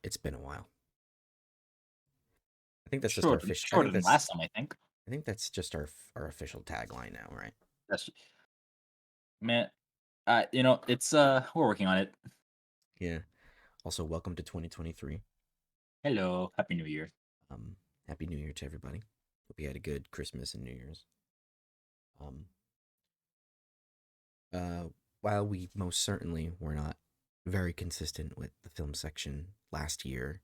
It's been a while. I think that's just our Shorter official. shorter than last time, I think. I think that's just our official tagline now, right? That's man, it's, we're working on it. Yeah. Also, welcome to 2023. Hello, happy New Year. Um, Happy New Year to everybody. Hope you had a good Christmas and New Year's. Um, uh, while we most certainly were not very consistent with the film section last year,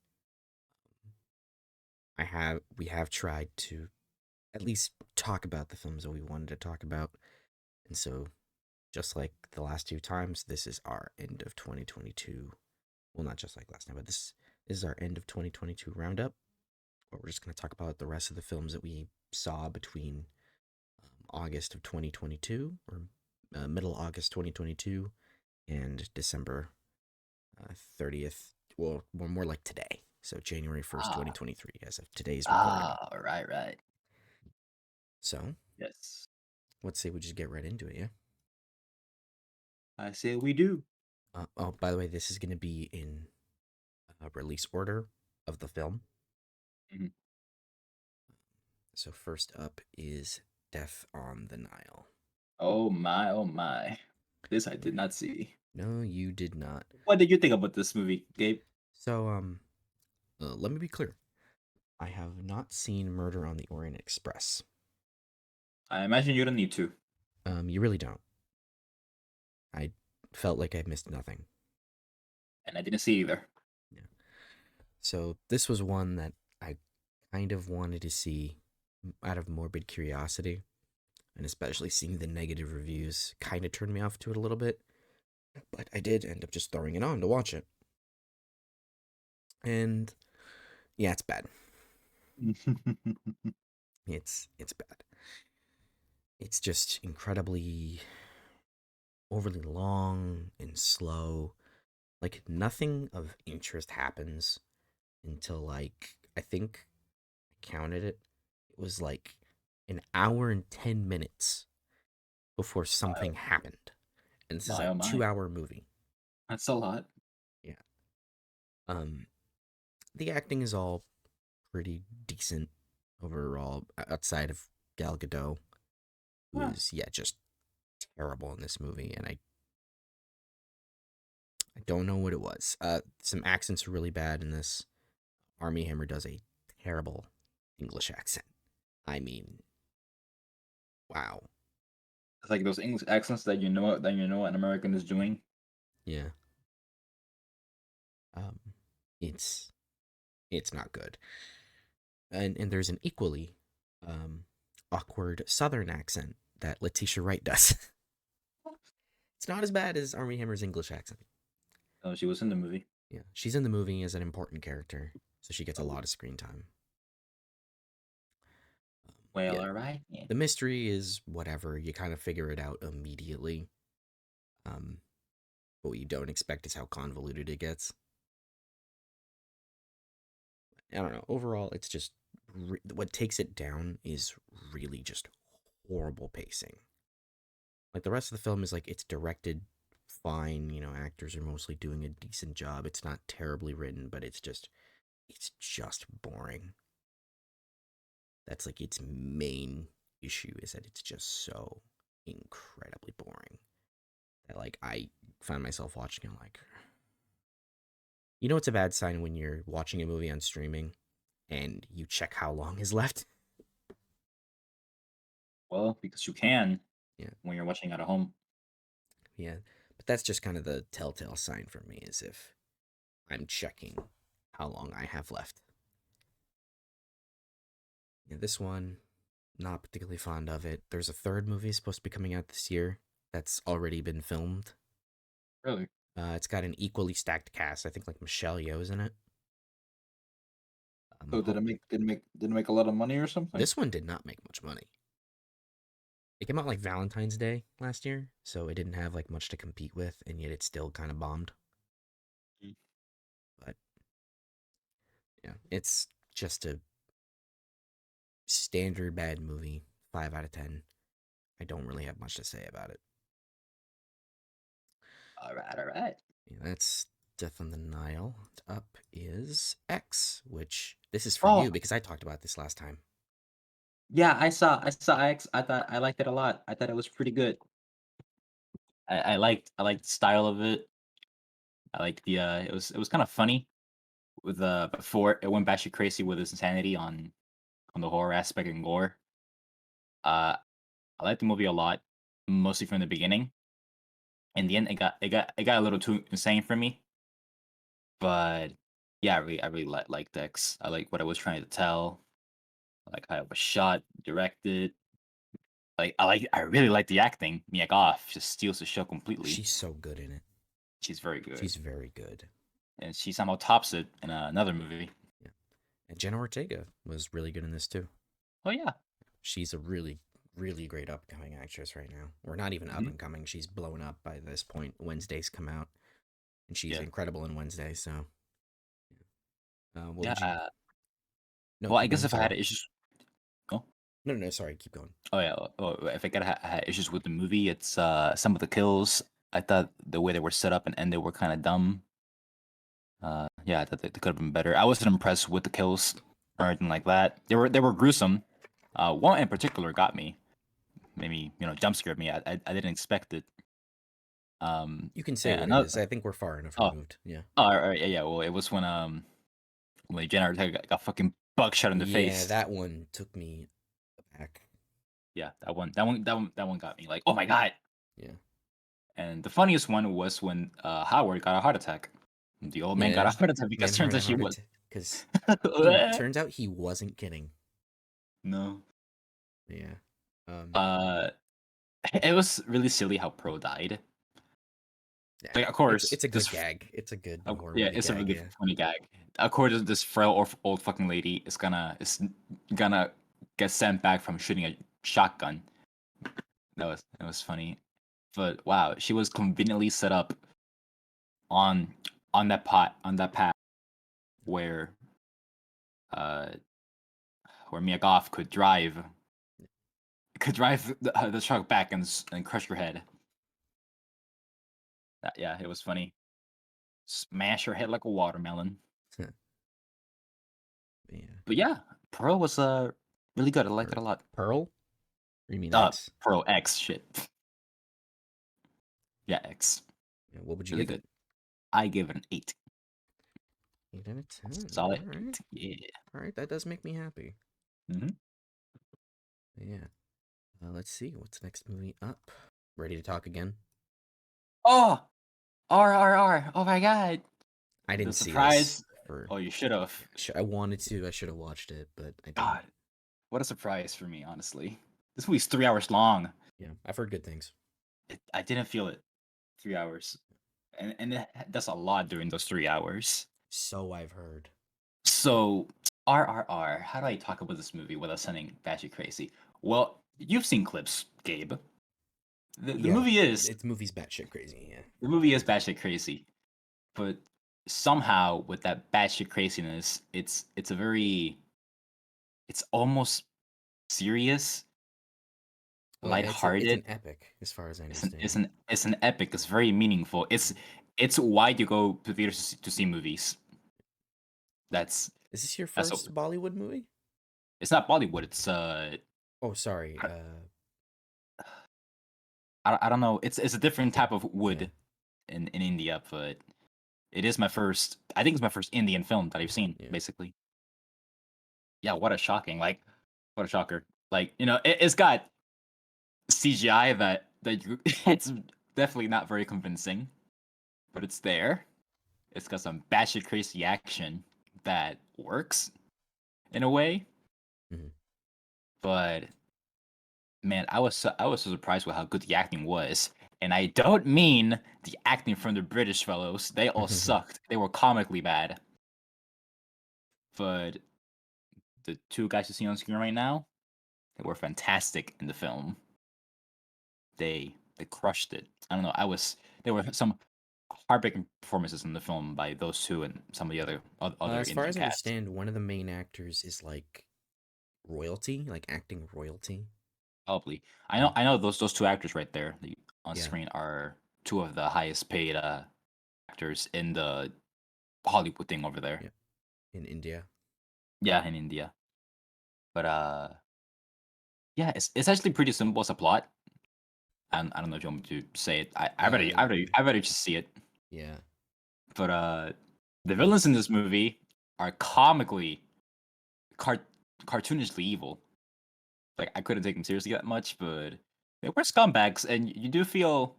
we have tried to at least talk about the films that we wanted to talk about, and so just like the last two times, this is our end of 2022. Well, not just like last time, but this is our end of 2022 roundup, where we're just going to talk about the rest of the films that we saw between August of 2022, or middle August 2022, and December 30th. Well, more like today. So January 1st, Ah, 2023, as of today's recording. right. So Yes. let's say we just get right into it, yeah? I say we do. Oh, by the way, this is going to be in release order of the film. Mhm. So first up is Death on the Nile. Oh my, oh my. This I Yeah. did not see. No, you did not. What did you think about this movie, Gabe? So, let me be clear. I have not seen Murder on the Orient Express. I imagine you don't need to, You really don't. I felt like I missed nothing. and I didn't see either. Yeah. So this was one that I kind of wanted to see out of morbid curiosity, and especially seeing the negative reviews kind of turned me off to it a little bit. But I did end up just throwing it on to watch it, and yeah, it's bad. It's bad. It's just incredibly overly long and slow. Like nothing of interest happens until like I think I counted it. It was like an hour and 10 minutes before My, something happened. And this is my, like oh my. 2 hour movie. That's a lot. Yeah. Um the acting is all pretty decent overall outside of Gal Gadot, who Huh. is just terrible in this movie, and I don't know what it was. Some accents are really bad in this. Army Hammer does a terrible English accent. I mean, wow. It's like those English accents that you know what an American is doing. Yeah. Um, it's it's not good. And there's an equally um awkward Southern accent that Letitia Wright does. It's not as bad as Army Hammer's English accent. Oh, she was in the movie. Yeah, she's in the movie as an important character, so she gets a Oh, lot of screen time. well, Yeah, all right. Yeah. the mystery is whatever. You kind of figure it out immediately. Um, but what you don't expect is how convoluted it gets. I don't know. Overall, it's just what takes it down is really just horrible pacing. Like the rest of the film is like it's directed fine. Actors are mostly doing a decent job. It's not terribly written, but it's just boring. That's like its main issue is that it's just so incredibly boring that like I find myself watching it like it's a bad sign when you're watching a movie on streaming and you check how long is left. Well, because you can Yeah. when you're watching at home. Yeah. But that's just kind of the telltale sign for me is if I'm checking how long I have left. Yeah, this one, not particularly fond of it. There's a third movie supposed to be coming out this year that's already been filmed. Really? It's got an equally stacked cast. I think like Michelle Yeoh's in it. So did it make a lot of money or something? This one did not make much money. It came out like Valentine's Day last year, so it didn't have like much to compete with, and yet it still kind of bombed. Mm. But yeah, it's just a standard bad movie. 5 out of 10. I don't really have much to say about it. All right, all right. Yeah, that's Death on the Nile. Up is X, which this is for you Oh, because I talked about this last time. yeah, I saw X. I thought I liked it a lot. I thought it was pretty good. I liked the style of it. I like the it was kind of funny with before it went batshit crazy with its insanity on the horror aspect and gore. Uh, I liked the movie a lot, mostly from the beginning. In the end, it got a little too insane for me. But yeah, I really liked X. I like what I was trying to tell. I like how it was shot, directed. I really like the acting. Mia Goth just steals the show completely. She's so good in it. She's very good, She's very good. and she somehow tops it in another movie. Yeah. And Jenna Ortega was really good in this too. Oh yeah, She's a really, really great upcoming actress right now. Or not even up hmm and coming. She's blown up by this point. Wednesdays come out, and she's yeah, incredible in Wednesday. So, what yeah. would you? No, Well, I keep guess going. if I had Sorry. issues, oh, No, no, no. Sorry. Keep going. oh yeah, if I had issues with the movie, it's some of the kills. I thought the way they were set up and ended were kind of dumb. Yeah, I thought they could have been better. I wasn't impressed with the kills or anything like that. They were gruesome. One in particular got me. Maybe jump scared me. I didn't expect it. You can say And what it another. is. I think we're far enough Oh, removed. Yeah. oh, all right, yeah, yeah. Well, it was when Jenna Ortega got fucking buckshot in the Yeah, face. that one took me back. Yeah, that one got me. Like, oh my god. Yeah. And the funniest one was when Howard got a heart attack. The old man got a Yeah. heart attack because Man had turns a out she heart was. attack because he turns out he wasn't kidding. No. Yeah. Um. Uh, it was really silly how Pro died. Yeah. Like, of It's course, it's a good gag. It's a good horror yeah, movie it's a gag. really Yeah. funny gag. Of course, this frail old fucking lady is gonna get sent back from shooting a shotgun. That was funny, but wow, she was conveniently set up on on that path where uh Mia Goth could drive the truck back and crush your head. Yeah, it was funny. Smash her head like a watermelon. Yeah. But yeah, Pearl was really good. I liked it a lot. Pearl? Or you mean X? Pearl X shit. Yeah, X. Yeah, what would you Really give it? good. I give it an 8. 8 out of 10. Solid All right. 8. Yeah. All right. That does make me happy. hmm Yeah. Let's see. What's the next movie up? Ready to talk again? Oh, RRR. Oh my god. I The didn't see this surprise. for. Oh, you should have. I wanted to. I should have watched it, but I didn't. God, what a surprise for me, honestly. This movie's 3 hours long. Yeah. I've heard good things. I didn't feel it. 3 hours. And that's a lot during those 3 hours. So I've heard. So, RRR, how do I talk about this movie without sounding batshit crazy? Well, you've seen clips, Gabe. The Yeah. movie is It's movie's batshit crazy. Yeah. the movie is batshit crazy, but somehow with that batshit craziness, it's almost serious, Well, it's lighthearted. an epic as far as I It's an it's understand. an it's an epic. It's very meaningful. It's why you go to theaters to see movies. That's Is this your that's what, first Bollywood movie? it's not Bollywood. It's Oh, sorry. I don't know. It's a different type of Yeah. wood in India, but it is my first. I think it's my first Indian film that I've seen. Yeah. Basically, yeah. What a shocking! Like, what a shocker! Like, it's got CGI it's definitely not very convincing, but it's there. It's got some batshit crazy action that works in a way, Mhm. but man, I was so surprised with how good the acting was. And I don't mean the acting from the British fellows. They all sucked. They were comically bad. But the two guys you see on screen right now, they were fantastic in the film. They crushed it. I don't know. There were some heartbreaking performances in the film by those two and some of the other As far Indian as I cast. understand, one of the main actors is like royalty, like acting royalty. Probably. Yeah. I know those two actors right there on Yeah. screen are two of the highest paid actors in the Hollywood thing over there. Yeah, in India. Yeah, in India. But yeah, it's actually pretty simple as a plot. I don't know if you want me to say it. Uh, I better just see it. yeah. But the Well, villains in this movie are comically cart- cartoonishly evil. Like I couldn't take them seriously that much, but they were scumbags, and you feel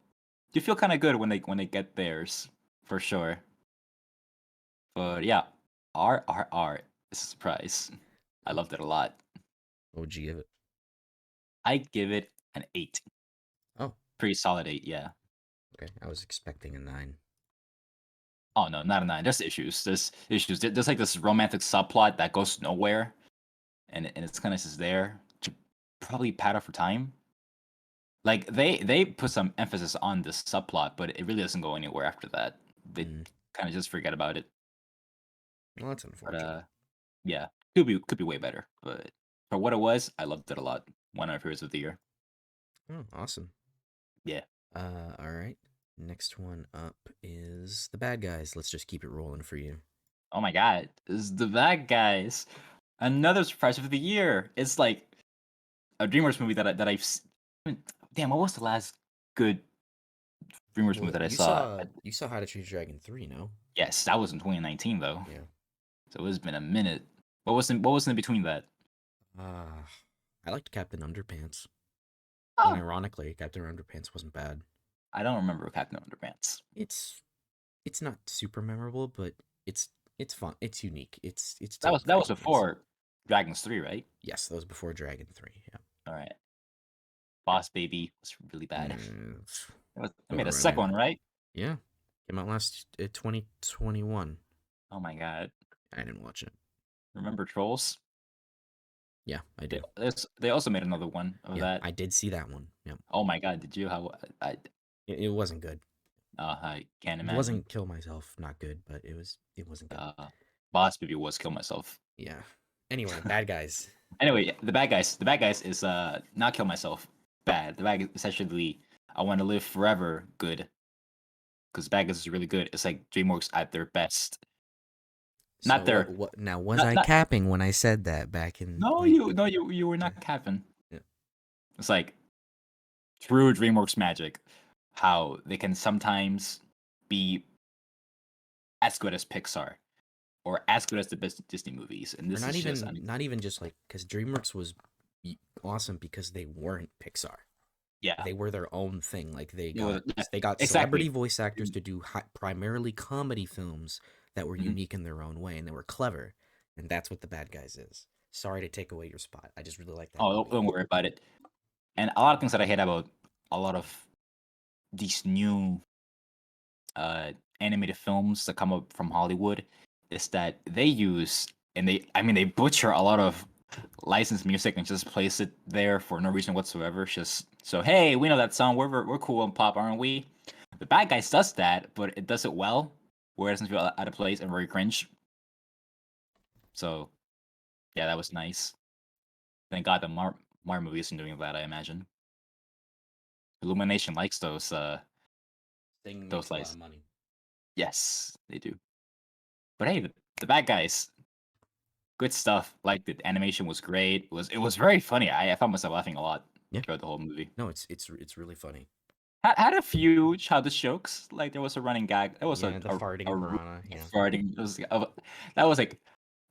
kind of good when they get theirs for sure. But yeah, R. It's a surprise. I what loved it a lot. would you give it? I give it an 8. Oh, Pretty solid 8, yeah. okay. I was expecting a 9. Oh no, not a 9. There's issues. There's issues. There's like this romantic subplot that goes nowhere, and it's kind of just there to probably pad out for time. Like they put some emphasis on this subplot, but it really doesn't go anywhere after that. They Mm. kind of just forget about it. Well, that's But unfortunate. yeah, could be way better. But for what it was, I loved it a lot. One of my favorites of the year. Oh, awesome. Yeah. All right. Next one up is the bad guys. Let's just keep it rolling for you. Oh my god, this is the bad guys. Another surprise of the year. It's like a DreamWorks movie that damn, what was the last good DreamWorks movie Well, that I you saw? saw you saw How to Train Your Dragon 3, no? Yes, that was in 2019 though. Yeah. So it's been a minute. What was in between that? Ah, I liked Captain Underpants. And Oh, ironically, Captain Underpants wasn't bad. I don't remember Captain Underpants. It's it's not super memorable, but it's it's fun. It's unique. It's That still was that was pretty amazing. before Dragons 3, right? Yes, that was before Dragon 3. Yeah. All right. Boss Baby was really bad. Mm, They don't made a remind second me. one, right? Yeah. Came out last 2021. Oh my god. I didn't watch it. Remember Trolls? Yeah, I do. They also made another one of Yeah, that. I did see that one. Yeah. Oh my god, did you? How It wasn't good. I can't It imagine. wasn't Kill Myself, not good, but it wasn't good. Uh, Boss Baby was Kill Myself. Yeah. Anyway, bad guys. Anyway, yeah, the bad guys. The bad guys is not Kill Myself. Bad. The bad guys is actually I want to live forever. Good. Because bad guys is really good. It's like DreamWorks at their best. So Not their what now was not I not. capping when I said that back in No, like you were okay. not capping. Yeah. It's like true DreamWorks magic. How they can sometimes be as good as Pixar or as good as the best Disney movies, and Or this is just not even just like cuz DreamWorks was awesome because they weren't Pixar. yeah. They were their own thing. Like It was yeah, they got celebrity exactly. voice actors to do primarily comedy films that were Mhm. unique in their own way and they were clever. And that's what the bad guys is. Sorry to take away your spot. I just really like that Oh, movie. don't worry about it. And a lot of things that I hate about a lot of these new animated films that come up from Hollywood is that they use and they butcher a lot of licensed music and just place it there for no reason whatsoever. It's just so hey, we know that song. We're cool and pop, aren't we? The Bad Guys does that, but it does it well, where it doesn't feel out of place and very cringe. So yeah, that was nice. Thank God the Mar movie isn't doing that. I imagine Illumination likes Thing those makes a lot of lights. money. Yes, they do. But hey, the Bad Guys good stuff. Like the animation was great. It was very funny. I found myself laughing a lot Yeah. throughout the whole movie. No, it's really funny. Had a few childish jokes. Like there was a running gag. There was Yeah, the farting a piranha. Yeah. farting. It was that was like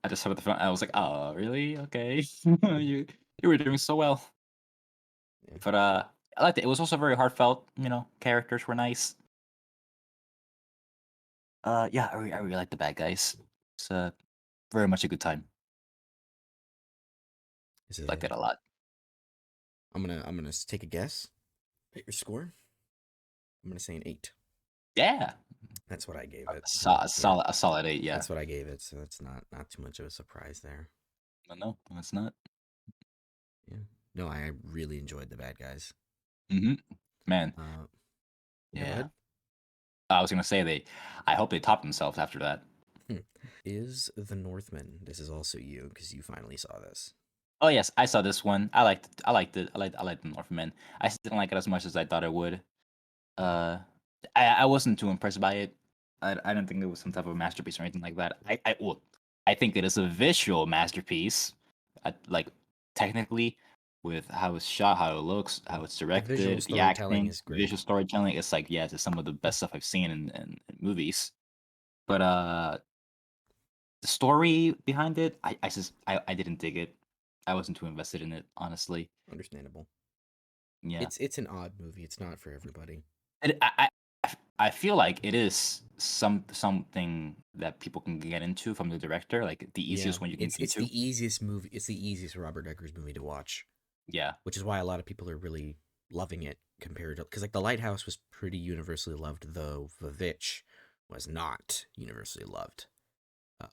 I just saw the front. I was like, oh really? Okay, you were doing so well. Yeah. But I liked it. It was also very heartfelt. You know, characters were nice. Yeah, I really like the bad guys. It's very much a good time. Is Liked it it a lot. I'm gonna take a guess at your score. I'm gonna say an 8. Yeah, That's what I gave it. Yeah. a solid 8. Yeah. That's what I gave it, so that's not too much of a surprise there. No, it's not. Yeah. No, I really enjoyed the bad guys. Mhm. Man, Uh, yeah, go yeah. ahead. I was gonna say I hope they top themselves after that. Hmm. Is The Northman? This is also you because you finally saw this. Oh, yes, I saw this one. I liked The Northman. I still didn't like it as much as I thought I would. Uh, I wasn't too impressed by it. I don't think it was some type of masterpiece or anything like that. I think it is a visual masterpiece. Like technically, with how it's shot, how it looks, how it's The visual directed, the storytelling acting, is great. visual storytelling. It's like yes, it's some of the best stuff I've seen in movies. But the story behind it, I didn't dig it. I wasn't too invested in it, honestly. Understandable. Yeah. It's an odd movie. It's not for everybody. It, I feel like it is something that people can get into from the director, like the Yeah, easiest one you can get it's into. the easiest movie. It's the easiest Robert Eggers movie to watch, Yeah, which is why a lot of people are really loving it compared to because like The Lighthouse was pretty universally loved, though The Vitch was not universally loved.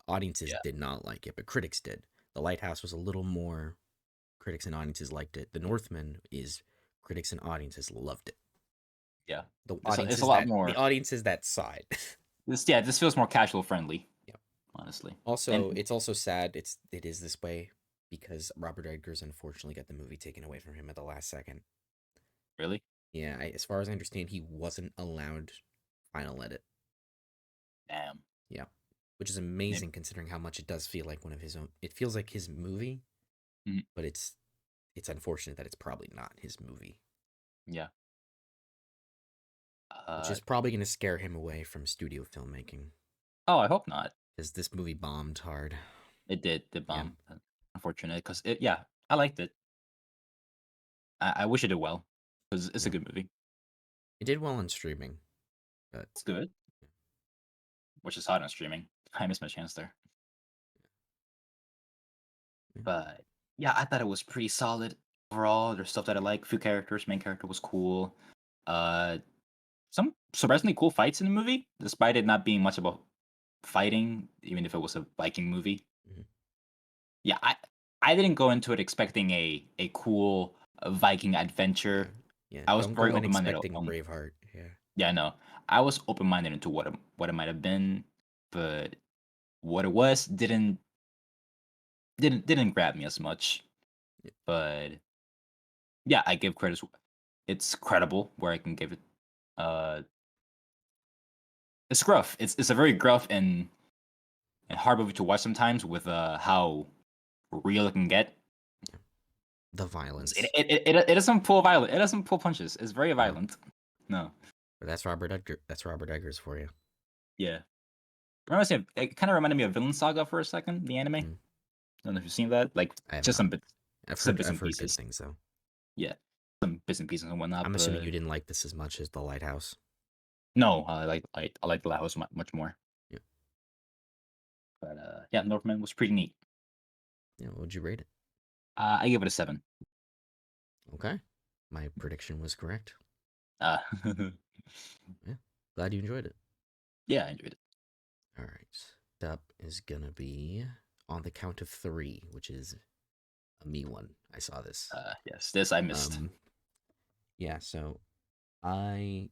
Audiences yeah, did not like it, but critics did. The Lighthouse was a little more critics and audiences liked it. The Northman is critics and audiences loved it. yeah. The It's a audiences lot that the more. audiences that side. This feels more casual friendly, Yeah. honestly. And Also, it's also sad it is this way because Robert Eggers unfortunately got the movie taken away from him at the last second. really, Yeah, as far as I understand, he wasn't allowed final edit. damn. Yeah, which is Maybe, amazing considering how much it does feel like one of his own. It feels like his movie, mhm, but it's unfortunate that it's probably not his movie, yeah. which is probably going to scare him away from studio filmmaking Oh, I hope not. because this movie bombed hard. It did. The Yeah, bomb. Unfortunate, because it. Yeah, I liked it. I wish it did well, because it's a yeah, good movie. it did well on streaming, but It's good, which is hot on streaming. I missed my chance there. yeah, But yeah, I thought it was pretty solid overall. There's stuff that I like. Few characters. Main character was cool. Uh, some surprisingly cool fights in the movie, despite it not being much about fighting, even if it was a Viking movie. mhm, Yeah, I didn't go into it expecting a cool Viking yeah, adventure. yeah. I was Don't very go in open minded. expecting Braveheart. Yeah, Yeah, no, I was open minded into what it might have been, but what it was didn't grab me as much. yeah, But yeah, I give credit. It's credible where I can give it. Uh, it's gruff. It's a very gruff and hard movie to watch sometimes with how real it can get. yeah. The 'Cause violence. It doesn't pull violent. It doesn't pull punches. It's very Yeah, violent. No, but that's Robert Edgar. That's Robert Eggers for you. yeah. It kind of reminded me of Villain Saga for a second. The anime. I Mm, don't know if you've seen that. Like I have just not. some bits I've and heard good pieces. things though. Yeah, some bits and pieces and whatnot. I'm assuming But you didn't like this as much as The Lighthouse. no, I like the Lighthouse much more. Yeah, But yeah, Northman was pretty neat. yeah. What would you rate it? I give it a 7. Okay, my prediction was correct. Uh, Yeah, glad you enjoyed it. yeah, I enjoyed it. All right, up is gonna be on the count of three, which is a me one. I saw this. Yes, this I missed. Um, yeah. So I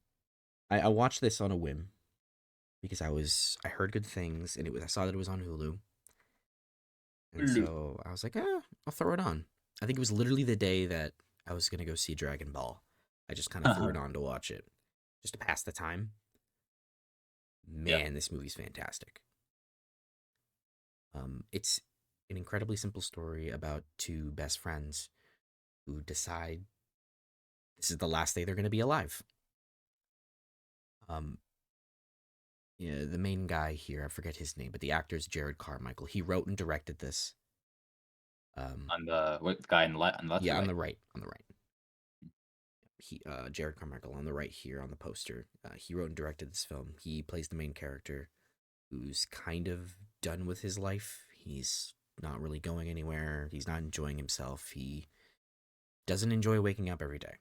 I watched this on a whim because I heard good things and I saw that it was on Hulu, and so I was like, I'll throw it on. I think it was literally the day that I was gonna go see Dragon Ball. I just kind of threw it on to watch it, just to pass the time. Yeah, Man, this movie's fantastic. It's an incredibly simple story about two best friends who decide this is the last day they're going to be alive. Um, yeah, the main guy here, I forget his name, but the actor is Jared Carmichael. He wrote and directed this. Um, on the what guy on the left or yeah, right? on the right. Jared Carmichael on the right here on the poster. He wrote and directed this film. He plays the main character who's kind of done with his life. He's not really going anywhere. He's not enjoying himself. He doesn't enjoy waking up every day.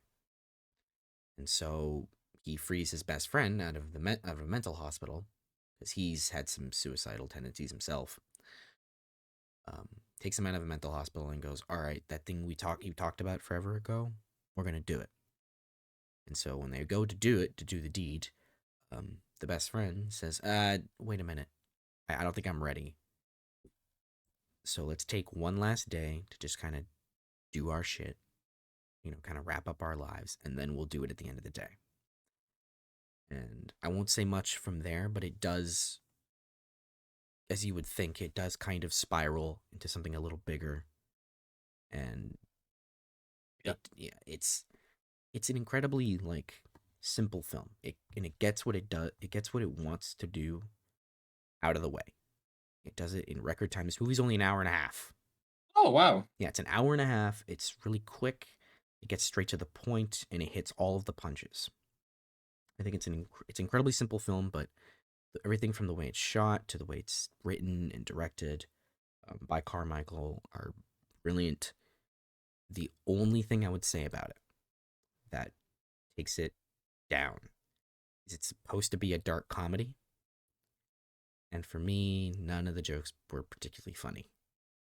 And so he frees his best friend out of out of a mental hospital because he's had some suicidal tendencies himself. Takes him out of a mental hospital and goes, "All right, that thing you talked about forever ago, we're gonna do it." And so when they go to do it, to do the deed, the best friend says, wait a minute, I don't think I'm ready. So let's take one last day to just kind of do our shit, kind of wrap up our lives, and then we'll do it at the end of the day." And I won't say much from there, but it does, as you would think, it does kind of spiral into something a little bigger. And Yeah. yeah, it's an incredibly like simple film. It gets what it does. It gets what it wants to do out of the way. It does it in record time. This movie's only an hour and a half. Oh wow. Yeah, it's an hour and a half. It's really quick. It gets straight to the point, and it hits all of the punches. I think it's an incredibly simple film, but everything from the way it's shot to the way it's written and directed by Carmichael are brilliant. The only thing I would say about it that takes it down is it's supposed to be a dark comedy, and for me, none of the jokes were particularly funny.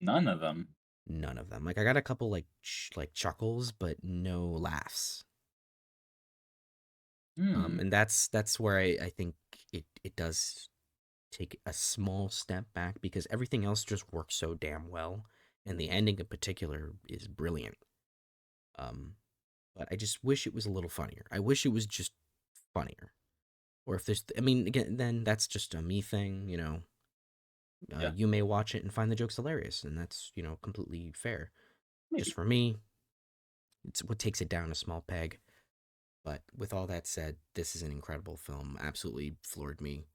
None of them. None of them. Like I got a couple like chuckles, but no laughs. Hmm. And that's where I think it does take a small step back because everything else just works so damn well, and the ending in particular is brilliant. Um, but I just wish it was a little funnier. I wish it was just funnier. Or if there's, I mean, again, then that's just a me thing. Yeah. You may watch it and find the jokes hilarious, and that's completely fair. Just Maybe. for me, it's what takes it down a small peg. But with all that said, this is an incredible film. Absolutely floored me.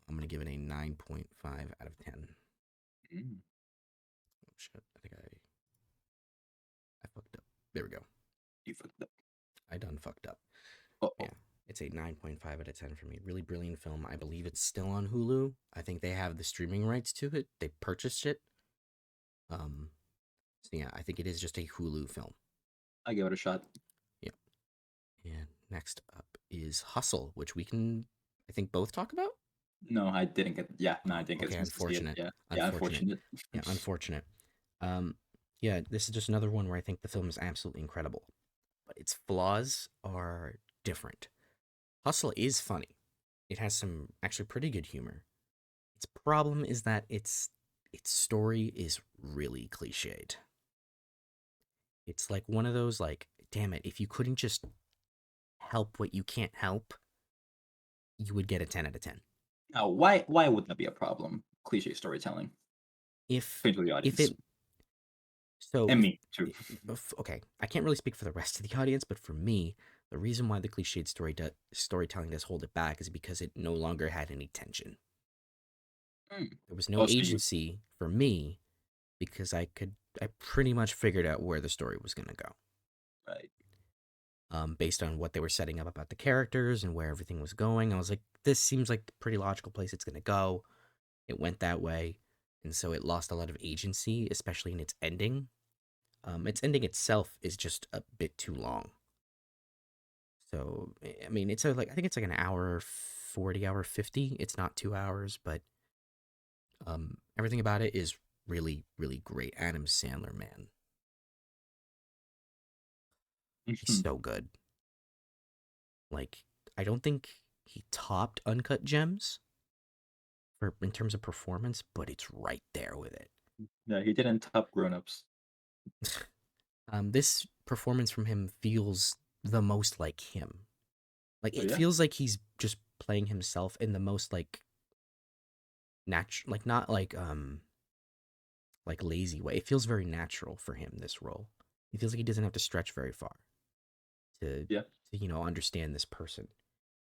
I'm gonna give it a 9.5 out of 10. Mm. Oh shit! I think I fucked up. There we go. You fucked up. I done fucked up. Uh-oh. Yeah, it's a 9.5 out of 10 for me. Really brilliant film. I believe it's still on Hulu. I think they have the streaming rights to it. They purchased it. Um, so yeah, I think it is just a Hulu film. I give it a shot. Yep. And next up is Hustle, which we can, I think, both talk about. No, I didn't get. Yeah, no, I Oh, didn't get a okay. chance to see it. Unfortunate. Yeah, yeah, Unfortunate. unfortunate. Yeah, unfortunate. Um, yeah, this is just another one where I think the film is absolutely incredible, but its flaws are different. Hustle is funny. It has some actually pretty good humor. Its problem is that its story is really cliched. It's like one of those like, damn it, if you couldn't just help what you can't help, you would get a 10 out of 10. Now, why would that be a problem? Cliche storytelling. If Explain to the if audience it so and me too. if okay, I can't really speak for the rest of the audience, but for me, the reason why the cliched storytelling does hold it back is because it no longer had any tension. Mm. There was no Oh, so you agency for me because I pretty much figured out where the story was going to go. right? Based on what they were setting up about the characters and where everything was going. I was like, this seems like the pretty logical place it's going to go. It went that way. And so it lost a lot of agency, especially in its ending. Its ending itself is just a bit too long. So, I mean, I think it's like an hour 40, hour 50. It's not 2 hours, but everything about it is really, really great. Adam Sandler, man. He's Mhm. so good. Like, I don't think he topped Uncut Gems for in terms of performance, but it's right there with it. Yeah, he didn't top Grown Ups. This performance from him feels the most like him. Like Oh it yeah, feels like he's just playing himself in the most like natural, like not like lazy way. It feels very natural for him this role. He feels like he doesn't have to stretch very far to yeah. understand this person,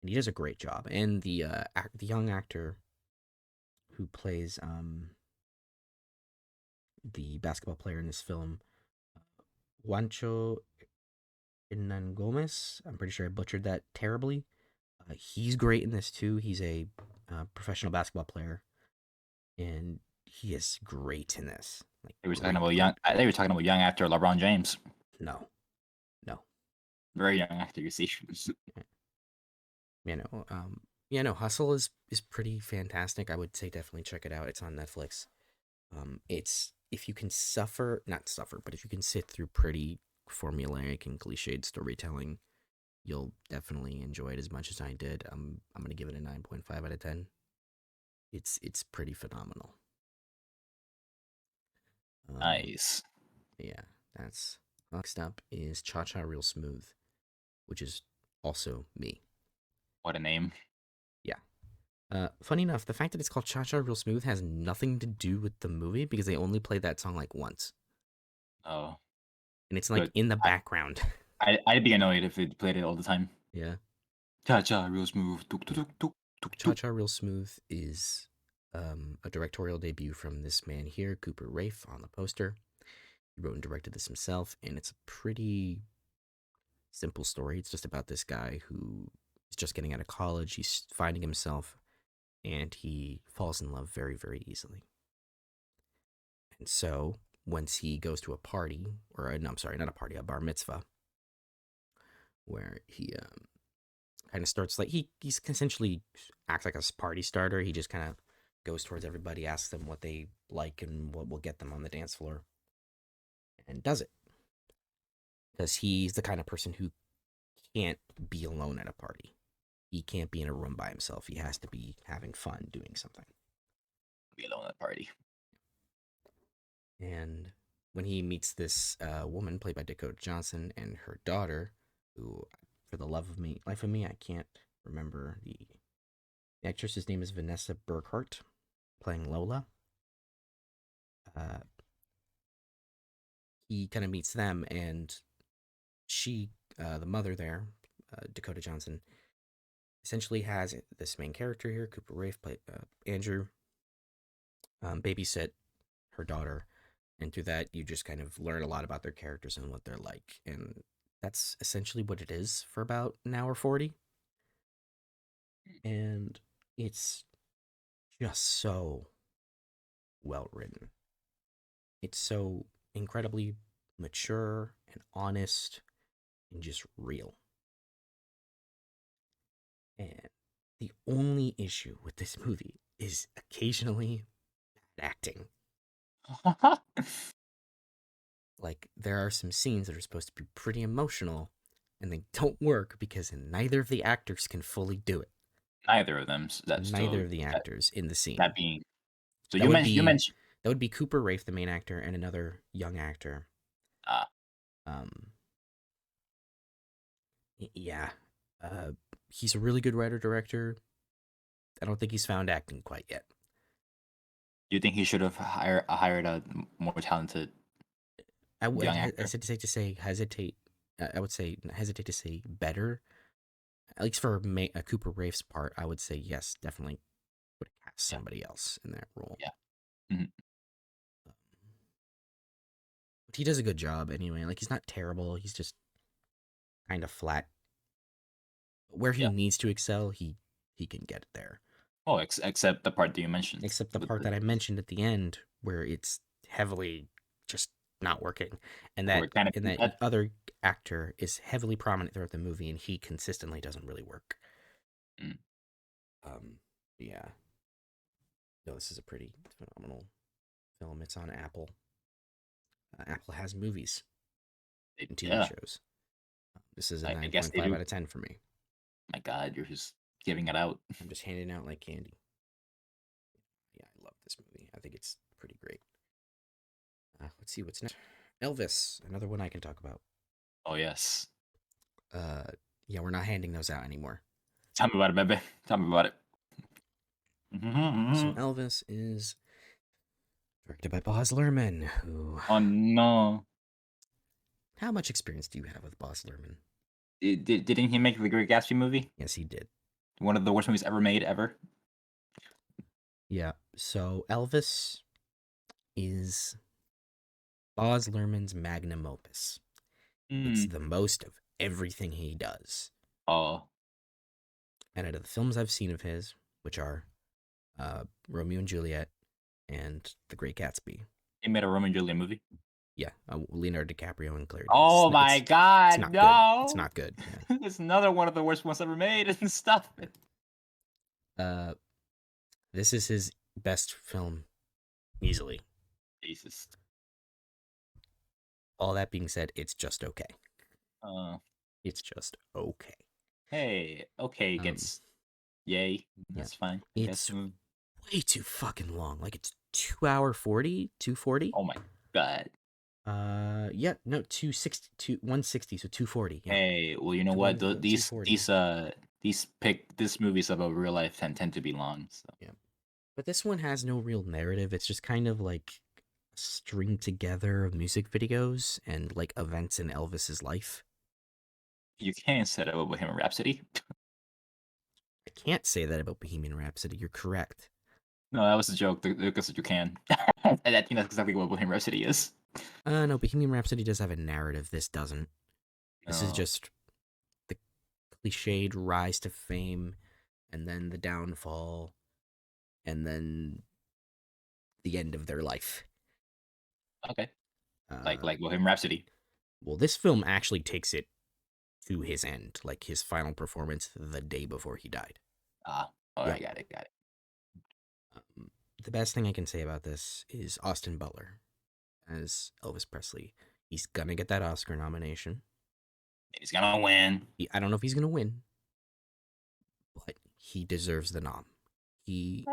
and he does a great job. And the young actor who plays the basketball player in this film, Juancho Hernan Gomez. I'm pretty sure I butchered that terribly. He's great in this too. He's a professional basketball player, and he is great in this. Like They were talking great, about young. great. They were talking about young actor LeBron James. No, no, Very young actor, you see. you know, yeah, no. Hustle is pretty fantastic. I would say definitely check it out. It's on Netflix. It's if you can suffer, not suffer, but if you can sit through pretty formulaic and cliched storytelling, you'll definitely enjoy it as much as I did. I'm gonna give it a 9.5 out of 10. It's pretty phenomenal. Um, Nice. yeah, that's next up is Cha Cha Real Smooth, which is also me. What a name. Yeah. Funny enough, the fact that it's called Cha Cha Real Smooth has nothing to do with the movie because they only played that song like once, Oh, and it's like good. in the I, background. I'd be annoyed if it played it all the time. Yeah. Cha cha, real smooth. Tuk tuk tuk tuk Cha tuk. Cha Real Smooth is a directorial debut from this man here, Cooper Raiff, on the poster. He wrote and directed this himself, and it's a pretty simple story. It's just about this guy who is just getting out of college. He's finding himself, and he falls in love very, very easily. And so, once he goes to a party, or no, I'm sorry, not a party, a bar mitzvah, where he kind of starts like he's essentially acts like a party starter. He just kind of goes towards everybody, asks them what they like and what will get them on the dance floor, and does it because he's the kind of person who can't be alone at a party. He can't be in a room by himself. He has to be having fun doing something. Be alone at the party. And when he meets this woman played by Dakota Johnson and her daughter, who, for the life of me, I can't remember the actress's name is Vanessa Burkhart, playing Lola. Uh, he kind of meets them, and she, the mother there, Dakota Johnson, essentially has this main character here, Cooper Raiff, played Andrew, babysit her daughter, and through that you just kind of learn a lot about their characters and what they're like, and that's essentially what it is for about an hour 40, and it's just so well written. It's so incredibly mature and honest and just real. And the only issue with this movie is occasionally bad acting. Like, there are some scenes that are supposed to be pretty emotional, and they don't work because neither of the actors can fully do it. Neither of them. Neither of the actors in the That scene. being. So That would you be mentioned. that would be Cooper Raiff, the main actor, and another young actor. Uh, Um, yeah, uh, he's a really good writer director. I don't think he's found acting quite yet. do you think he should have hired a more talented I would young actor? hesitate to say hesitate. I would say hesitate to say better. At least for Cooper Raiff's part, I would say yes, definitely would cast Yeah. somebody else in that role. Yeah. Mhm. Um, But he does a good job anyway. Like, he's not terrible. He's just kind of flat. Where he Yeah. needs to excel, he can get it there. Oh, except the part that you mentioned Except the with part that I mentioned at the end, where it's heavily just not working, and where that it kind of and that other actor is heavily prominent throughout the movie, and he consistently doesn't really work. Mm. Yeah. No, this is a pretty phenomenal film. It's on Apple. Apple has movies and TV Yeah, shows. This is a I guess they 9.5 do. out of 10 for me. My God, you're just giving it out. I'm just handing out like candy. Yeah, I love this movie. I think it's pretty great. Let's see what's next. Elvis, another one I can talk about. Oh yes. Uh, yeah, we're not handing those out anymore. Tell me about it, baby. Tell me about it. So Elvis is directed by Baz Luhrmann, who... Oh no. How much experience do you have with Baz Luhrmann? Didn't he make the Great Gatsby movie? Yes, he did. One of the worst movies ever made, ever. Yeah, so Elvis is Baz Luhrmann's magnum opus. It's Mm. the most of everything he does. Oh, And out of the films I've seen of his, which are Romeo and Juliet and The Great Gatsby, he made a Romeo and Juliet movie. yeah, Leonardo DiCaprio and Claire Danes. Oh my It's God, not good. It's no! not good. Yeah. It's another one of the worst ones ever made and stuff. Uh, this is his best film easily. Jesus. All that being said, it's just okay. Uh, It's just okay. hey, okay, Um, gets yay. yeah, That's fine. I guess. it's way too fucking long. Like, it's 2 hour 40, 240. Oh my God. Yeah, no, 260, 160, so 240. Yeah, Hey, well, you know what? Two These forty. these this movies about real life tend to be long. So Yeah. But this one has no real narrative. It's just kind of like string together of music videos and like events in Elvis's life. you can't set it up with him in Rhapsody. I can't say that about Bohemian Rhapsody. You're correct. No, that was a joke. Because you can. And I think that's exactly what Bohemian Rhapsody is. No, Bohemian Rhapsody does have a narrative. This doesn't. This is No. just the cliched rise to fame and then the downfall and then the end of their life. Okay. Uh, Like Bohemian Rhapsody. well, this film actually takes it to his end, like his final performance the day before he died. Ah. Oh, I Yep. got it. Got it. Um, the best thing I can say about this is Austin Butler as Elvis Presley. He's gonna get that Oscar nomination. He's gonna win. I don't know if he's gonna win, but he deserves the nom. He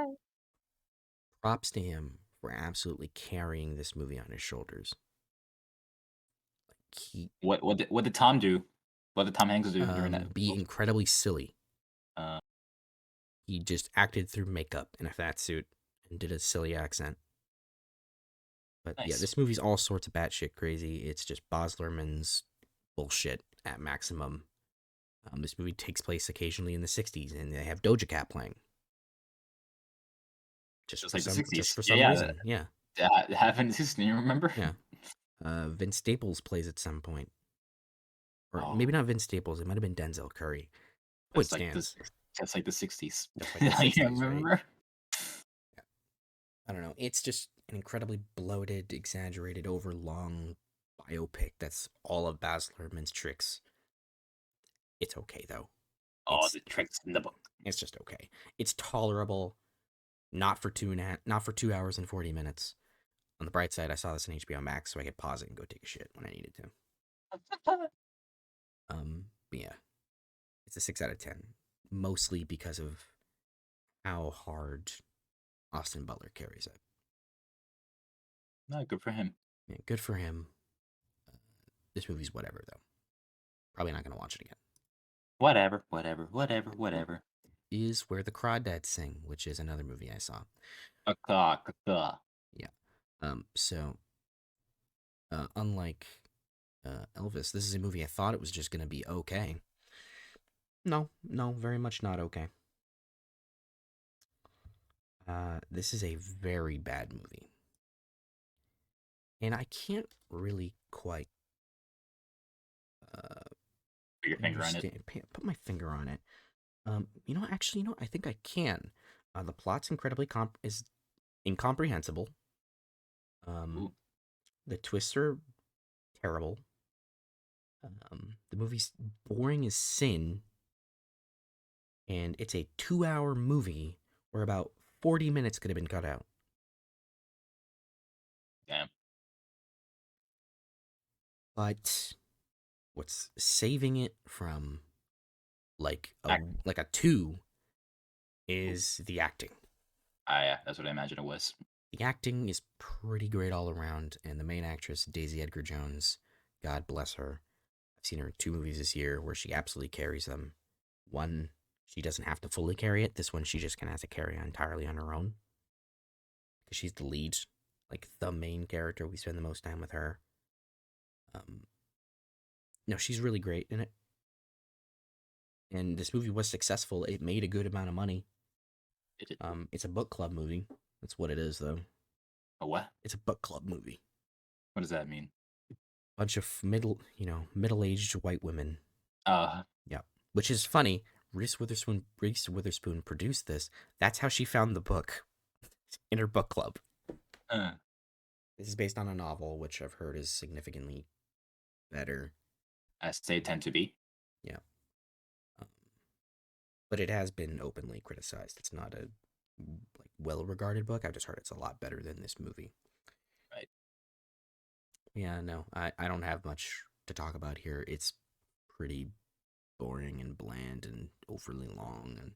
props to him for absolutely carrying this movie on his shoulders. He What did Tom do? What did Tom Hanks do during that? be incredibly silly. Uh, He just acted through makeup in a fat suit and did a silly accent. But yeah, nice. this movie's all sorts of batshit crazy. It's just Baz Luhrmann's bullshit at maximum. This movie takes place occasionally in the '60s, and they have Doja Cat playing Just like the just '60s. for Yeah, some yeah. reason. Yeah, That happened. You remember? yeah. Vince Staples plays at some point, or Oh, maybe not Vince Staples. It might have been Denzel Curry. Point that's like the stands, that's like the '60s. just like the You '60s, right? remember? Yeah. I don't know. It's just an incredibly bloated, exaggerated, overlong biopic. That's all of Baz Luhrmann's tricks. It's okay though. Oh, It's the tricks in the book. it's just okay. It's tolerable. Not for 2 hours and 40 minutes. On the bright side, I saw this on HBO Max, so I could pause it and go take a shit when I needed to. But yeah, it's a 6 out of 10, mostly because of how hard Austin Butler carries it. No, good for him. Yeah, good for him. Uh, this movie's whatever though. Probably not gonna watch it again. Whatever, whatever, whatever, whatever. Is Where the Crawdads Sing, which is another movie I saw. Caca, caca. Yeah. So unlike Elvis, this is a movie I thought it was just gonna be okay. No, no, very much not okay. This is a very bad movie, and I can't really quite uh, Put your finger on it. put my finger on it. I think I can. The plot's is incomprehensible. Um, Ooh, the twists are terrible. The movie's boring as sin, and it's a 2 hour movie where about 40 minutes could have been cut out. damn. But what's saving it from like a Act. like a two Ooh. is the acting. Yeah, that's what I imagined it was. The acting is pretty great all around, and the main actress, Daisy Edgar Jones, God bless her. I've seen her in 2 movies this year where she absolutely carries them. One, she doesn't have to fully carry it. This one, she just kind of has to carry it entirely on her own because she's the lead, like the main character. We spend the most time with her. Um, no, she's really great in it. And this movie was successful. It made a good amount of money. It did. It's a book club movie. That's what it is, though. A what? It's a book club movie. What does that mean? Bunch of middle-aged white women. Uh, Yeah, which is funny. Reese Witherspoon produced this. That's how she found the book in her book club. uh, This is based on a novel, which I've heard is significantly better. as they tend to be. Yeah, um, but it has been openly criticized. It's not a like well-regarded book. I've just heard it's a lot better than this movie. Right. Yeah, no, I don't have much to talk about here. It's pretty boring and bland and overly long, and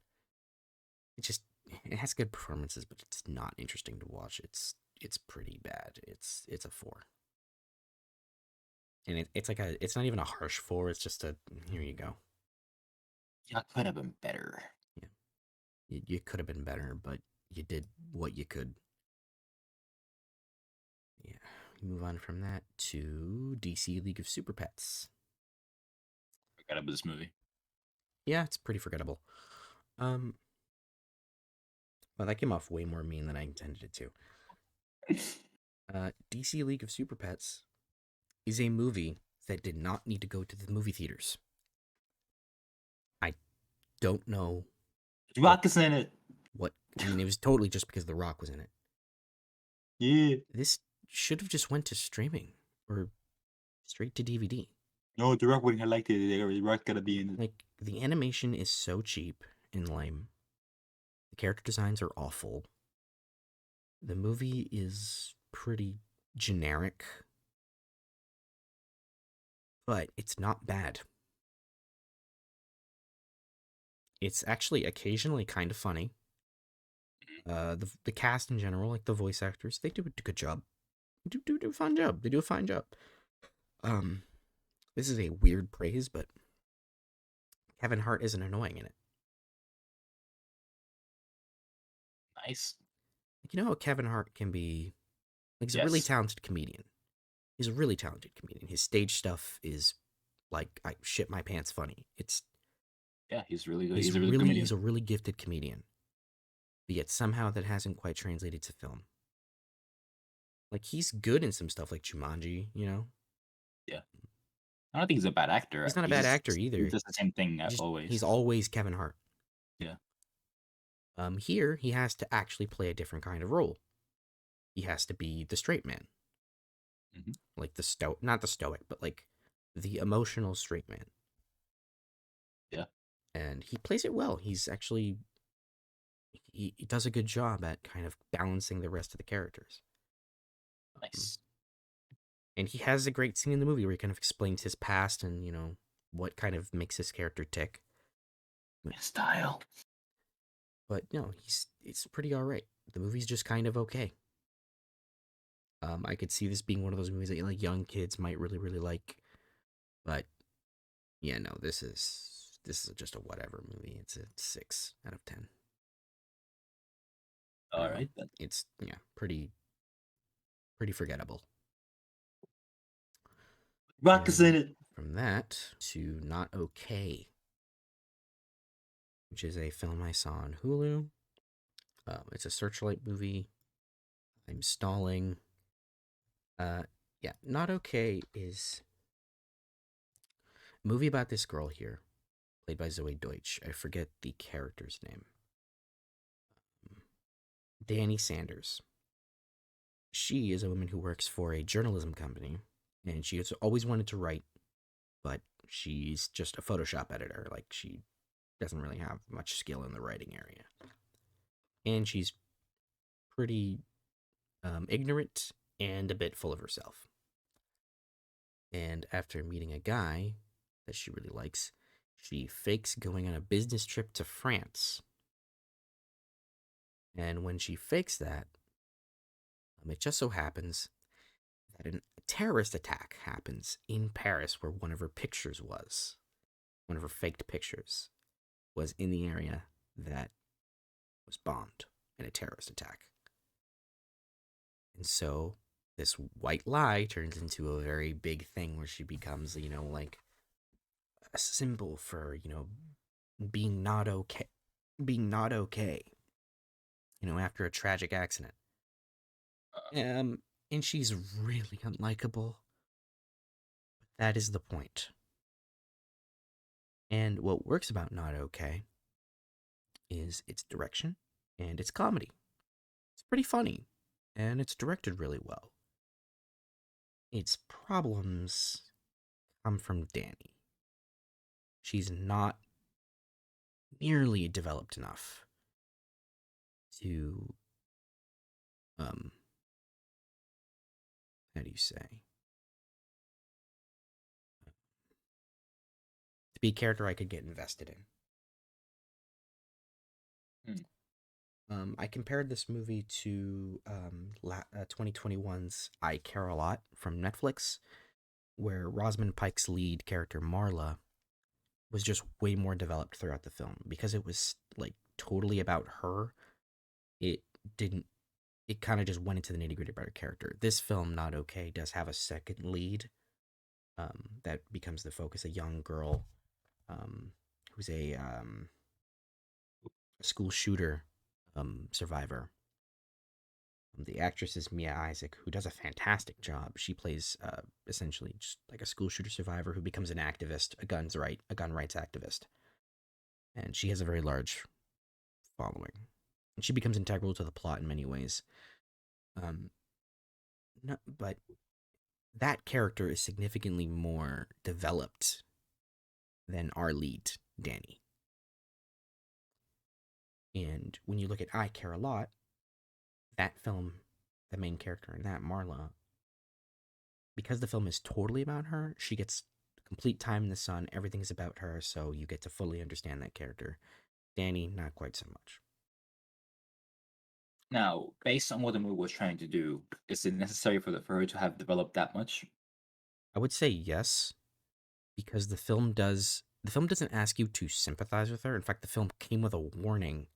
it has good performances, but it's not interesting to watch. It's pretty bad. It's a 4. And it's not even a harsh 4, it's just a here you go. Yeah, could have been better. Yeah, you could have been better, but you did what you could. Yeah. We move on from that to DC League of Super Pets. Forgot about this movie. Yeah, it's pretty forgettable. Um, well, that came off way more mean than I intended it to. DC League of Super Pets is a movie that did not need to go to the movie theaters. I don't know what Rock is in it. what I mean. It was totally just because The Rock was in it. Yeah. This should have just went to streaming or straight to DVD. No, the Rock wouldn't have liked it. The Rock gotta be in it. Like the animation is so cheap and lame. The character designs are awful. The movie is pretty generic, but it's not bad. It's actually occasionally kind of funny. The cast in general, like the voice actors, they do a good job. Do a fine job. They do a fine job. Um, this is a weird praise, but Kevin Hart isn't annoying in it. Nice. Like, you know how Kevin Hart can be. Like, he's a really Yes. talented comedian. He's a really talented comedian. His stage stuff is like I shit my pants funny. It's Yeah, he's really good. He's a really good he's comedian. a really gifted comedian. But yet somehow that hasn't quite translated to film. Like he's good in some stuff like Jumanji, you know. Yeah. I don't think he's a bad actor. He's not a bad actor He either. does the same thing He's always. always Kevin Hart. Yeah. Here he has to actually play a different kind of role. He has to be the straight man, Hmm. like the stoic, not the stoic, but like the emotional straight man, Yeah. and he plays it well. He's actually he does a good job at kind of balancing the rest of the characters. Um, Nice. and he has a great scene in the movie where he kind of explains his past and what kind of makes his character tick. His style. But it's pretty all right. The movie's just kind of okay. I could see this being one of those movies that like young kids might really really like, but yeah, no, this is just a whatever movie. It's a 6 out of 10. All right then. It's pretty forgettable. Rock is in And it. from that to Not Okay, which is a film I saw on Hulu. It's a Searchlight movie. I'm stalling. Uh, yeah, Not Okay is a movie about this girl here, played by Zoe Deutsch. I forget the character's name. Danny Sanders. She is a woman who works for a journalism company, and she has always wanted to write, but she's just a Photoshop editor. Like she doesn't really have much skill in the writing area, and she's pretty ignorant and a bit full of herself. And after meeting a guy that she really likes, she fakes going on a business trip to France. And when she fakes that, it just so happens that a terrorist attack happens in Paris where one of her pictures was. One of her faked pictures was in the area that was bombed in a terrorist attack. And so this white lie turns into a very big thing where she becomes, like a symbol for, being not okay, being not okay, after a tragic accident. Um, and she's really unlikable. That is the point. And what works about Not Okay is its direction and its comedy. It's pretty funny, and it's directed really well. Its problems come from Danny. She's not nearly developed enough to, um, how do you say, to be a character I could get invested in. Hmm. I compared this movie to 2021's I Care a Lot from Netflix, where Rosamund Pike's lead character, Marla, was just way more developed throughout the film because it was like totally about her. It didn't. It kind of just went into the nitty gritty about her character. This film, Not Okay, does have a second lead that becomes the focus. A young girl um, who's a school shooter survivor. The actress is Mia Isaac, who does a fantastic job. She plays essentially just like a school shooter survivor who becomes an activist, a gun rights activist, and she has a very large following. And she becomes integral to the plot in many ways. Um, no, but that character is significantly more developed than our lead, Danny. And when you look at I Care a Lot, that film, the main character in that, Marla, because the film is totally about her, she gets complete time in the sun. Everything's about her, so you get to fully understand that character. Danny, not quite so much. Now, based on what the movie was trying to do, is it necessary for her to have developed that much? I would say yes, because the film doesn't ask you to sympathize with her. In fact, the film came with a warning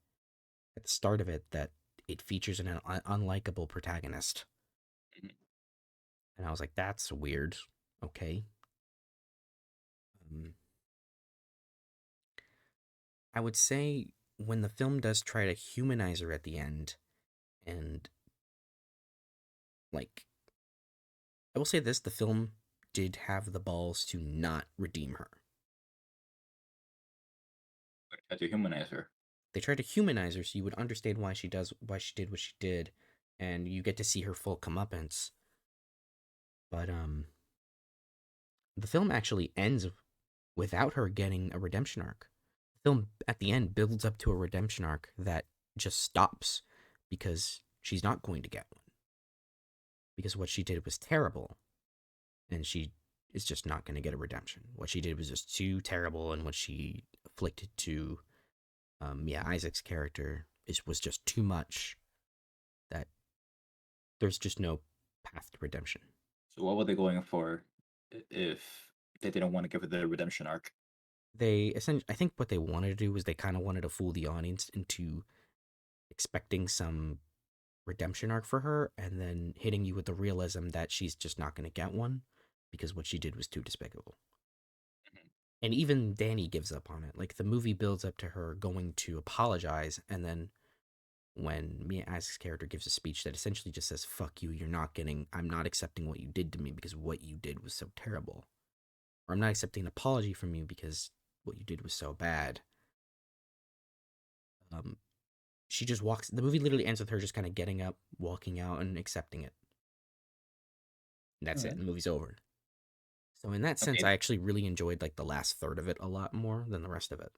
at the start of it that it features an unlikable protagonist. Mhm. And I was like, that's weird. Okay. Um, I would say when the film does try to humanize her at the end, and like, I will say this, the film did have the balls to not redeem her. Try to humanize her. They tried to humanize her so you would understand why she did what she did, and you get to see her full comeuppance. But the film actually ends without her getting a redemption arc. The film at the end builds up to a redemption arc that just stops because she's not going to get one because what she did was terrible, and she is just not going to get a redemption. What she did was just too terrible, and what she afflicted to Mia Isaac's character was just too much that there's just no path to redemption. So what were they going for if they didn't want to give her the redemption arc? They essentially, I think what they wanted to do was they kind of wanted to fool the audience into expecting some redemption arc for her and then hitting you with the realism that she's just not going to get one because what she did was too despicable. Mhm. And even Danny gives up on it. Like the movie builds up to her going to apologize, and then when Mia Isaac's character gives a speech that essentially just says, fuck you, I'm not accepting what you did to me because what you did was so terrible. Or I'm not accepting an apology from you because what you did was so bad. Um, she just walks, the movie literally ends with her just kind of getting up, walking out, and accepting it. And that's it. Alright. The movie's over. So in that sense, I Okay, actually really enjoyed like the last third of it a lot more than the rest of it.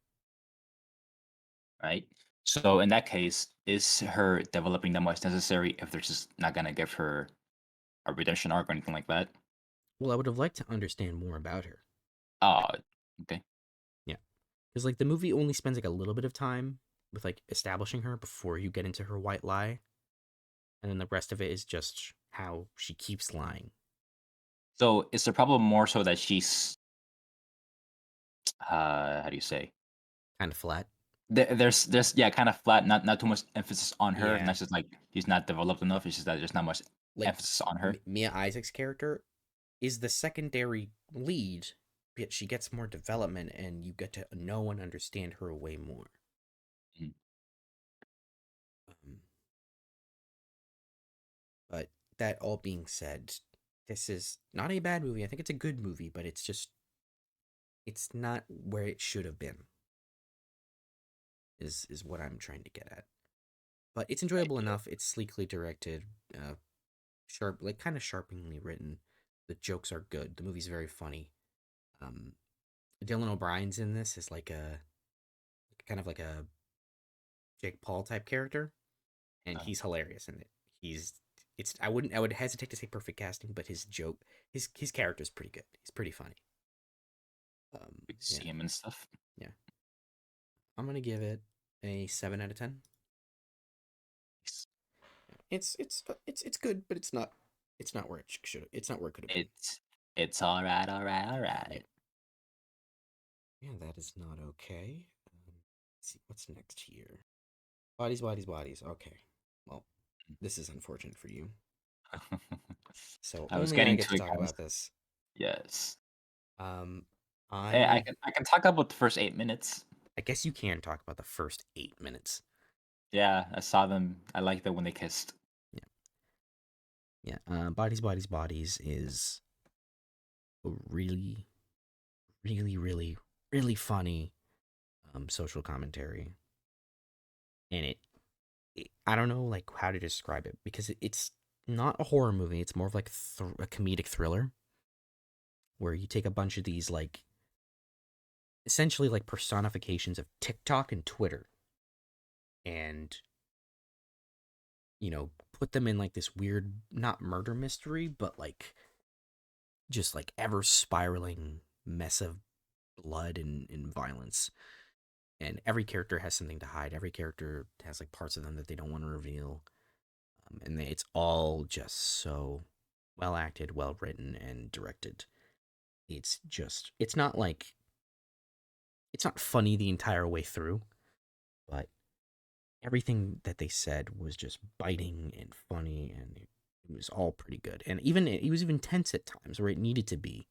right. So in that case, is her developing that much necessary if they're just not gonna give her a redemption arc or anything like that? Well, I would have liked to understand more about her. Oh, okay. Yeah. Because like the movie only spends like a little bit of time with like establishing her before you get into her white lie. And then the rest of it is just how she keeps lying. So is the problem more so that she's how do you say? Kind of flat. There's yeah, kind of flat, not too much emphasis on her, and Yeah. that's just like she's not developed enough. It's just that there's not much Like emphasis on her. Mia Isaac's character is the secondary lead, yet she gets more development and you get to know and understand her way more. Mhm. Um, but that all being said, this is not a bad movie. I think it's a good movie, but it's not where it should have been. Is what I'm trying to get at. But it's Right. enjoyable enough. It's sleekly directed, sharp, like kind of sharply written. The jokes are good. The movie's very funny. Um, Dylan O'Brien's in this is like a kind of like a Jake Paul type character, and Uh, he's hilarious in it. He's I would hesitate to say perfect casting, but his character's pretty good. He's pretty funny. we Yeah, see him and stuff. yeah. I'm gonna give it a 7 out of 10. It's good, but it's not where it should it's not where it could have been. It's all right, all right, all Yeah. right. Yeah, that is not okay. Let's see what's next here. Bodies, bodies, bodies. Okay. Well, this is unfortunate for you. So I was only I getting get to to it, talk guys. about this. Yes. Um, Hey, I I can I can talk about the first 8 minutes. I guess you can talk about the first 8 minutes. Yeah, I saw them. I liked it when they kissed. Yeah, yeah. Bodies, bodies, bodies is a really, really, really, really funny social commentary, and I don't know like how to describe it because it's not a horror movie. It's more of like a comedic thriller where you take a bunch of these like essentially like personifications of TikTok and Twitter and put them in like this weird not murder mystery but like just like ever spiraling mess of blood and violence. And every character has something to hide. Every character has like parts of them that they don't want to reveal. It's all just so well acted, well written, and directed. It's not like it's not funny the entire way through, but everything that they said was just biting and funny, and it was all pretty good. And even it was even tense at times where it needed to be,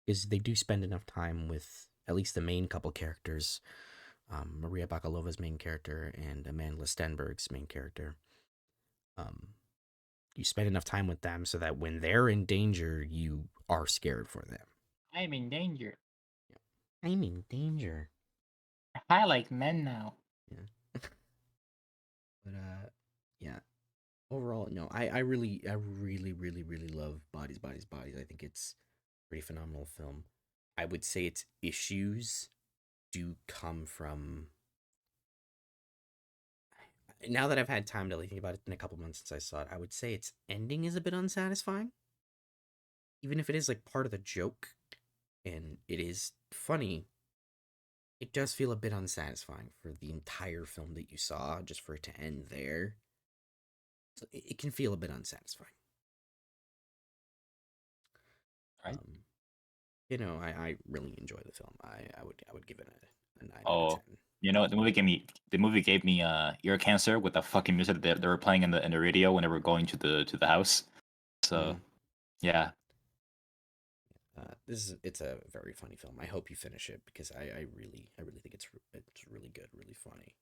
because they do spend enough time with at least the main couple characters, Maria Bakalova's main character and Amanda Stenberg's main character. Um, you spend enough time with them so that when they're in danger, you are scared for them. I'm in danger. I'm in danger. I like men now. Yeah, but yeah. Overall, no, I really love Bodies, Bodies, Bodies. I think it's a pretty phenomenal film. I would say its issues do come from now that I've had time to like, think about it in a couple months since I saw it. I would say its ending is a bit unsatisfying, even if it is like part of the joke and it is funny. It does feel a bit unsatisfying for the entire film that you saw, just for it to end there. So it can feel a bit unsatisfying. Right? Um, I really enjoy the film. I would give it a 9 out of 10. Oh, the movie gave me ear cancer with the fucking music that they were playing in the radio when they were going to the house. So Mm. yeah, It's a very funny film. I hope you finish it because I really think it's really good, really funny.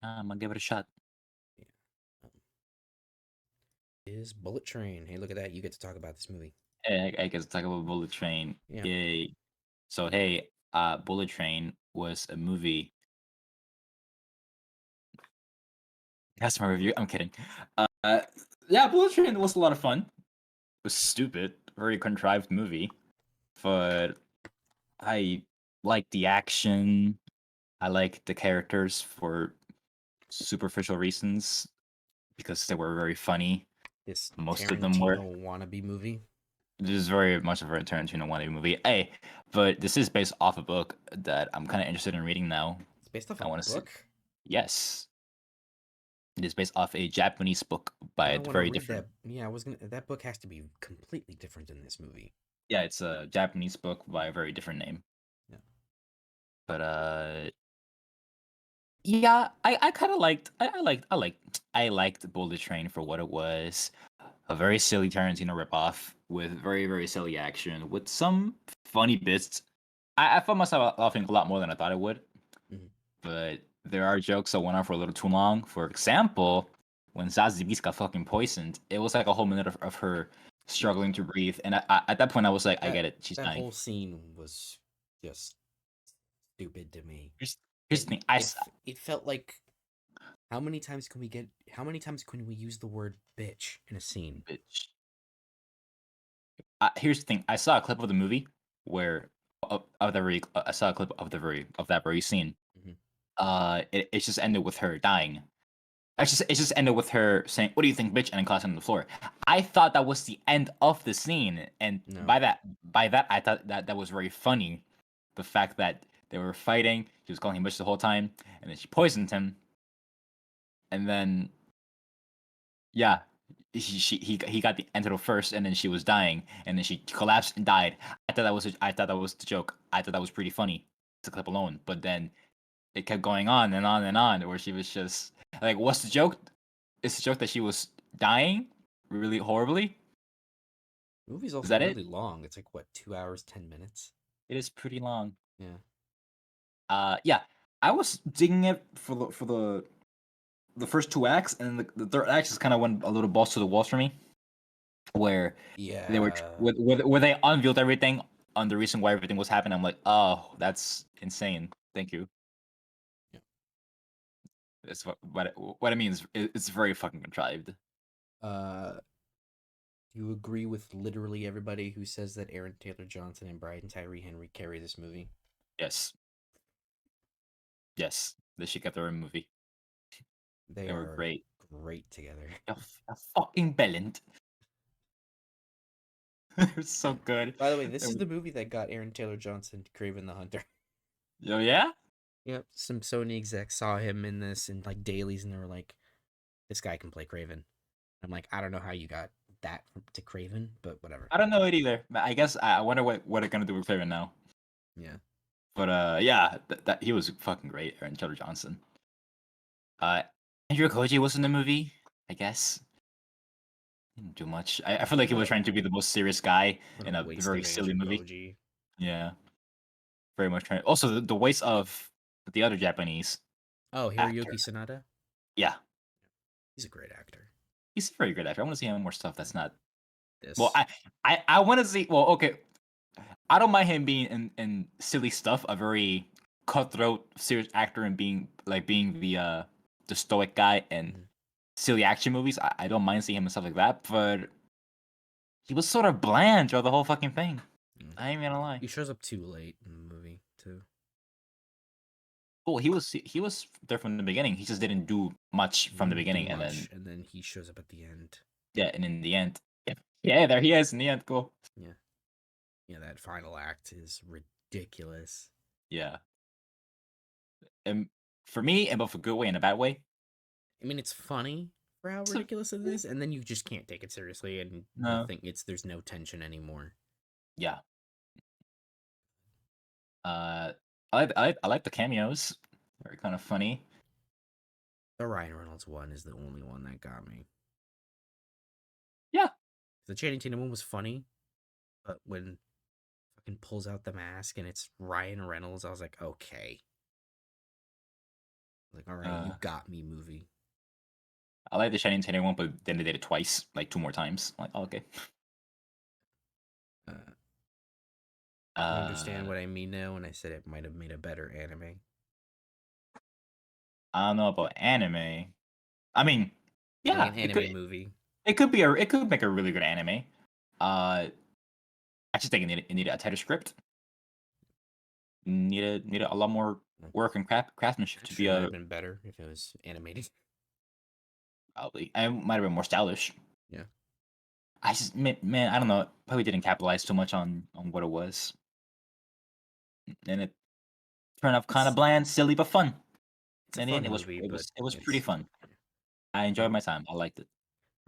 I'm gonna give it a shot. Yeah. Um, is Bullet Train? Hey, look at that! You get to talk about this movie. Hey, I guess talk about Bullet Train. Yeah. Yay! So hey, Bullet Train was a movie. That's my review. I'm kidding. Uh, yeah, Bullet Train was a lot of fun. It was stupid, very contrived movie, but I like the action. I like the characters for superficial reasons because they were very funny. This Most of them were. Tarantino wannabe movie. This is very much of a Tarantino wannabe movie. Hey, but this is based off a book that I'm kind of interested in reading now. It's based off I a want to see. book. Yes, it is based off a Japanese book by I a don't want to very read different. that. Yeah, I was gonna. That book has to be completely different than this movie. Yeah, it's a Japanese book by a very different name. Yeah. But yeah, I kind of liked. I liked Bullet Train for what it was. A very silly Tarantino ripoff with very very silly action with some funny bits. I found myself laughing a lot more than I thought I would, Mhm. but there are jokes that went on for a little too long. For example, when Zazie Beetz got fucking poisoned, it was like a whole minute of her Yeah. struggling to breathe, and at that point I was like, I That get it, she's that dying. whole scene was just stupid to me. Here's here's It the thing, it felt like how many times can we use the word bitch in a scene? bitch. Here's the thing, I saw a clip of the movie where I saw a clip of that very scene. Hmm. It just ended with her dying. It just ended with her saying, "What do you think, bitch?" and then collapsing on the floor. I thought that was the end of the scene, and No. by that, I thought that was very funny. The fact that they were fighting, she was calling him bitch the whole time, and then she poisoned him, and then yeah, he got the antidote first, and then she was dying, and then she collapsed and died. I thought that was the joke. I thought that was pretty funny. the clip alone. But then it kept going on and on and on, where she was just like, "What's the joke? It's the joke that she was dying really horribly. The movie's Is also that it? really long. It's like what, 2 hours, 10 minutes? It is pretty long. Yeah. Yeah, I was digging it for the first two acts, and the third act just kind of went a little balls to the walls for me, where they were Yeah. where they unveiled everything on the reason why everything was happening. I'm like, oh, that's insane. Thank you. Yeah. It's what it means. It's very fucking contrived. Uh, do you agree with literally everybody who says that Aaron Taylor Johnson and Brian Tyree Henry carry this movie? Yes, yes. They should get their own movie. They They were are great. great together. A fucking brilliant. They're so good. By the way, this is the movie that got Aaron Taylor Johnson to Craven the Hunter. Oh yeah. Yep, some Sony execs saw him in this in like dailies, and they were like, "This guy can play Craven." I'm like, I don't know how you got that to Craven, but whatever. I don't know it either. I guess I wonder what they're gonna do with Craven now. Yeah, But yeah, that he was fucking great, Aaron Taylor Johnson. Uh, Andrew Koji was in the movie. I guess didn't do much. I feel like he what was a trying to be the most serious guy what a in a waste very of silly Andrew movie. Koji. Yeah, very much trying. Also, the waste of the other Japanese Oh, actor. Hiroyuki Sanada. Yeah, He's a great actor. he's a very good actor. I want to see him in more stuff that's not. Well, This, I want to see. Well, okay, I don't mind him being in silly stuff. A very cutthroat, serious actor, and being the stoic guy in mhm, silly action movies. I don't mind seeing him and stuff like that, but he was sort of bland throughout the whole fucking thing. mm. I ain't gonna lie. He shows up too late in the movie too. Well, he was there from the beginning. He just didn't do much He from the didn't do beginning, and then much, and then he shows up at the end. yeah, and in the end, yeah, there he is in the end. Cool. Yeah, yeah. That final act is ridiculous. Yeah, and for me, in both a good way and a bad way. I mean, it's funny for how So ridiculous it is, and then you just can't take it seriously, and no, there's no tension anymore. yeah. Uh, I like the cameos. They're kind of funny. The Ryan Reynolds one is the only one that got me. Yeah. The Channing Tatum one was funny, but when fucking pulls out the mask and it's Ryan Reynolds, I was like, okay. Like, all right, you Uh, got me, movie. I like the Shining Tatum one, but then they did it twice, like two more times. I'm like, oh, okay. Uh, you understand Uh, what I mean now when I said it might have made a better anime? I don't know about anime. I mean, Like yeah, an it could anime movie. it could make a really good anime. Uh, I just think it needed a tighter script. Needed a lot more Well, work and craftsmanship to be actually, might a have been better if it was animated. probably. I might have been more stylish. Yeah. I just man, I don't know. Probably didn't capitalize too much on what it was, and it turned out kind of It's bland, silly, but fun. it's a In the end, fun it was movie, it but was it was pretty it's fun. yeah. I enjoyed All my time. I liked it.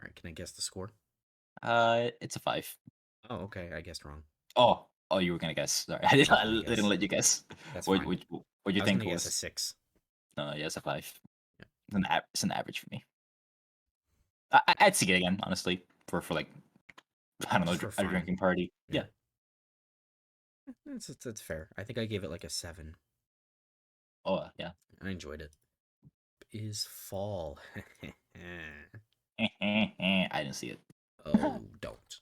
right, can I guess the score? It's a 5. Oh, okay, I guessed wrong. Oh, you were gonna guess. Sorry, I I didn't guess let you guess. that's What fine. what what you I was think gonna it guess a was? 6. No, yeah, it's a 5. Yeah. It's an average for me. I'd see it again, honestly, for like I don't Just know, for a fun. drinking party. Yeah. Yeah. That's fair. I think I gave it like a 7. Oh, yeah. I enjoyed it. Is fall. I didn't see it. Oh, don't.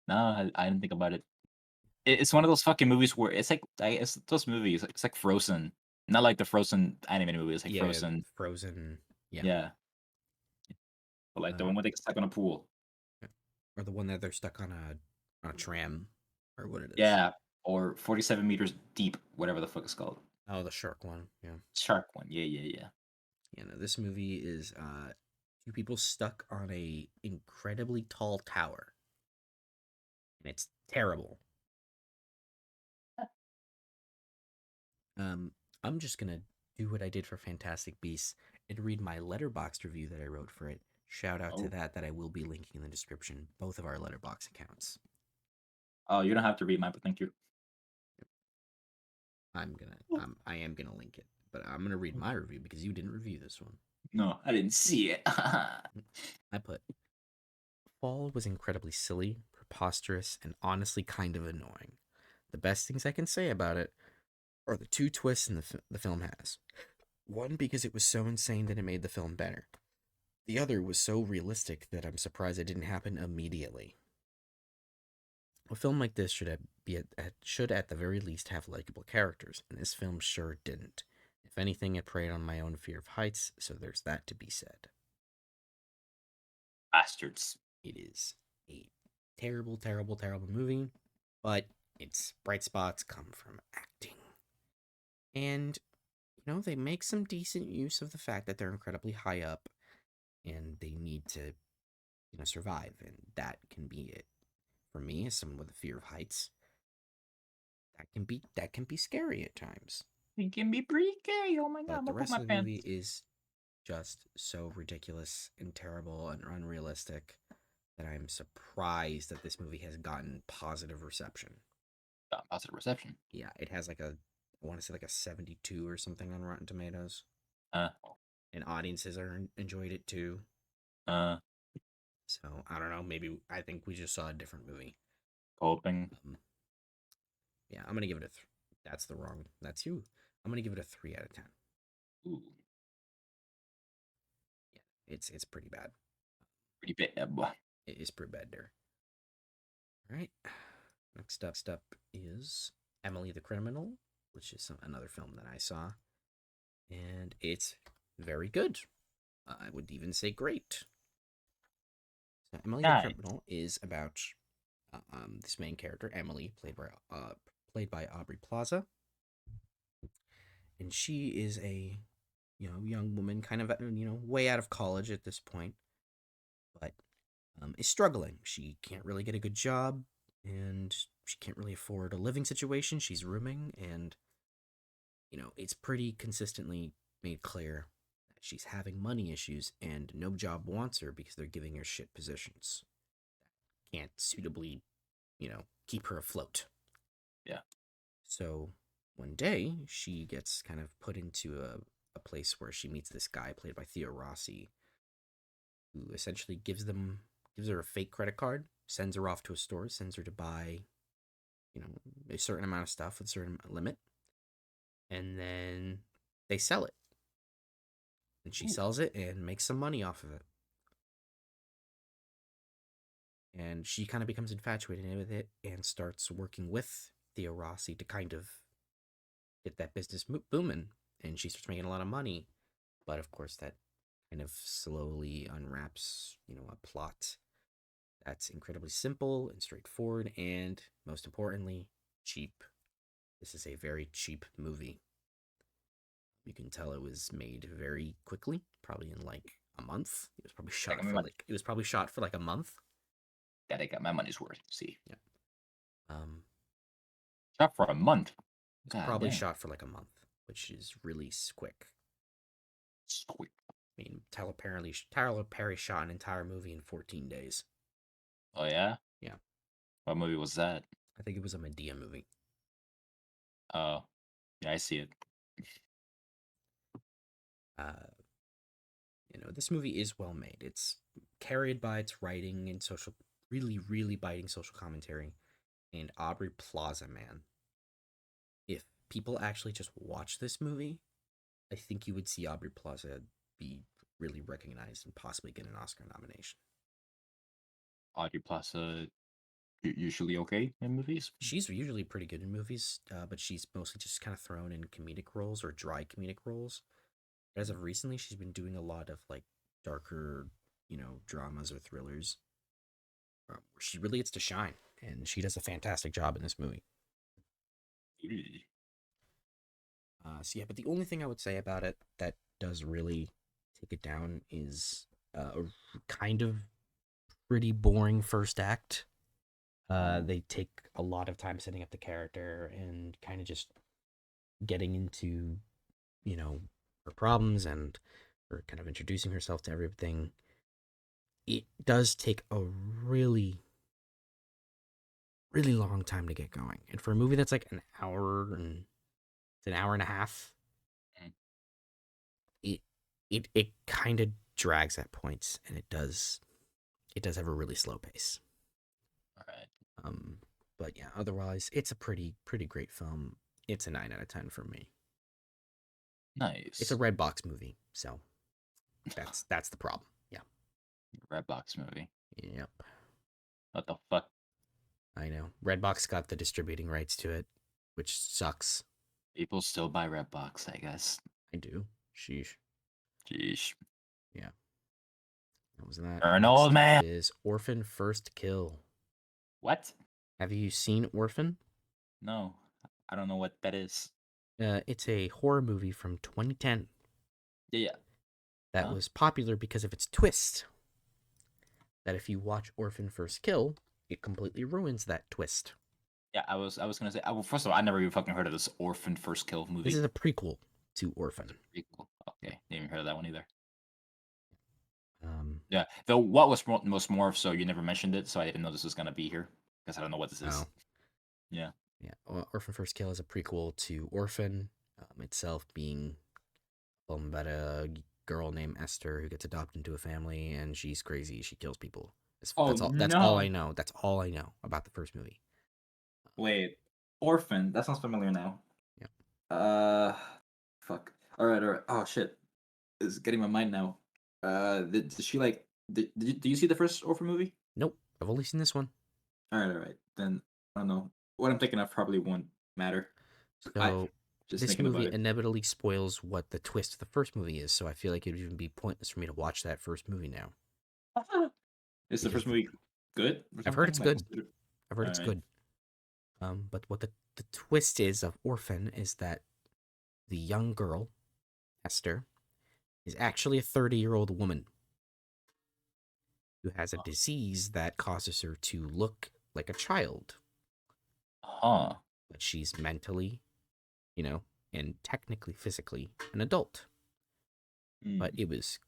No, I didn't think about it. It's one of those fucking movies where it's those movies. It's like Frozen, not like the Frozen animated movie. It's like Yeah, Frozen. Frozen. Yeah. Yeah, but like the Uh, one where they get stuck on a pool. or the one that they're stuck on a tram, or what it is. Yeah, or 47 meters deep, whatever the fuck it's called. Oh, the shark one. Yeah. Shark one. Yeah, yeah, yeah. Yeah. No, this movie is two people stuck on a incredibly tall tower, and it's terrible. Um, I'm just gonna do what I did for Fantastic Beasts and read my letterboxd review that I wrote for it. Shout out to Oh, that I will be linking in the description. Both of our letterbox accounts. oh, you don't have to read mine, but thank you. I am gonna link it, but I'm gonna read my review because you didn't review this one. No, I didn't see it. I put Fall was incredibly silly, preposterous, and honestly kind of annoying. The best things I can say about it are the two twists the film has. One because it was so insane that it made the film better. The other was so realistic that I'm surprised it didn't happen immediately. A film like this should at the very least have likable characters, and this film sure didn't. If anything, it preyed on my own fear of heights, so there's that to be said. Bastards. It is a terrible, terrible, terrible movie, but its bright spots come from acting. And, they make some decent use of the fact that they're incredibly high up and they need to, survive, and that can be it. For me, as someone with a fear of heights, that can be scary at times. It can be pretty gay. Oh my god, But I'm the gonna put rest my of the movie pants. is just so ridiculous and terrible and unrealistic that I'm surprised that this movie has gotten positive reception. Positive reception. Yeah, it has I want to say like a 72 or something on Rotten Tomatoes, Uh, and audiences are enjoyed it too. uh, So I don't know. Maybe I think we just saw a different movie. Coping. Um, yeah, I'm gonna give it a. That's the wrong. That's you. I'm gonna give it a 3 out of 10. Ooh, Yeah, it's pretty bad. pretty bad, boy. It is pretty bad there. All right. Next up is Emily the Criminal, which is another film that I saw, and it's very good. I would even say great. So Emily the Nice. Criminal is about this main character, Emily, played by Aubrey Plaza, and she is a young woman, kind of way out of college at this point, but is struggling. She can't really get a good job, and she can't really afford a living situation. She's rooming, and it's pretty consistently made clear that she's having money issues, and no job wants her because they're giving her shit positions. Can't suitably, keep her afloat. Yeah. So one day she gets kind of put into a place where she meets this guy played by Theo Rossi, who essentially gives her a fake credit card, sends her off to a store, sends her to buy, a certain amount of stuff with a certain limit, and then they sell it. And she Ooh, sells it and makes some money off of it. And she kind of becomes infatuated with it and starts working with Theo Rossi to kind of get that business booming. And she starts making a lot of money. But of course, that kind of slowly unwraps, a plot that's incredibly simple and straightforward. And most importantly, cheap. This is a very cheap movie. You can tell it was made very quickly, probably in like a month. I got my money. It was probably shot for like a month. That I got my money's worth. See, Yeah. Um, shot for a month. it's God probably damn. shot for like a month, which is really quick. Squeak. I mean, Tyler Perry shot an entire movie in 14 days. Oh yeah. Yeah, What movie was that? I think it was a Medea movie. Oh, yeah, I see it. Uh, this movie is well made. It's carried by its writing and really, really biting social commentary. And Aubrey Plaza, man, if people actually just watch this movie, I think you would see Aubrey Plaza be really recognized and possibly get an Oscar nomination. Audrey Plaza usually okay in movies. She's usually pretty good in movies, but she's mostly just kind of thrown in comedic roles or dry comedic roles. As of recently, she's been doing a lot of like darker, dramas or thrillers, where she really gets to shine, and she does a fantastic job in this movie. Ew. So yeah, but the only thing I would say about it that does really take it down is a kind of pretty boring first act. Oh, They take a lot of time setting up the character and kind of just getting into, you know, her problems and her kind of introducing herself to everything. It does take a really, really long time to get going. And for a movie that's like an hour and It's an hour and a half. Mm, It it kind of drags at points, and it does have a really slow pace. all right. Um, but yeah, otherwise, it's a pretty great film. It's a 9 out of 10 for me. It's a Nice. red box movie, so that's the problem. Yeah. Redbox movie. Yep. What the fuck? I know. Redbox got the distributing rights to it, which sucks. People still buy Redbox, I guess. I do. Sheesh. Jeez. Yeah. That was that. You're an old Next man. is Orphan First Kill. What? Have you seen Orphan? No. I don't know what that is. It's a horror movie from 2010 Yeah, yeah. that Huh? was popular because of its twist. That if you watch Orphan First Kill, it completely ruins that twist. Yeah, I was gonna say. Well, first of all, I never even fucking heard of this Orphan First Kill This movie. is a prequel to It's Orphan. pretty cool. Okay, didn't even heard of that one either. Um, Yeah. Though what was most more so you never mentioned it, so I didn't know this was gonna be here because I don't know what this oh, is. Yeah. yeah. Orphan First Kill is a prequel to Orphan itself, being about a girl named Esther who gets adopted into a family, and she's crazy. She kills people. Oh That's all. That's all I no! know. That's all I know about the first movie. Wait, Orphan. That sounds familiar now. Yeah. Uh, fuck. All right, all right. Oh shit, it's getting my mind now. Did she like? Did you see the first Orphan movie? Nope. I've only seen this one. All right, all right. Then I don't know. What I'm thinking of probably won't matter. I So just this thinking about movie it. inevitably spoils what the twist of the first movie is. So I feel like it would even be pointless for me to watch that first movie now Is the because first movie good or I've heard something? it's Like, good. I've heard all it's right. good. But what the twist is of Orphan is that the young girl Esther is actually a 30-year-old woman who has a disease that causes her to look like a child, Huh. but she's mentally, you know, and technically physically an adult. But Mm. it was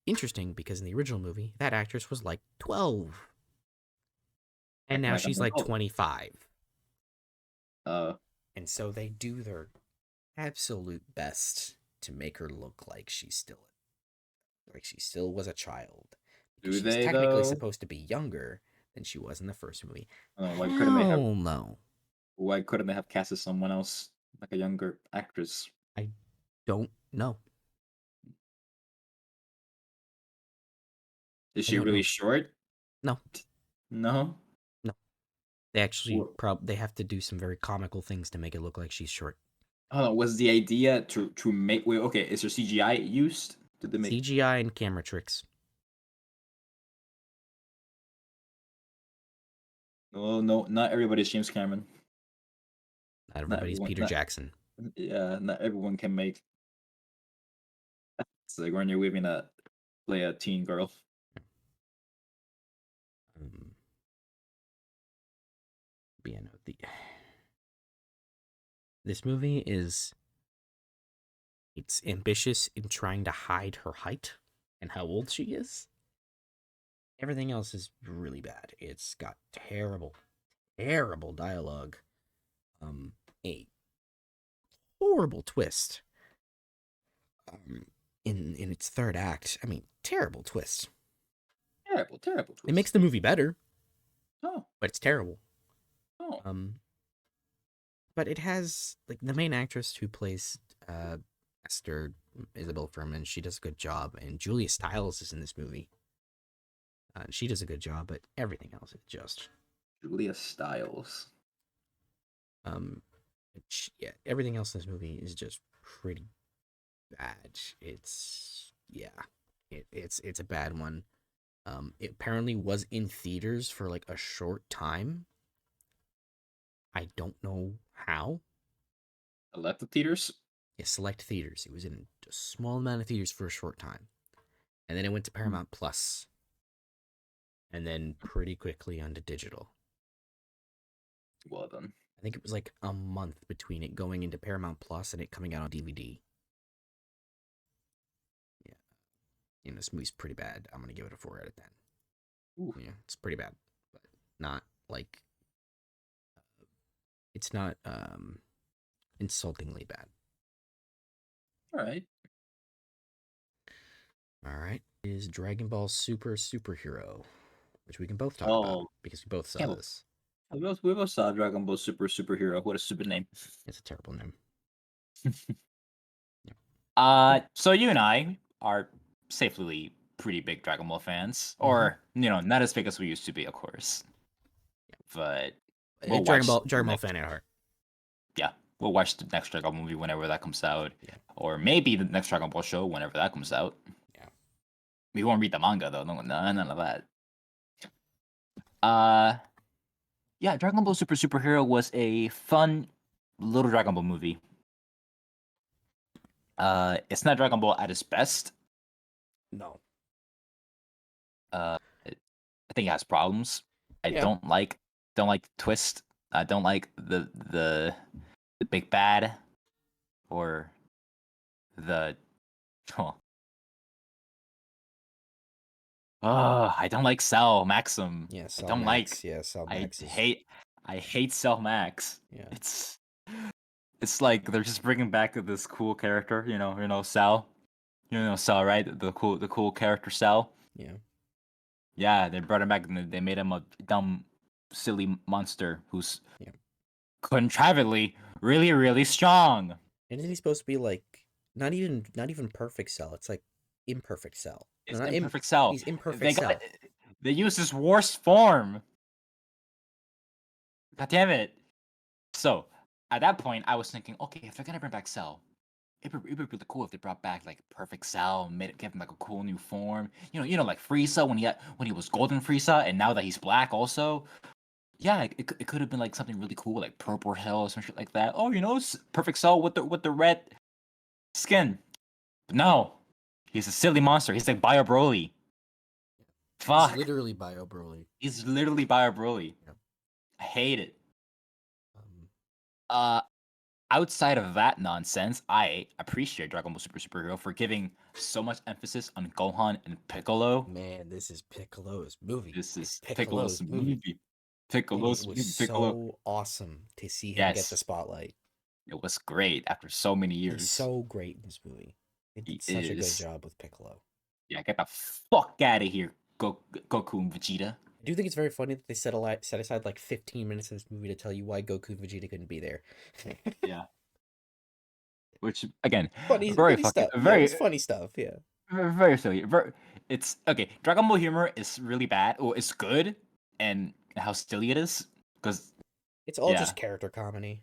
interesting because in the original movie, that actress was like 12, and Acting now like an she's like adult. 25. Uh, And so they do their absolute best to make her look like she still was a child because do she's they technically though? supposed to be younger than she was in the first movie. Why couldn't they have? Hell no. Why couldn't they have casted someone else, like a younger actress? I don't know. Is I she don't really know. short? No, No. no. They actually Wha- they have to do some very comical things to make it look like she's short. Hold on. Was the idea to make? Wait. Okay. Is there CGI used? Did they make? CGI and camera tricks. No, no. Not everybody's James Cameron. Not Not everybody's everyone. Peter Not Jackson. yeah. Not everyone can make. It's like when you're leaving a play a teen girl. Um, but yeah, no, this movie is it's ambitious in trying to hide her height and how old she is. Everything else is really bad. It's got terrible dialogue. A horrible twist. Um, in its third act. I mean, terrible twist. Terrible. Terrible It makes twist. the movie better, Oh. but it's terrible. Oh. Um, but it has like the main actress who plays Esther Isabel Furman. She does a good job, and Julia Stiles is in this movie. She does a good job, but everything else is just Julia Stiles. um, yeah. Everything else in this movie is just pretty bad. It's yeah, it's a bad one. It apparently was in theaters for like a short time. I don't know how. Elective theaters. Yeah, select theaters. It was in a small amount of theaters for a short time, and then it went to Hmm. Paramount Plus, and then pretty quickly onto digital. Well done. I think it was like a month between it going into Paramount Plus and it coming out on DVD. Yeah, this movie's pretty bad. I'm gonna give it a 4 out of 10. Ooh. Yeah, it's pretty bad, but not like it's not insultingly bad. All right. All right, is Dragon Ball Super Superhero, which we can both talk about Oh, because we both saw yeah. this. We both saw Dragon Ball Superhero. What a stupid name. It's a terrible name. Yeah. So you and I are safely pretty big Dragon Ball fans, Mm-hmm. or not as big as we used to be, of course. But we'll Dragon watch Ball the Dragon Ball next. fan at heart. Yeah, we'll watch the next Dragon Ball movie whenever that comes out, Yeah, or maybe the next Dragon Ball show whenever that comes out. yeah, We won't read the manga though. No, none of that. Uh, yeah, Dragon Ball Superhero was a fun little Dragon Ball movie. It's not Dragon Ball at its best. no, Uh, I think it has problems. I yeah. don't like the twist. I don't like the big bad or the oh, I don't like Cell Maxim. Yeah, I Cell don't like Max. Yeah, Cell I Max is. hate I hate Cell Max. Yeah, It's it's like they're just bringing back this cool character, Cell. Cell, right? The cool character Cell. yeah. Yeah, they brought him back and they made him a dumb, silly monster who's Yeah. contrivably really, really strong. And isn't he supposed to be like not even perfect cell? It's like imperfect cell. No, It's not imperfect Cell. he's imperfect They got cell. they use his worst form. God damn it. So at that point, I was thinking, okay, if they're gonna bring back Cell, it'd be really cool if they brought back like perfect Cell, gave him like a cool new form. Like Frieza when he was Golden Frieza, and now that he's black, also. Yeah, it could have been like something really cool, like Purple Hell or some shit like that. Oh, Perfect Cell with the red skin. But no, he's a silly monster. He's like Bio Broly. He's Fuck, literally Bio Broly. he's literally Bio Broly. Yeah. I hate it. Um, Uh, Outside of that nonsense, I appreciate Dragon Ball Superhero for giving so much emphasis on Gohan and Piccolo. man, this is Piccolo's movie. This It's is Piccolo's Piccolo's movie, movie. and it Piccolo's was movie. Piccolo. so awesome to see him get the Yes, spotlight. it was great after so many He's years. so great in this movie. They He did such a good is. job with Piccolo. Yeah, get the fuck out of here, Goku and Vegeta. I do think it's very funny that they set aside like 15 minutes of this movie to tell you why Goku and Vegeta couldn't be there. Yeah, which again, funny, very funny fucking, stuff. Yeah, very, it's funny stuff. Yeah, very silly. It's okay. Dragon Ball humor is really bad. Well, it's good, and how silly it is. Because it's all yeah, just character comedy.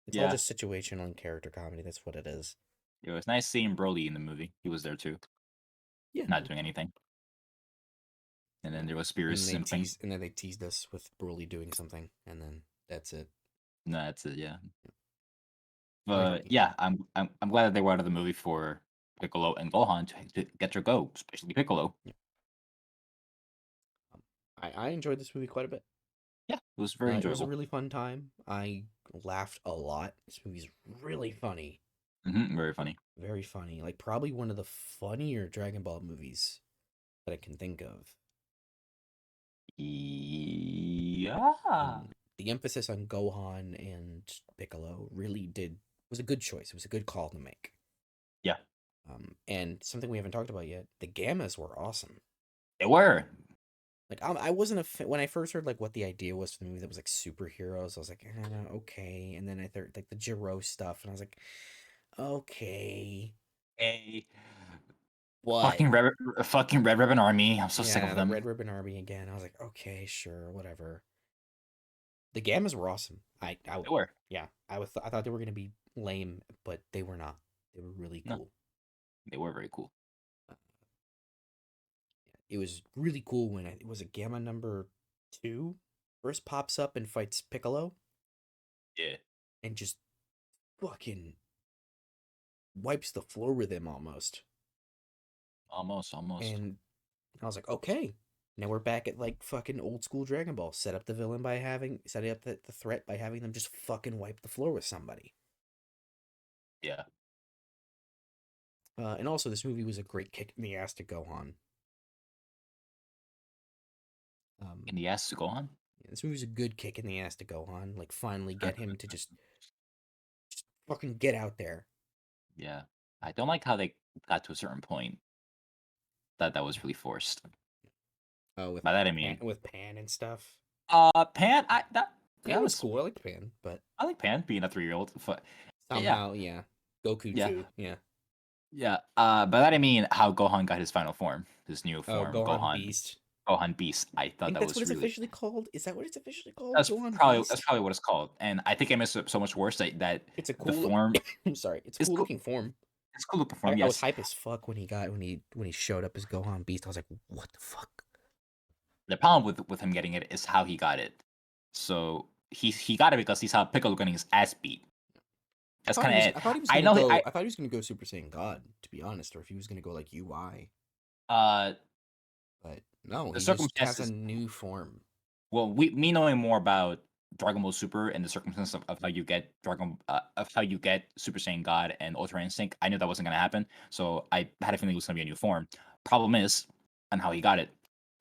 It's all yeah, just situational and character comedy. That's what it is. it was nice seeing Broly in the movie. He was there too, Yeah, not doing anything. And yeah. then there was Spears simping. And then they teased us with Broly doing something, and then that's it. No, that's it. Yeah, I but yeah, I'm glad that they were out of the movie for Piccolo and Gohan to get their go, especially Piccolo. yeah. I enjoyed this movie quite a bit. Yeah, it was very It was a enjoyable. really fun time. I laughed a lot. This movie's really funny, Very funny. very funny. Like probably one of the funnier Dragon Ball movies that I can think of. Yeah. And the emphasis on Gohan and Piccolo really did was a good choice. It was a good call to make. Yeah, And something we haven't talked about yet, the Gammas were awesome. they were. Like I wasn't when I first heard like what the idea was for the movie that was like superheroes. I was like, okay. And then I heard like the Jiro stuff, and I was like, okay, A what? fucking Red Ribbon Army. I'm so sick Yeah, of the them. Red Ribbon Army again. I was like, okay, sure, whatever. The Gammas were awesome. They were. Yeah, I thought they were gonna be lame, but they were not. They were really No, cool. they were very cool. Uh, It was really cool when it was a Gamma number 2 first pops up and fights Piccolo Yeah, and just fucking wipes the floor with him almost. almost. And I was like, okay, now we're back at like fucking old school Dragon Ball. Set up the villain by setting up the threat by having them just fucking wipe the floor with somebody. Yeah, And also, this movie was a great kick in the ass to Gohan. in the ass to go on. This movie was a good kick in the ass to Gohan. Like, finally get him to just Fucking get out there. Yeah. I don't like how they got to a certain point that was really forced. Oh, with By that I mean, Pan and stuff. Pan, Pan that was was cool. I liked Pan, but I like Pan being a 3-year-old. But yeah, somehow, yeah, Goku yeah, too. Yeah. yeah. By that I mean how Gohan got his final form, his new Oh, form, Gohan Beast. Gohan Beast. I I thought think that that's what was it's really officially called. Is that what it's officially called? Gohan that's Beast. probably what it's called. And I think I missed it so much worse that It's a the cool look. form I'm sorry. It's a is cool cool. looking form. It's cool to perform. I was Yes, hype as fuck when he showed up as Gohan Beast. I was like, what the fuck? the problem with him getting it is how he got it. So he got it because he saw Piccolo getting his ass beat. That's kind of it. I thought he was I gonna know. go. I thought he was gonna go Super Saiyan God, to be honest, or if he was gonna go like UI. Uh, But no, the he just has a circumstances. new form. Well, me knowing more about Dragon Ball Super and the circumstances of how you get Super Saiyan God and Ultra Instinct, I knew that wasn't gonna happen. So I had a feeling it was gonna be a new form. Problem is, on how he got it.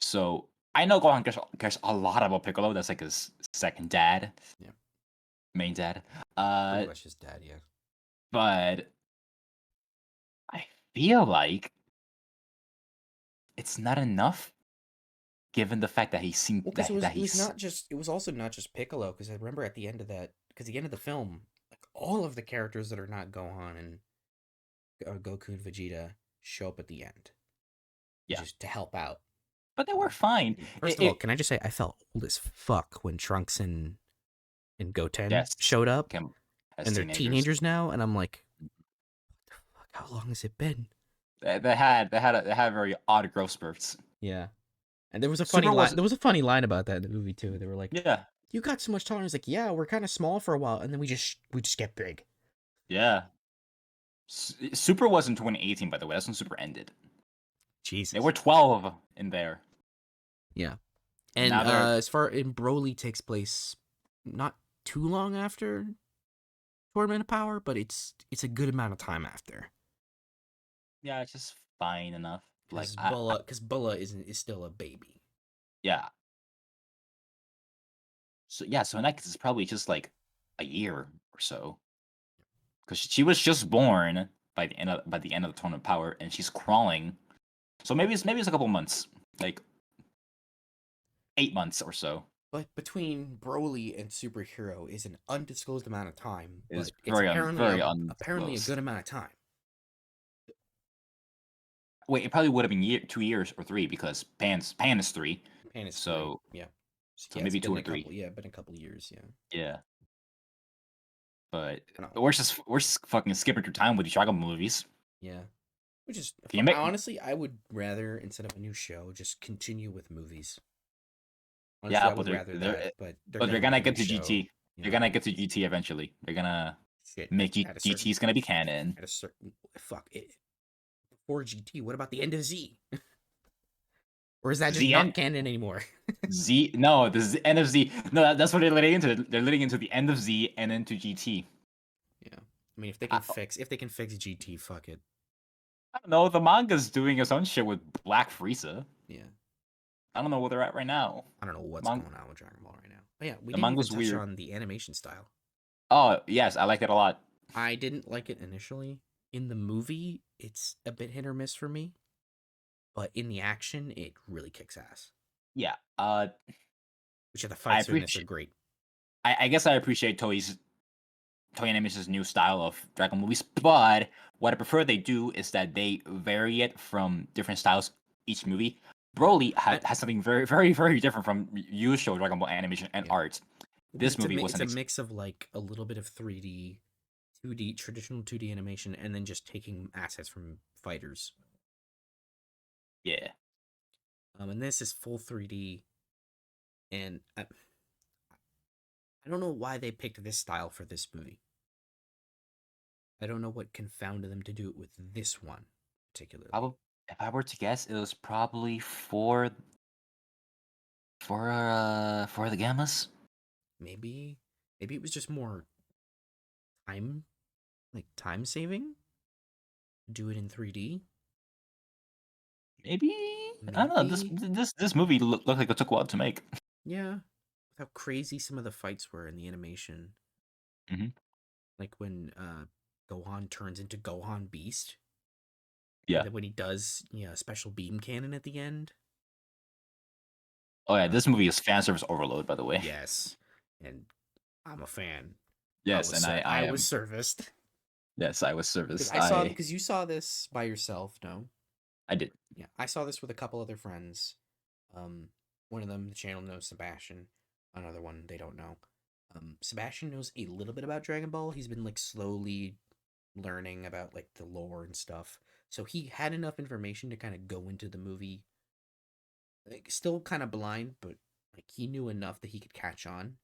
So I know Gohan cares a lot about Piccolo. That's like his second dad, Yeah, main dad. pretty Uh, much his dad. Yeah. but I feel like it's not enough given the fact that he seemed Well, because that it was he's not just it was also not just Piccolo. Because I remember at the end of that, because the end of the film, like all of the characters that are not Gohan and Goku and Vegeta show up at the end, yeah, just to help out. but they were fine. First of all, can I just say I felt old as fuck when Trunks and Goten Yes, showed up, came as and they're teenagers. teenagers now, and I'm like, fuck, how long has it been? They had very odd growth spurts. Yeah. And there was a funny Super line. was There was a funny line about that in the movie too. They were like, yeah, "You got so much tolerance." Like, yeah, we're kind of small for a while, and then we just get big. yeah. Super was in 2018, by the way. That's when Super ended. They Jesus. were 12 in there, Yeah. and And now they're as far in Broly takes place not too long after Tournament of Power, but it's a good amount of time after. yeah, it's just fine enough. Like Because Bulla is still a baby. yeah. So yeah, so in that case, it's probably just like a year or so because she was just born by the end of the Tournament of Power, and she's crawling. So maybe it's a couple months, like 8 months or so. But between Broly and Superhero is an undisclosed amount of time, Is but it's very apparently a undisclosed. good amount of time. Wait, it probably would have been 2 years or three because Pan is three, Pan is three. so Yeah. so Yeah, it's maybe two been or a three. couple. Yeah, been a couple years. Yeah. Yeah, but I don't know. we're just fucking skipping through time with these Dragon Ball movies. Yeah. Which is Can you make honestly, I would rather instead of a new show, just continue with movies. Honestly, yeah, I would rather that, but they're but they're gonna make gonna a new get to show. GT. They're Yeah. gonna get to GT eventually. They're gonna Shit. make At a GT certain is gonna be canon. fuck it. Before GT, what about the end of Z? Or is that just Z not N canon anymore? Z no, end of Z. No, that's what they're leading into. They're leading into the end of Z and into GT. Yeah. I mean, I, if they can fix GT, fuck it. I don't know. The manga's doing its own shit with Black Frieza. Yeah. I don't know where they're at right now. I don't know what's Mang- going on with Dragon Ball right now. But yeah, we the didn't even manga's touch weird. on the animation style. Oh yes, I like it a lot. I didn't like it initially. In the movie, it's a bit hit or miss for me, but in the action, it really kicks ass. Yeah. Which the I fights in this are appreciate. great. I guess I appreciate Toei Animation's new style of Dragon movies, but what I prefer they do is that they vary it from different styles each movie. Broly I, has something very different from usual Dragon Ball animation and yeah, art. because This movie it's wasn't. a mix of like a little bit of 3D, 2D traditional 2D animation, and then just taking assets from fighters. Yeah, And this is full 3D, and I don't know why they picked this style for this movie. I don't know what confounded them to do it with this one particularly. if I were to guess, it was probably for the Gammas. Maybe it was just more time, like time saving. Do it in 3D. Maybe I don't know. Maybe. This movie looked like it took a while to make. Yeah. How crazy some of the fights were in the animation. Mhm. like when Gohan turns into Gohan Beast, and Yeah. then when he does a special beam cannon at the end. Oh yeah, Uh, this movie is fan service overload, by the way. yes, and I'm a fan. Yes, and I I was am. serviced Yes, I was because serviced. I saw I because you saw this by yourself. No, I did. yeah, I saw this with a couple other friends. Um, one of them, the channel knows Sebastian. Another one, they don't know. Sebastian knows a little bit about Dragon Ball. He's been like slowly learning about like the lore and stuff. So he had enough information to kind of go into the movie, like still kind of blind, but like he knew enough that he could catch on.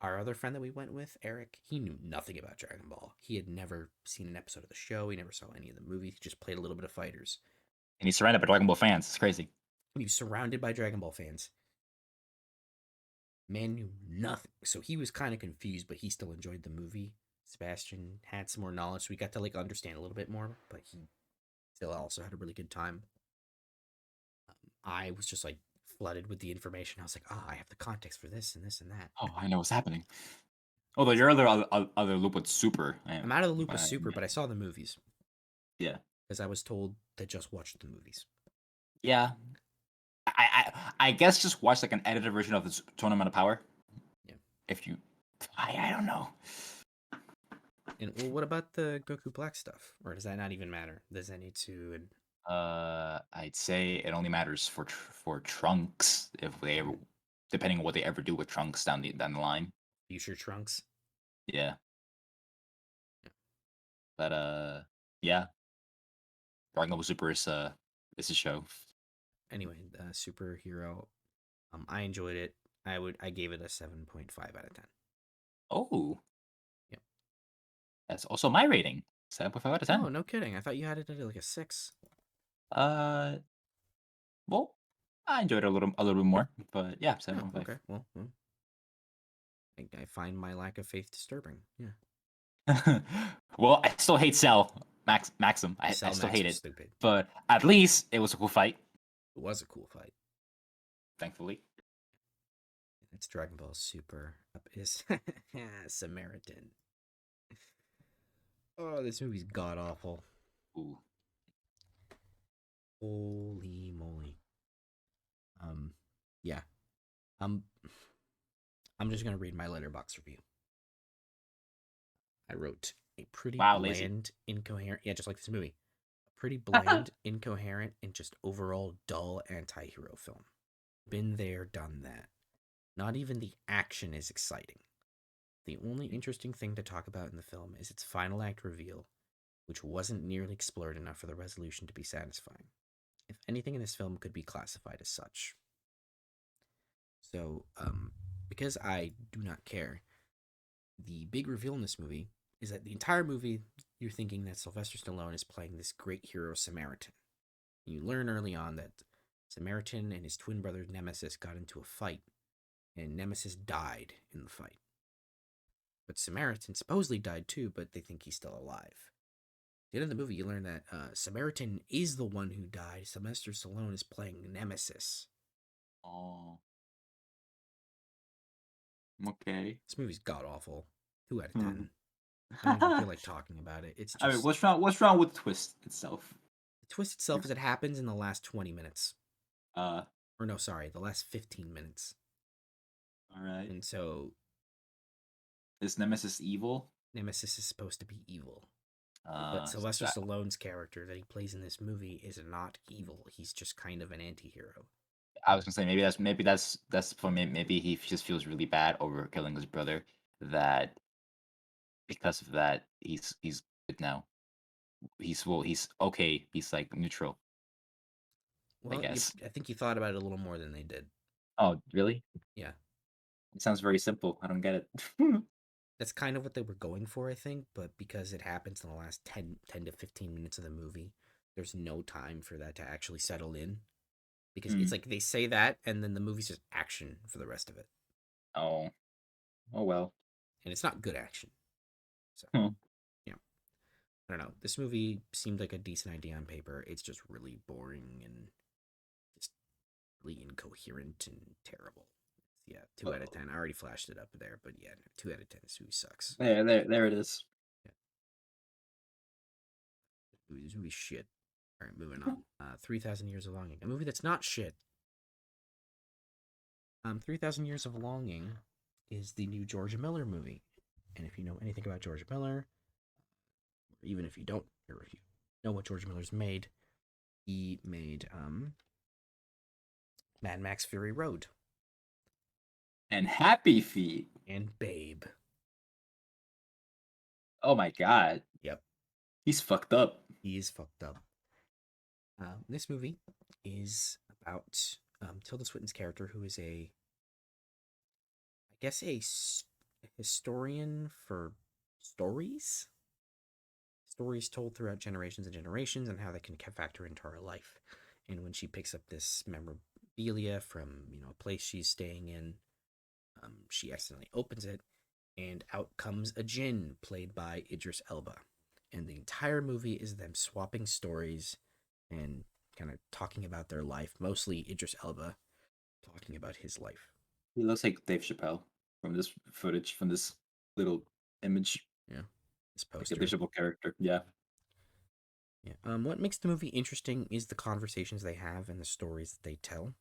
Our other friend that we went with, Eric, he knew nothing about Dragon Ball. He had never seen an episode of the show. He never saw any of the movies. He just played a little bit of Fighters. And he's surrounded by Dragon Ball fans. It's crazy. And he was surrounded by Dragon Ball fans. Man knew nothing. So he was kind of confused, but he still enjoyed the movie. Sebastian had some more knowledge, so we got to like understand a little bit more, but he still also had a really good time. I was just like flooded with the information. I was like, I have the context for this and this and that. Oh, I know what's happening. Although your other loop was super. I'm out of the loop with Super, but I saw the movies Yeah. because I was told to just watch the movies. Yeah. I guess just watch like an edited version of this Tournament of Power. Yeah. If you, I don't know. And well, what about the Goku Black stuff? Or does that not even matter? Does that need to? And I'd say it only matters for Trunks if they ever, depending on what they ever do with Trunks down the line. future Trunks. Yeah, but yeah, Dragon Ball Super is a show. Anyway, superhero. I enjoyed it. I gave it a 7.5 out of 10. Oh, Yep. that's also my rating. 7.5 out of Oh, 10. no kidding. I thought you had it at like a 6. Uh, well, I enjoyed it a little bit more, but yeah, Oh, 7.5. okay. Well, I find my lack of faith disturbing. Yeah. Well, I still hate Cell, Maxim. I Cell still Max hate was it, stupid. but at least it was a cool fight. It was a cool fight. Thankfully. It's Dragon Ball Super. Up is Samaritan. Oh, this movie's god awful. Ooh. Holy moly. Um, yeah. Um, I'm just gonna read my letterbox review. I wrote a pretty Wow, lazy. bland, incoherent. Yeah, just like this movie. A pretty bland, incoherent, and just overall dull anti-hero film. Been there, done that. Not even the action is exciting. The only interesting thing to talk about in the film is its final act reveal, which wasn't nearly explored enough for the resolution to be satisfying. If anything in this film could be classified as such. So, because I do not care, the big reveal in this movie is that the entire movie you're thinking that Sylvester Stallone is playing this great hero Samaritan. You learn early on that Samaritan and his twin brother Nemesis got into a fight, and Nemesis died in the fight. But Samaritan supposedly died too, but they think he's still alive. At the end of the movie, you learn that Samaritan is the one who died. Sylvester Stallone is playing Nemesis. Oh, okay. This movie's god awful. 2 out of Hmm. 10. I don't even feel like talking about it. It's I mean, just what's wrong with the twist itself? the twist itself is it happens in the last 20 minutes. Uh, Or no, sorry, the last 15 minutes. all right. And so Is Nemesis evil? Nemesis is supposed to be evil. But Sylvester That, Stallone's character that he plays in this movie is not evil. He's just kind of an anti-hero. I was gonna say maybe that's for me. Maybe he just feels really bad over killing his brother. That because of that, he's good now. He's okay. He's like neutral, I Well, guess. I think you thought about it a little more than they did. Oh, really? Yeah. It sounds very simple. I don't get it. That's kind of what they were going for, I think, but because it happens in the last 10 to 15 minutes of the movie, there's no time for that to actually settle in. Because it's Hmm. like they say that, and then the movie's just action for the rest of it. Oh, oh well. And it's not good action. So, Hmm. yeah. I don't know. This movie seemed like a decent idea on paper. It's just really boring and just really incoherent and terrible. Yeah, 2 out of Oh. 10. I already flashed it up there, but yeah, 2 out of 10. This movie sucks. There it is. This movie's shit. All right, moving on. 3,000 Years of Longing, a movie that's not shit. 3,000 Years of Longing is the new George Miller movie. And if you know anything about George Miller, or even if you don't, or if you know what George Miller's made, he made Mad Max Fury Road And Happy Feet. and Babe. Oh my god. Yep, He's fucked up. he is fucked up. This movie is about Tilda Swinton's character, who is I guess, a historian for stories. Stories told throughout generations and generations, and how they can factor into our life. And when she picks up this memorabilia from a place she's staying in, she accidentally opens it, and out comes a djinn played by Idris Elba. And the entire movie is them swapping stories and kind of talking about their life. Mostly Idris Elba talking about his life. He looks like Dave Chappelle from this footage, from this little image, Yeah, this like a poster. visual character. Yeah. Yeah. What makes the movie interesting is the conversations they have and the stories that they tell.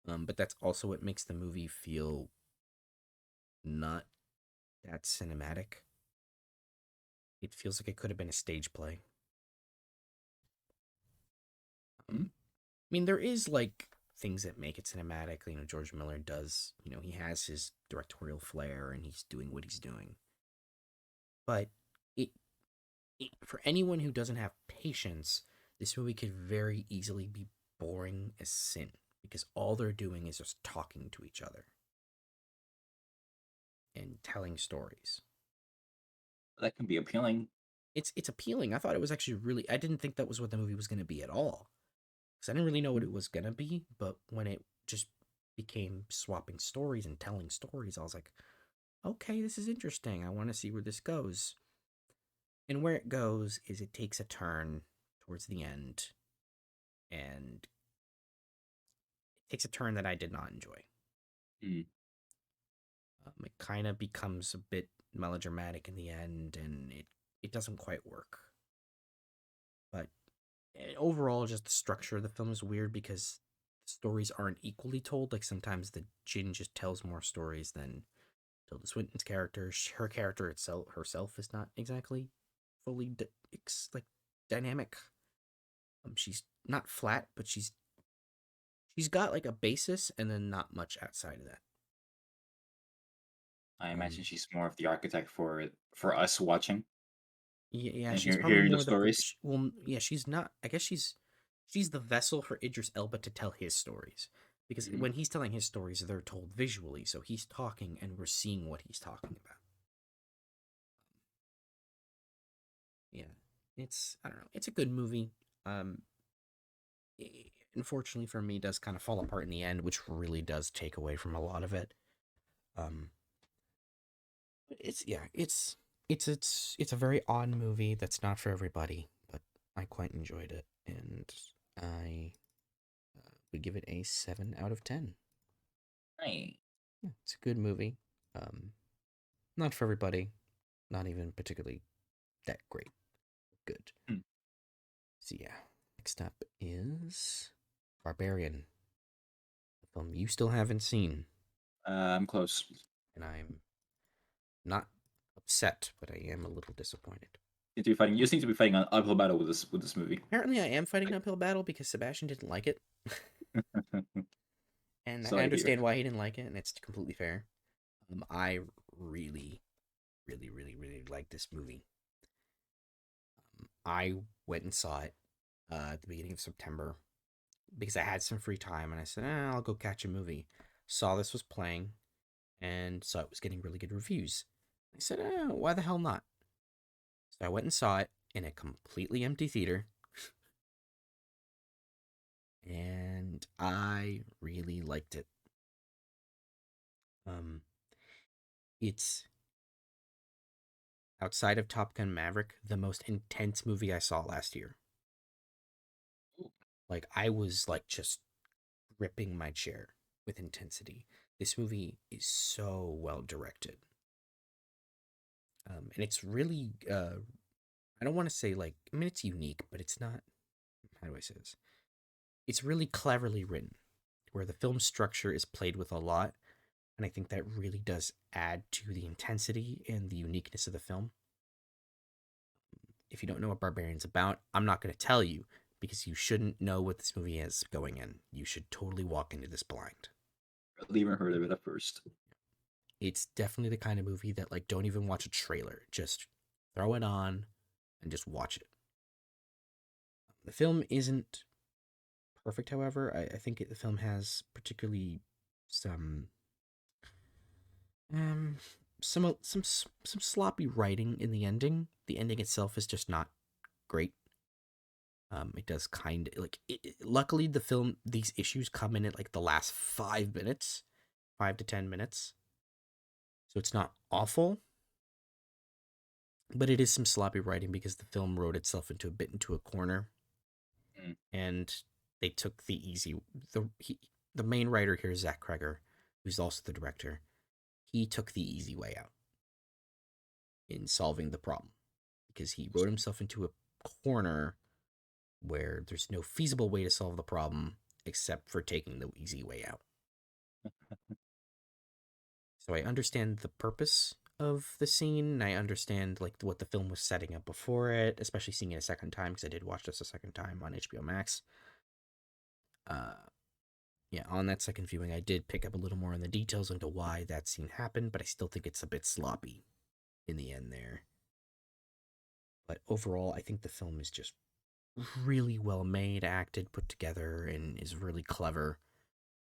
But that's also what makes the movie feel not that cinematic. It feels like it could have been a stage play. Mhm. I mean, there is like things that make it cinematic. George Miller does. He has his directorial flair and he's doing what he's doing. But it, for anyone who doesn't have patience, this movie could very easily be boring as sin because all they're doing is just talking to each other and telling stories. That can be appealing. It's appealing. I thought it was actually really. I didn't think that was what the movie was going to be at all because I didn't really know what Mm. it was going to be. But when it just became swapping stories and telling stories, I was like, okay, this is interesting. I want to see where this goes. And where it goes is it takes a turn towards the end, and it takes a turn that I did not enjoy. Mm. It kind of becomes a bit melodramatic in the end, and it doesn't quite work. But overall, just the structure of the film is weird because stories aren't equally told. Like sometimes the Jin just tells more stories than Tilda Swinton's character. Her character itself herself is not exactly fully like dynamic. She's not flat, but she's got like a basis and then not much outside of that. I Um, imagine she's more of the architect for us watching yeah, yeah, and she's probably hearing the more the stories. well, yeah, she's not. I guess she's the vessel for Idris Elba to tell his stories because Mhm. when he's telling his stories, they're told visually, so he's talking and we're seeing what he's talking about. Yeah, it's I don't know, it's a good movie. Um, Unfortunately for me, it does kind of fall apart in the end, which really does take away from a lot of it. Um, it's yeah, it's a very odd movie that's not for everybody, but I quite enjoyed it, and I would give it a 7 out of 10. Right. Yeah, it's a good movie. Um, Not for everybody, not even particularly that great. Good. Hmm. So yeah, next up is Barbarian, a film you still haven't seen, I'm close. and I'm not upset, but I am a little disappointed. You seem to be fighting an uphill battle with this movie. Apparently, I am fighting an uphill battle because Sebastian didn't like it, and I Sorry to hear. understand why he didn't like it, and it's completely fair. I really, really, really, really like this movie. I went and saw it at the beginning of September because I had some free time, and I said, I'll go catch a movie. Saw this was playing and saw it was getting really good reviews. I said, why the hell not? So I went and saw it in a completely empty theater, and I really liked it. Um, it's outside of Top Gun Maverick, the most intense movie I saw last year. Like I was like just gripping my chair with intensity. This movie is so well directed. And it's really I don't want to say like, I mean, it's unique, but it's not. How do I say this? It's really cleverly written, where the film structure is played with a lot, and I think that really does add to the intensity and the uniqueness of the film. If you don't know what Barbarian's about, I'm not going to tell you because you shouldn't know what this movie is going in. You should totally walk into this blind. I even heard of it at first. It's definitely the kind of movie that like don't even watch a trailer. Just throw it on and just watch it. The film isn't perfect, however. I think the film has particularly some um some sloppy writing in the ending. The ending itself is just not great. It does kind of like luckily the film these issues come in at like the last 5 minutes, 5 to 10 minutes, so it's not awful, but it is some sloppy writing because the film wrote itself into a bit into a corner, Mm, and they took the easy the main writer here, Zach Kreger, who's also the director. He took the easy way out in solving the problem because he wrote himself into a corner where there's no feasible way to solve the problem except for taking the easy way out. So I understand the purpose of the scene. I understand like what the film was setting up before it, especially seeing it a second time because I did watch this a second time on HBO Max. Uh, yeah, on that second viewing, I did pick up a little more on the details into why that scene happened, but I still think it's a bit sloppy in the end there. But overall, I think the film is just really well made, acted, put together, and is really clever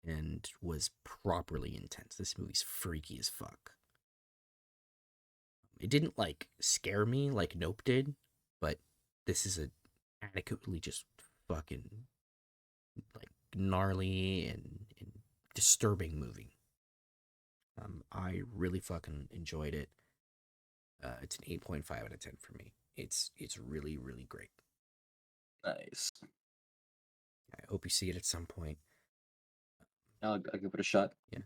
and was properly intense. This movie's freaky as fuck. It didn't like scare me like Nope did, but this is a adequately just fucking like gnarly and disturbing movie. I really fucking enjoyed it. It's an 8.5 out of 10 for me. It's really really great. nice. I hope you see it at some point. I'll give it a shot. Yeah,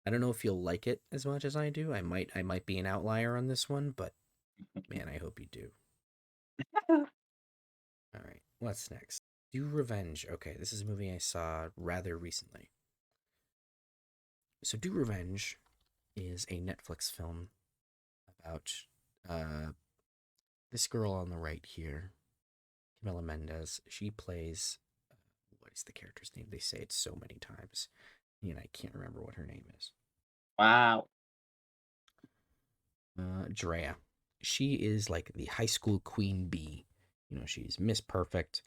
I don't know if you'll like it as much as I do. I might be an outlier on this one, but man, I hope you do. All right, what's next? Do Revenge. Okay, this is a movie I saw rather recently. So, Do Revenge is a Netflix film about uh, this girl on the right here, Camila Mendez. She plays, what is the character's name? They say it so many times, and I can't remember what her name is. Wow. Drea. She is like the high school queen bee. You know, she's Miss Perfect.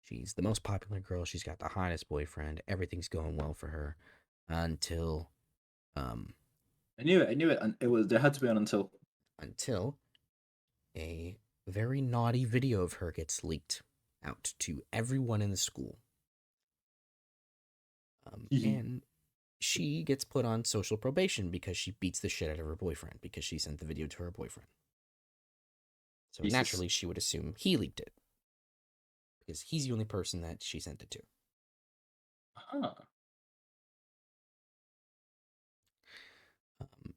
She's the most popular girl. She's got the hottest boyfriend. Everything's going well for her until um I knew it. I knew it. It was there had to be an until. until a very naughty video of her gets leaked out to everyone in the school. And she gets put on social probation because she beats the shit out of her boyfriend because she sent the video to her boyfriend. So Jesus. naturally, she would assume he leaked it because he's the only person that she sent it to. Huh.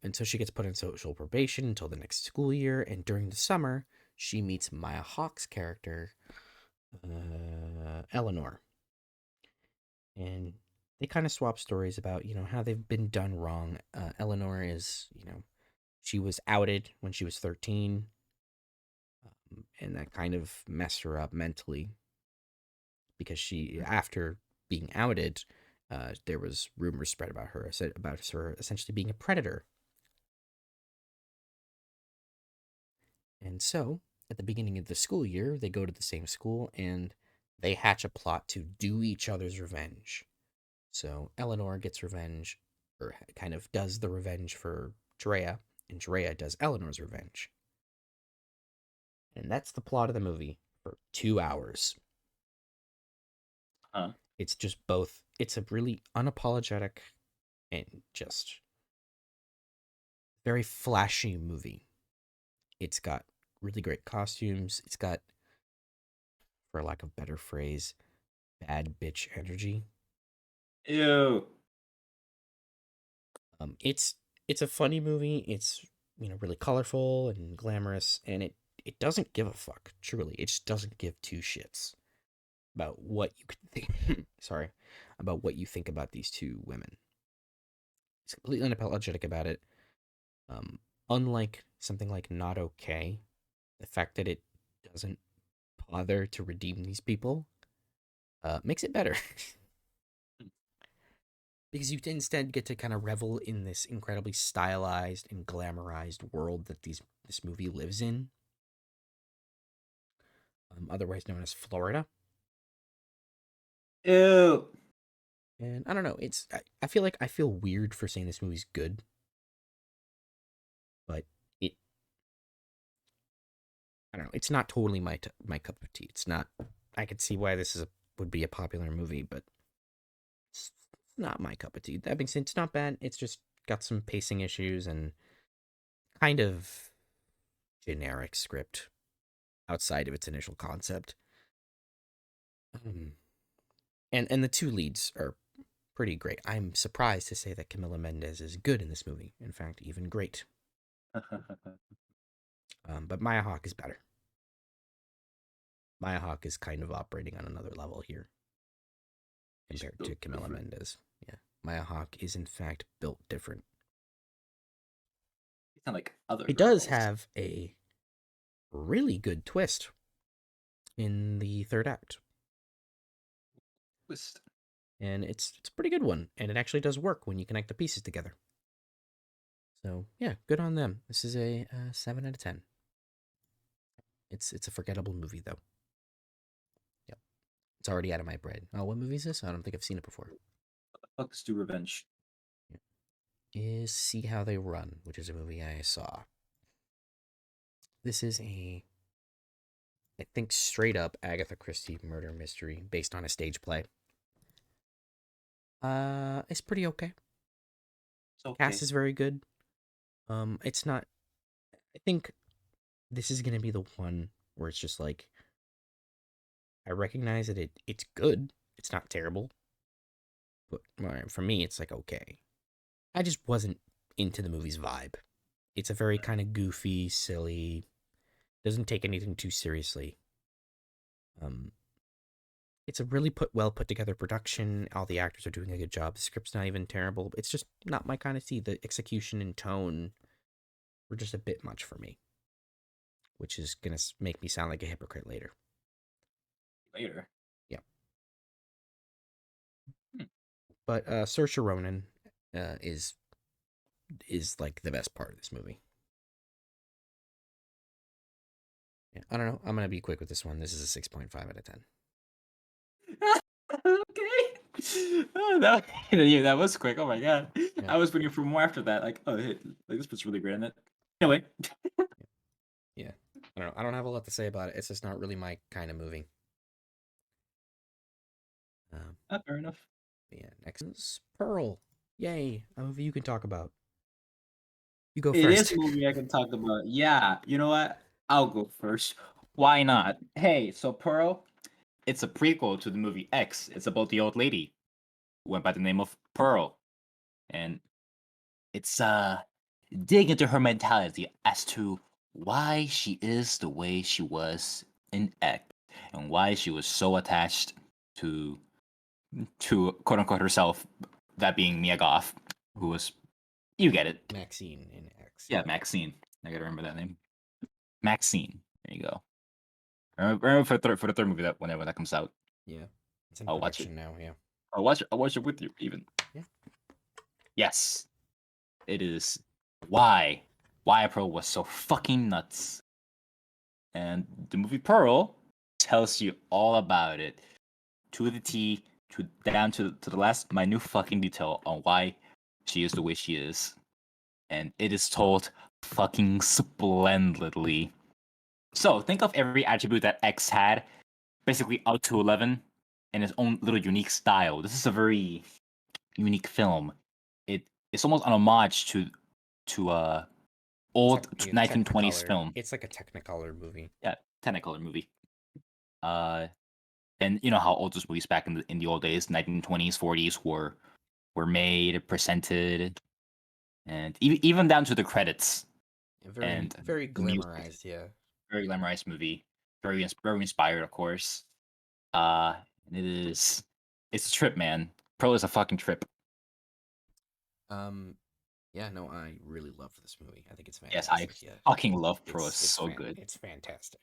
And so she gets put on social probation until the next school year. And during the summer, she meets Maya Hawke's character, Eleanor, and they kind of swap stories about how they've been done wrong. Eleanor is she was outed when she was 13, and that kind of messed her up mentally because she after being outed, there was rumors spread about her essentially being a predator. And so at the beginning of the school year, they go to the same school and they hatch a plot to do each other's revenge. So Eleanor gets revenge, or kind of does the revenge for Drea, and Drea does Eleanor's revenge. And that's the plot of the movie for 2 hours. Huh. It's just both, it's a really unapologetic and just very flashy movie. It's got really great costumes. It's got, for lack of a better phrase, bad bitch energy. Ew. It's a funny movie. It's really colorful and glamorous, and it it doesn't give a fuck. Truly, it just doesn't give two shits about what you could think. Sorry, about what you think about these two women. It's completely unapologetic about it. Um, Unlike something like Not Okay, the fact that it doesn't bother to redeem these people makes it better. Because you instead get to kind of revel in this incredibly stylized and glamorized world that this movie lives in, otherwise known as Florida. Ew. And I don't know, I feel like I feel weird for saying this movie's good, but it I don't know, it's not totally my cup of tea. It's not. I could see why would be a popular movie, but it's not my cup of tea. That being said, it's not bad. It's just got some pacing issues and kind of generic script outside of its initial concept. Um, and the two leads are pretty great. I'm surprised to say that Camila Mendes is good in this movie. In fact, even great. But Maya Hawke is better. Maya Hawke is kind of operating on another level here She's compared to built Camila different. Mendes. Yeah, Maya Hawke is in fact built different. It's not like other It does girls. have a really good twist in the third act, Twist. and it's a pretty good one, and it actually does work when you connect the pieces together. So yeah, good on them. This is a 7 out of 10. It's a forgettable movie though. Yep, it's already out of my brain. Oh, what movie is this? I don't think I've seen it before. Fuck is do revenge. Yeah. Is See How They Run, which is a movie I saw. This is I think straight up Agatha Christie murder mystery based on a stage play. It's pretty okay. It's Cast okay. is very good. It's not. I think this is gonna be the one where it's just like I recognize that it's good. It's not terrible, but for me, it's like okay. I just wasn't into the movie's vibe. It's a very kind of goofy, silly. Doesn't take anything too seriously. Um, it's a really well put together production. All the actors are doing a good job. The script's not even terrible. It's just not my kind of tea. The execution and tone were just a bit much for me, which is gonna make me sound like a hypocrite later. Later. Yeah, Hmm. but Saoirse Ronan is like the best part of this movie. Yeah, I don't know. I'm gonna be quick with this one. This is a 6.5 out of 10. Okay. Oh, that, yeah, that was quick. Oh my god. Yeah, I was waiting for more after that. Like, oh, hey, like this was really great in it. Anyway, yeah. I don't know. I don't have a lot to say about it. It's just not really my kind of movie. Um, fair enough. yeah. Next is Pearl. Yay, a movie you can talk about. You go It is first. a movie I can talk about. Yeah, you know what? I'll go first. Why not? Hey, so Pearl, it's a prequel to the movie X. It's about the old lady who went by the name of Pearl. And it's dig into her mentality as to why she is the way she was in X and why she was so attached to quote unquote herself, that being Mia Goth, who was you get it. Maxine in X. Yeah, Yeah, Maxine. I gotta remember that name. Maxine. There you go. Remember for the third movie that whenever that comes out, yeah. It's in I'll watch it. production now. Yeah, I'll watch it with you even. yeah. Yes. It is why Pro was so fucking nuts. And the movie Pearl tells you all about it to the T, to down to the last minute fucking detail on why she is the way she is. And it is told fucking splendidly. So think of every attribute that X had, basically out to 11, in its own little unique style. This is a very unique film. It's almost an homage to old Yeah, 1920s Technicolor. film. It's like a Technicolor movie. Yeah, Technicolor movie. Uh, and you know how old those movies back in the old days, 1920s, 40s were made, presented, and even down to the credits Yeah, very and very the music. glamorized. Yeah, very glamorized movie, very inspired, of course. And it's a trip, man. Pearl is a fucking trip. Um, yeah, no, I really loved this movie. I think it's Yes, I fantastic. Yeah, fucking love Pearl. It's so good. it's fantastic.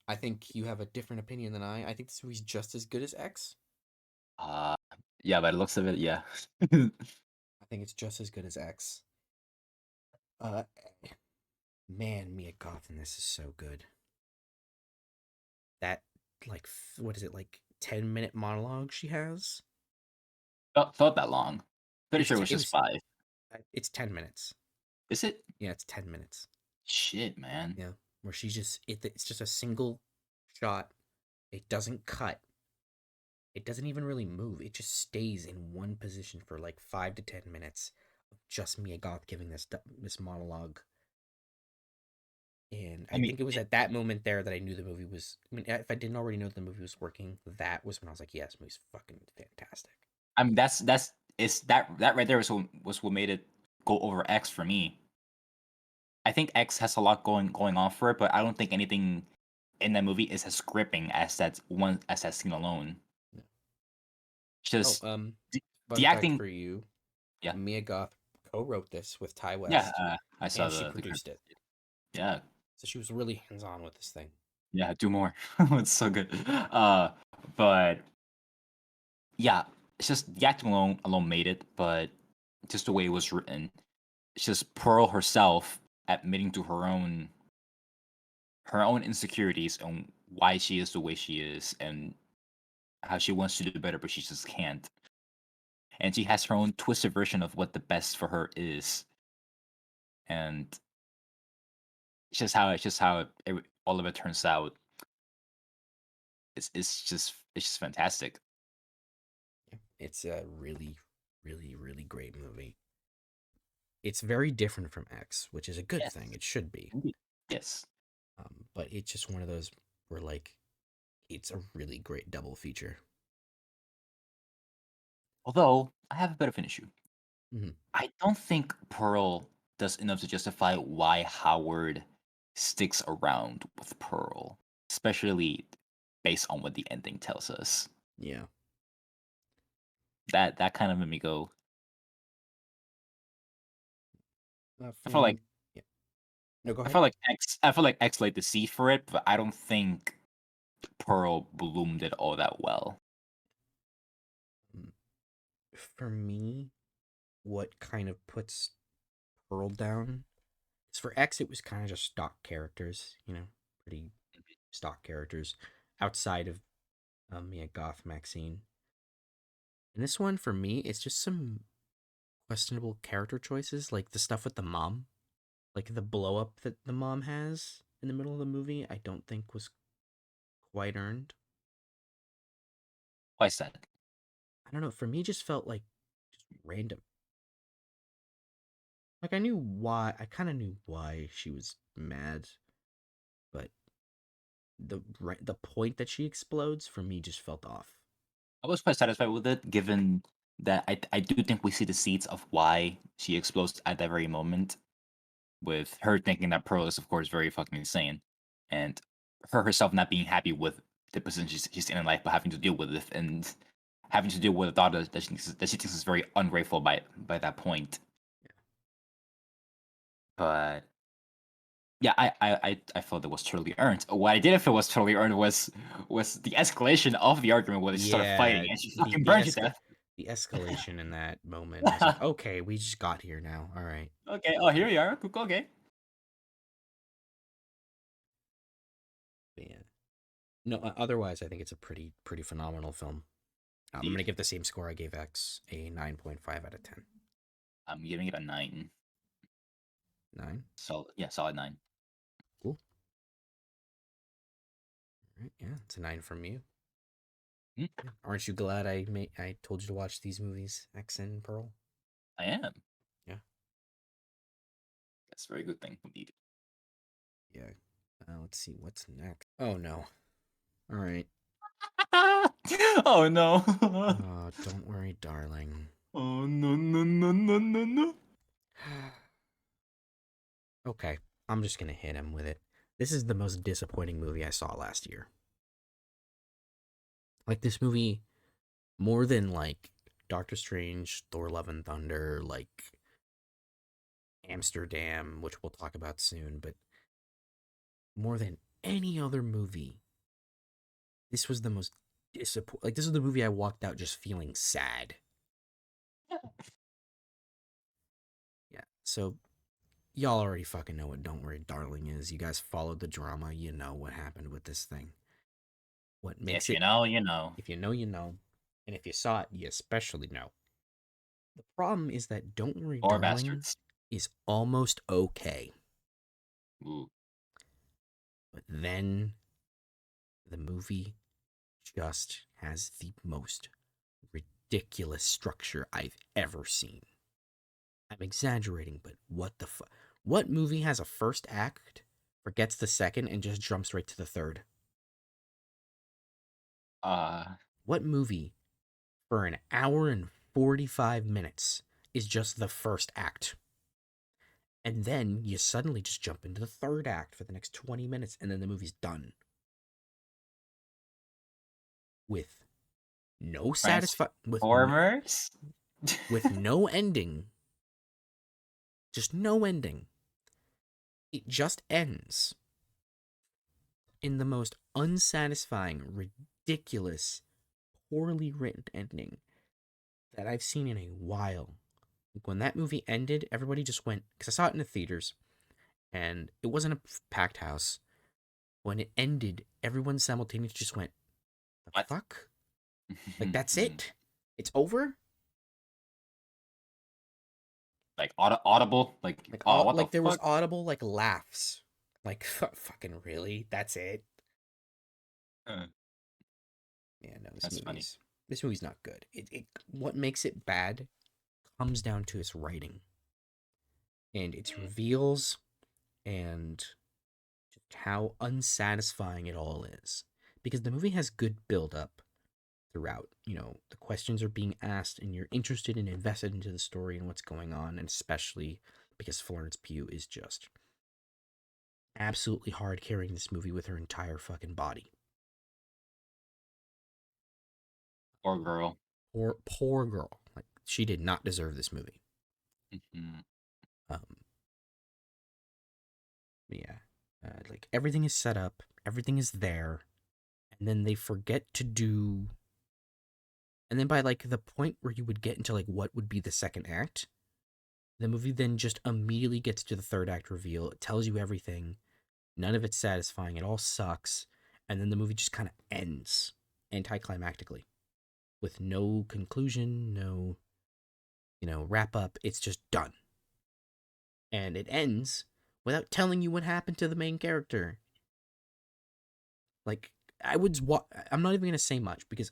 I think you have a different opinion than I. I think this movie's just as good as X. Uh, yeah, by the looks of it, yeah. I think it's just as good as X. Uh, man, Mia Goth in this is so good. That like what is it like 10-minute monologue she has? Felt that long. Pretty It's sure it te- was it just was 5. it's 10 minutes. Is it? Yeah, it's 10 minutes. Shit, man. Yeah, where she's it's just a single shot. It doesn't cut. It doesn't even really move. It just stays in one position for like 5 to 10 minutes of just Mia Goth giving this monologue. And I I mean, think it was at that moment there that I knew the movie was. I mean, if I didn't already know the movie was working, that was when I was like, "Yes, movie's fucking fantastic." that's it's that right there was what made it go over X for me. I think X has a lot going on for it, but I don't think anything in that movie is as gripping as that scene alone. Yeah. Oh, Just the, fun the fact acting, for you: yeah, Mia Goth co-wrote this with Ty yeah. West, I saw and she the produced it. yeah, So she was really hands-on with this thing. yeah. Do more. It's so good. But yeah, it's just the acting alone made it, but just the way it was written, it's just Pearl herself admitting to her own insecurities and why she is the way she is and how she wants to do better, but she just can't. And she has her own twisted version of what the best for her is, and all of it turns out. It's just fantastic. Yeah. It's a really, really, really great movie. It's very different from X, which is a good Yes, thing. It should be. indeed. Yes. But it's just one of those where like it's a really great double feature. Although I have a bit of an issue. Hmm. I don't think Pearl does enough to justify why Howard sticks around with Pearl, especially based on what the ending tells us. Yeah. That kind of made me go. For I feel like me, yeah. No, go I ahead. feel like X. I feel like X laid the seed for it, but I don't think Pearl bloomed it all that well. Mm, For me, what kind of puts Pearl down is for X, it was kind of just stock characters, pretty stock characters outside of Mia Goth Maxine. And this one, for me, it's just some questionable character choices, like the stuff with the mom, like the blow up that the mom has in the middle of the movie. I don't think was quite earned. Why is that? I don't know. For me, it just felt like just random. Like I knew why. I kind of knew why she was mad, but the point that she explodes for me just felt off. I was quite satisfied with it, given that I do think we see the seeds of why she explodes at that very moment, with her thinking that Pearl is, of course, very fucking insane, and her herself not being happy with the position she's in life, but having to deal with it and having to deal with a daughter that she thinks is very ungrateful by that point. But yeah, I felt it was totally earned. What I didn't feel was totally earned was the escalation of the argument where they started fighting Yeah, and she the fucking the burned to esca- death. the escalation in that moment was like, okay, we just got here now. All right. Okay, oh here we are. Cool, okay. But yeah. No, otherwise, I think it's a pretty phenomenal film. I'm gonna Indeed. give the same score I gave X, a 9.5 out of 10. I'm giving it a 9. 9. So yeah, solid 9. Cool. All right. Yeah, it's a 9 from you. Mm, Yeah. Aren't you glad I told you to watch these movies, X and Pearl? I am. Yeah. That's a very good thing indeed. Yeah. Let's see what's next. Oh no. All right. Oh no. Don't worry, darling. Oh no no no no no no. Okay. I'm just gonna hit him with it. This is the most disappointing movie I saw last year. Like this movie, more than like Doctor Strange, Thor: Love and Thunder, like Amsterdam, which we'll talk about soon, but more than any other movie, this was the most disappointing. Like this is the movie I walked out just feeling sad. Yeah. So y'all already fucking know what Don't Worry Darling is. You guys followed the drama. You know what happened with this thing. What makes If you it, know, you know. if you know, you know. And if you saw it, you especially know. The problem is that Don't Worry Or Darling bastards. is almost okay. Ooh. But then the movie just has the most ridiculous structure I've ever seen. I'm exaggerating, but what the fuck? What movie has a first act, forgets the second, and just jumps right to the third? Uh, What movie for an hour and 45 minutes is just the first act? And then you suddenly just jump into the third act for the next 20 minutes, and then the movie's done with no satisfy Transformers? with no ending, just no ending. It just ends in the most unsatisfying, ridiculous, poorly written ending that I've seen in a while. Like when that movie ended, everybody just went, because I saw it in the theaters and it wasn't a packed house. When it ended, everyone simultaneously just went, the What? fuck? Like that's it? It's over? Like audible? Like, Like oh, all what the like there was fuck? audible like laughs. Like fucking really? That's it? Uh, Yeah, no, that's funny. this movie's not good. It what makes it bad comes down to its writing and its Mm. reveals and just how unsatisfying it all is. Because the movie has good build up throughout. You know, the questions are being asked and you're interested and invested into the story and what's going on, and especially because Florence Pugh is just absolutely hard carrying this movie with her entire fucking body. Poor girl. Poor girl. Like she did not deserve this movie. Mhm. Um, yeah, like everything is set up, everything is there, and then they forget to do. And then by like the point where you would get into like what would be the second act, the movie then just immediately gets to the third act reveal. It tells you everything. None of it's satisfying. It all sucks, and then the movie just kind of ends anticlimactically with no conclusion, no wrap up. It's just done, and it ends without telling you what happened to the main character. Like I'm not even gonna say much because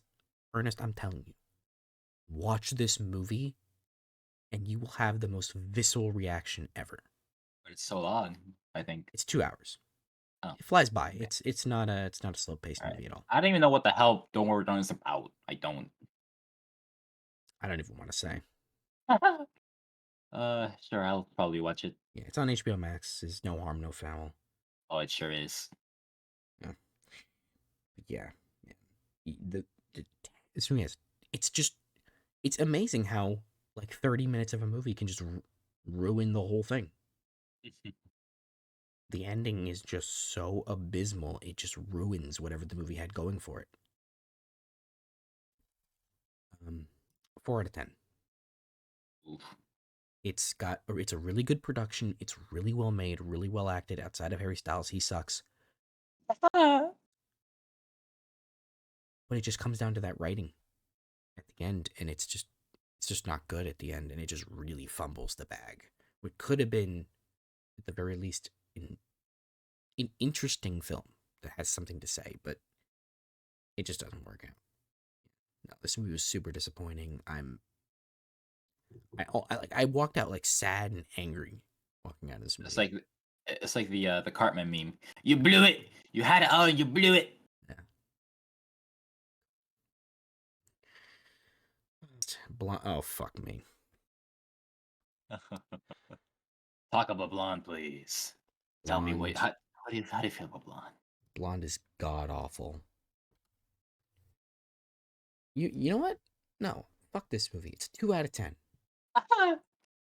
Ernest, I'm telling you, watch this movie and you will have the most visceral reaction ever. But it's so long, I think. It's 2 hours. Oh, It flies by. okay. It's not a slow paced All right. movie at all. I don't even know what the hell Don't Worry Darling is about. I don't. I don't even want to say. Sure, I'll probably watch it. Yeah, it's on HBO Max. Is no harm, no foul. Oh, it sure is. Yeah, but yeah. The this movie is. It's just it's amazing how like 30 minutes of a movie can just ruin the whole thing. The ending is just so abysmal. It just ruins whatever the movie had going for it. Um, 4 out of 10. Oof. It's a really good production. It's really well made, really well acted. Outside of Harry Styles, he sucks. But it just comes down to that writing at the end, and it's just not good at the end, and it just really fumbles the bag. What could have been, at the very least, an interesting film that has something to say, but it just doesn't work out. No, this movie was super disappointing. I walked out like sad and angry walking out of this It's movie. like the Cartman meme. You blew it. You had it all. You blew it. Yeah. Oh fuck me. Talk about blonde, please. Tell me, wait, Blonde, how do you feel about Blonde? Blonde is god awful. You know what? No, fuck this movie. It's 2 out of 10.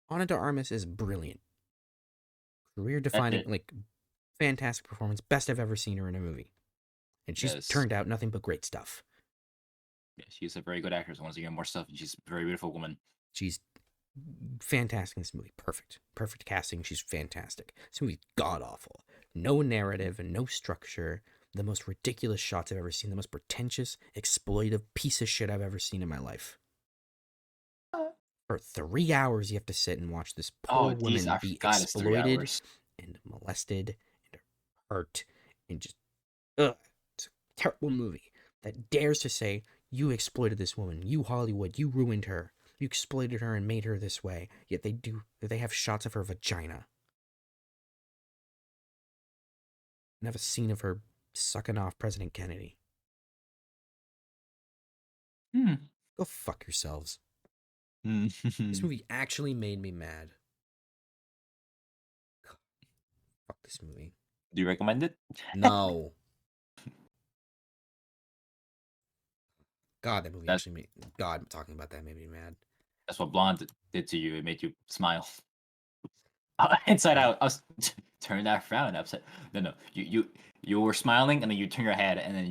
Ana de Armas is brilliant, career That's defining, it. like fantastic performance, best I've ever seen her in a movie, and she's Yes. turned out nothing but great stuff. Yeah, she's a very good actress. Once again, more stuff. She's a very beautiful woman. She's fantastic in this movie. Perfect. Perfect casting. She's fantastic. This movie's god awful. No narrative and no structure. The most ridiculous shots I've ever seen. The most pretentious, exploitive piece of shit I've ever seen in my life. For 3 hours, you have to sit and watch this poor Oh, geez, woman I be forgot it's three exploited hours. and molested and hurt and just, ugh. It's a terrible movie that dares to say, you exploited this woman. You, Hollywood, you ruined her. You exploited her and made her this way. Yet they have shots of her vagina and have a scene of her sucking off President Kennedy. Hmm. Go fuck yourselves. This Do movie actually made me mad. Fuck this movie. you recommend it? No. God, that movie That actually made. God, talking about that made me mad. that's what Blonde did to you. It made you smile. Inside Yeah. out, I was turned that frown upside. No, no, you were smiling, and then you turn your head, and then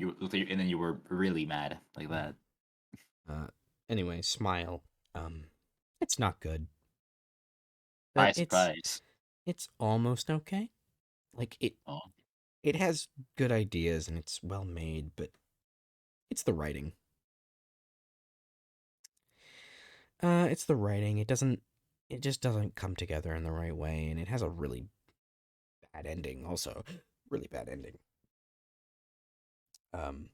you were really mad like Yeah. that. Uh. Anyway, Smile. Um. It's not good, but Surprise, surprise. it's almost okay. Like Oh, it has good ideas and it's well made, but it's the writing. It's the writing. It just doesn't come together in the right way, and it has a really bad ending. Also, really bad ending. Um,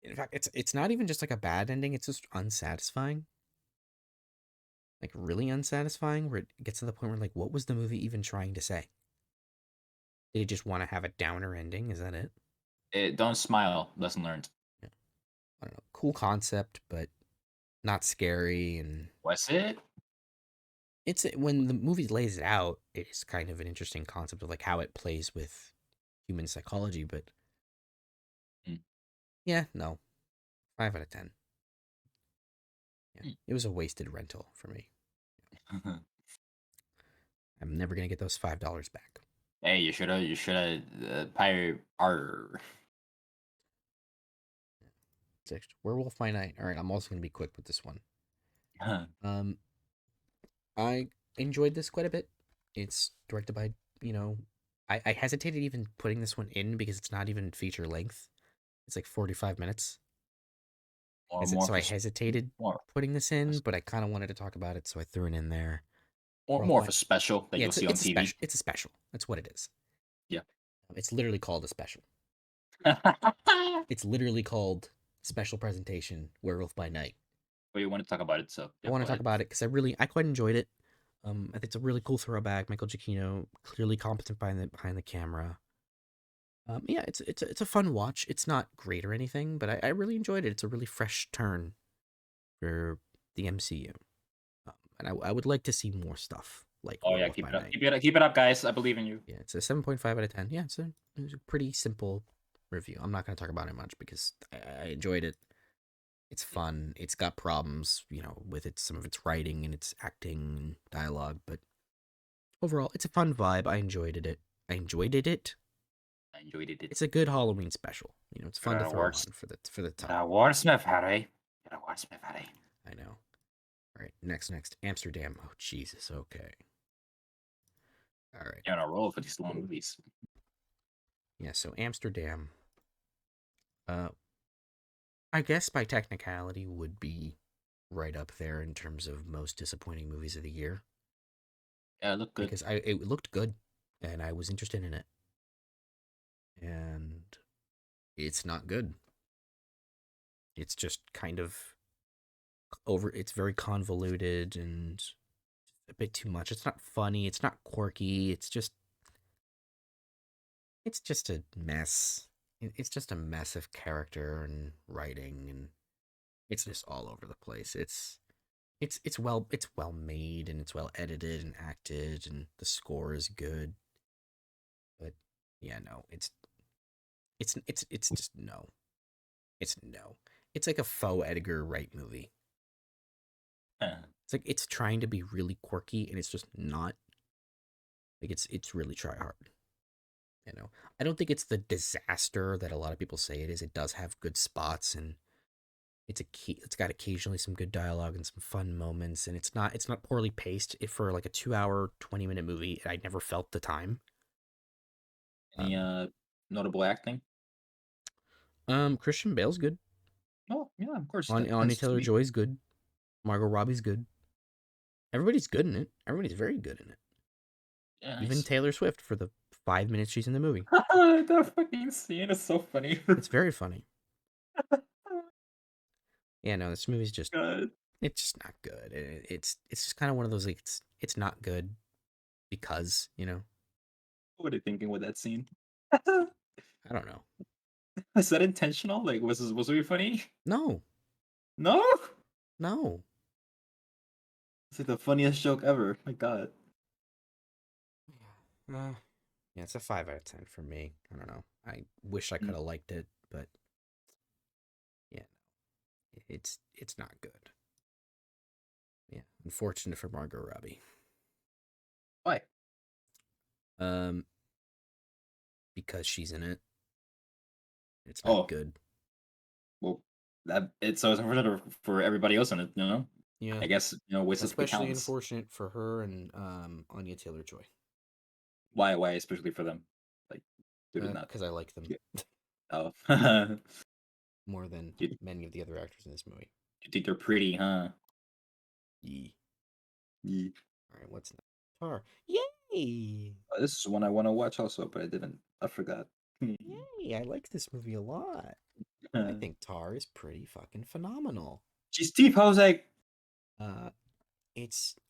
in fact, it's not even just like a bad ending. It's just unsatisfying, like really unsatisfying. Where it gets to the point where like, what was the movie even trying to say? Did it just want to have a downer ending? Is that it? don't smile. Lesson learned. Yeah. I don't know. Cool concept, but not scary. And Was it? it's when the movie lays it out, it's kind of an interesting concept of like how it plays with human psychology. But Mm, yeah, no, 5 out of 10. Yeah, mm. it was a wasted rental for me. I'm never gonna get those $5 back. Hey, you should have pirate R. Six. Werewolf by Night. All right, I'm also gonna be quick with this one. Um, I enjoyed this quite a bit. It's directed by, you know, I hesitated even putting this one in because it's not even feature length. It's like 45 minutes. More Is it? more So for I hesitated more putting this in, but I kind of wanted to talk about it, so I threw it in there. Werewolf more by for special that Yeah, you'll see on it's a TV. special. It's a special. That's what it is. Yeah. It's literally called a special. Well, It's literally called Special Presentation Werewolf by Night. you want to talk about it, so I yeah, want go to talk ahead. about it because I quite enjoyed it. I think it's a really cool throwback. Michael Giacchino clearly competent behind the camera. Yeah, it's a fun watch. It's not great or anything, but I really enjoyed it. It's a really fresh turn for the MCU, and I would like to see more stuff like Oh yeah, Werewolf keep by it up, Night. keep it up, guys. I believe in you. Yeah, it's a 7.5 out of 10. Yeah, it was a pretty simple review. I'm not going to talk about it much because I enjoyed it. It's Yeah. fun. It's got problems, with some of its writing and its acting and dialogue, but overall, it's a fun vibe. I enjoyed it. I enjoyed it. I enjoyed it. It's a good Halloween special. It's Good fun to throw on for the time. wordsmith, Harry. Good wordsmith, Harry. I know. All right, next, Amsterdam. Oh Jesus. Okay. All right. You're on a roll for these long movies. Yeah. So Amsterdam. Uh, I guess by technicality would be right up there in terms of most disappointing movies of the year Yeah, look good. because it looked good and I was interested in it, and it's not good. It's just kind of over. It's very convoluted and a bit too much. It's not funny. It's not quirky. It's just a mess. It's just a mess of character and writing, and it's just all over the place. It's well made and it's well edited and acted, and the score is good. Yeah, no, it's just no. It's no. It's like a faux Edgar Wright movie. Uh, It's like it's trying to be really quirky and it's just not. Like it's really try hard. You know, I don't think it's the disaster that a lot of people say it is. It does have good spots and it's got occasionally some good dialogue and some fun moments and it's not poorly paced. If for like a 2 hour 20-minute movie, I never felt the time. any Um, notable acting? Christian Bale's good. Oh, yeah, of course. Anya Tends to Taylor be. Joy's good. Margot Robbie's good. Everybody's good in it. Everybody's very good in it. Yeah, Even nice. Taylor Swift for the 5 minutes she's in the movie. That fucking scene is so funny. It's very funny. Yeah, no, this movie's just God, it's just not good. It's just kind of one of those like it's not good because what are you thinking with that scene? I don't know. Is that intentional? Like, was it really funny? No, No, no. it's like the funniest joke ever. My God. Uh, yeah, it's a 5 out of 10 for me. I don't know. I wish I Mm, could have liked it, but yeah, it's not good. Yeah, unfortunate for Margot Robbie. why? Um, because she's in it, it's not Oh, good. well, that it's so it's unfortunate for everybody else in it. Yeah, I guess wasted three especially talents. unfortunate for her and Anya Taylor Joy. Why? Why? Especially for them. Like, they did not. Because I like them Yeah. Oh, more than you, many of the other actors in this movie. you think they're pretty, huh? Yee. Yeah. All right, what's next? Tar. Yay! This is one I want to watch also, but I didn't. I forgot. Yay! I like this movie a lot. I think Tar is pretty fucking phenomenal. Geez, Steve, I was like, Uh,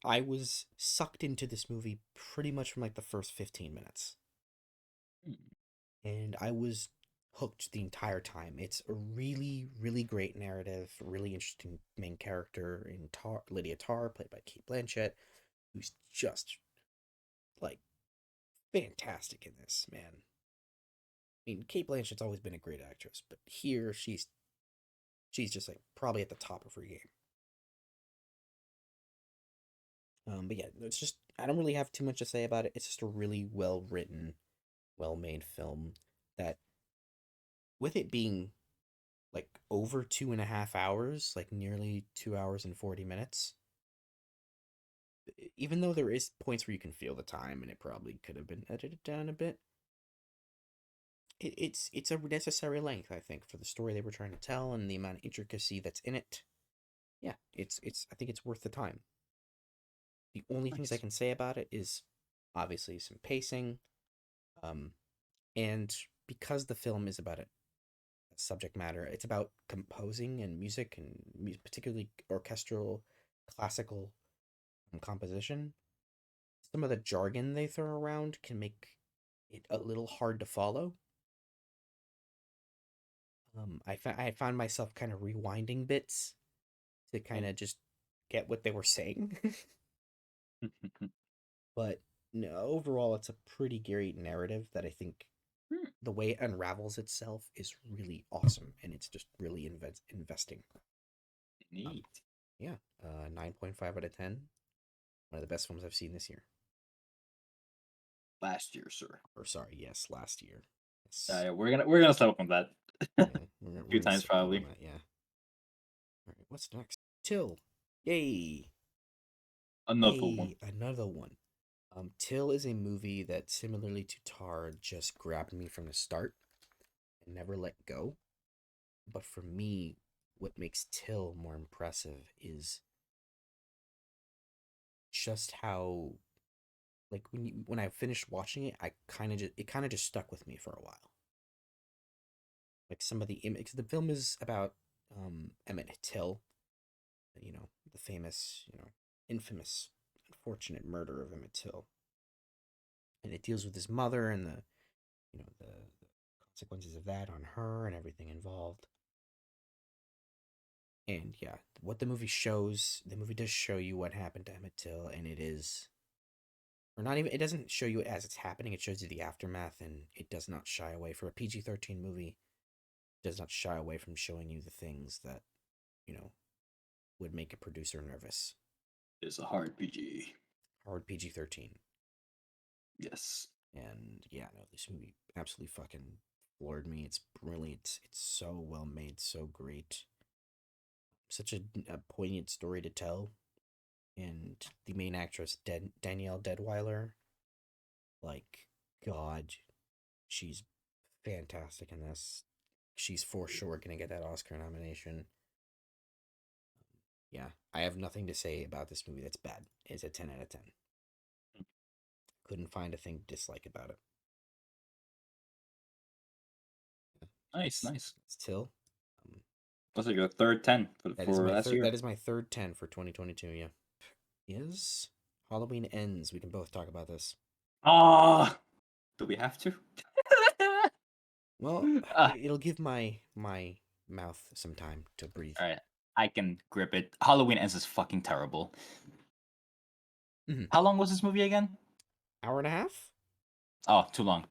I was sucked into this movie pretty much from like the first 15 minutes. And I was hooked the entire time. It's a really, really great narrative, really interesting main character in Lydia Tarr, played by Kate Blanchett, who's just like fantastic in this, man. I mean, Kate Blanchett's always been a great actress, but here she's just like probably at the top of her game. But yeah, it's just I don't really have too much to say about it. It's just a really well written, well made film that, with it being like over 2.5 hours, like nearly 2 hours and 40 minutes, even though there is points where you can feel the time and it probably could have been edited down a bit, it's a necessary length, I think, for the story they were trying to tell and the amount of intricacy that's in it. Yeah, it's I think it's worth the time. The only things I nice. can say about it is obviously some pacing, um, and because the film is about a subject matter, it's about composing and music and particularly orchestral, classical composition. Some of the jargon they throw around can make it a little hard to follow. I found myself kind of rewinding bits to kind Oh. of just get what they were saying. But no, overall, it's a pretty great narrative that I think the way it unravels itself is really awesome, and it's just really investing. Um, Neat. yeah, 9.5 out of 10. One of the best films I've seen this year. Last year, sir. Or sorry, yes, last year. Yes, Yeah, we're gonna settle on that. A yeah, we're few gonna times settle on probably. that. Yeah. All right, what's next? Till, yay, Another one. yay, another one. Till is a movie that, similarly to Tar, just grabbed me from the start and never let go. But for me, what makes Till more impressive is just how, like, when I finished watching it, it kind of just stuck with me for a while. Like some of the images, the film is about Emmett Till, the famous, infamous, unfortunate murder of Emmett Till, and it deals with his mother and the consequences of that on her and everything involved. And yeah, what the movie does show you what happened to Emmett Till, and it is or not even, it doesn't show you it as it's happening, it shows you the aftermath, and it does not shy away. For a PG-13 movie, it does not shy away from showing you the things that, you know, would make a producer nervous. It's a hard PG. Hard PG-13. Yes. And yeah, no, this movie absolutely fucking floored me. It's brilliant. It's so well made, so great. Such a poignant story to tell. And the main actress, Danielle Deadweiler, like, God, she's fantastic in this. She's for sure gonna get that Oscar nomination. Yeah, I have nothing to say about this movie that's bad. It's a 10 out of 10. Couldn't find a thing to dislike about it. Nice, It's, nice. it's Till. Um, That's like a third 10 for last year. That is my third 10 for 2022. Yeah, is Halloween Ends. We can both talk about this. Ah, do we have to? Well, uh, it'll give my mouth some time to breathe. all right, I can grip it. Halloween Ends is fucking terrible. Mhm. How long was this movie again? Hour and a half. Oh, too long.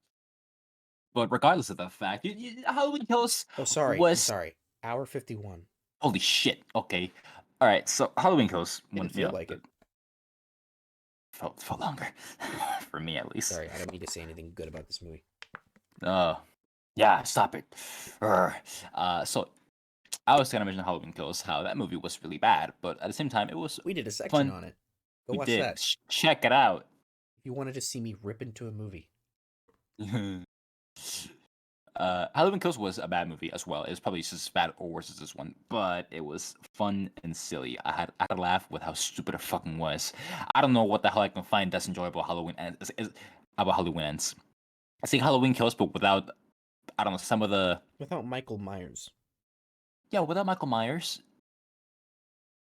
But regardless of the fact, Halloween Kills Oh, sorry. I'm was sorry. Hour 51. holy shit. Okay, all right. So Halloween Kills, when Didn't feel like it. felt longer for me at least. Sorry, I don't need to say anything good about this movie. Uh, yeah, stop it. Urgh. So I was gonna mention Halloween Kills, how that movie was really bad, but at the same time, it was We did a section fun. on it. Go We watch did. that. Check it out. If you wanted to see me rip into a movie. Halloween Kills was a bad movie as well. It was probably just as bad or worse as this one, but it was fun and silly. I had a laugh with how stupid it fucking was. I don't know what the hell I can find that's enjoyable Halloween ends about Halloween Ends. I think Halloween Kills, but without I don't know some of the Without Michael Myers. without Michael Myers.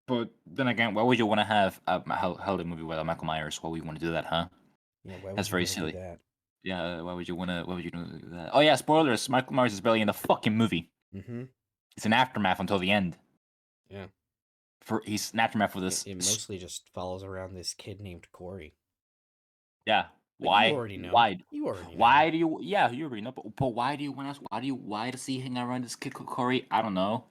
But then again, why would you want to have a Halloween movie without Michael Myers? Why would you want to do that, huh? Yeah, why That's would you very want to do silly. that? Yeah, why would you wanna? Why would you do that? Oh yeah, spoilers. Michael Myers is barely in the fucking movie. Mm-hmm. It's an aftermath until the end. Yeah. He's an aftermath for It, this. it mostly just follows around this kid named Corey. Yeah. But you Why? already know. Why? You already know. Why do you? Yeah, you already know. But why do you want us? Why does he hang around this kid called Corey? I don't know.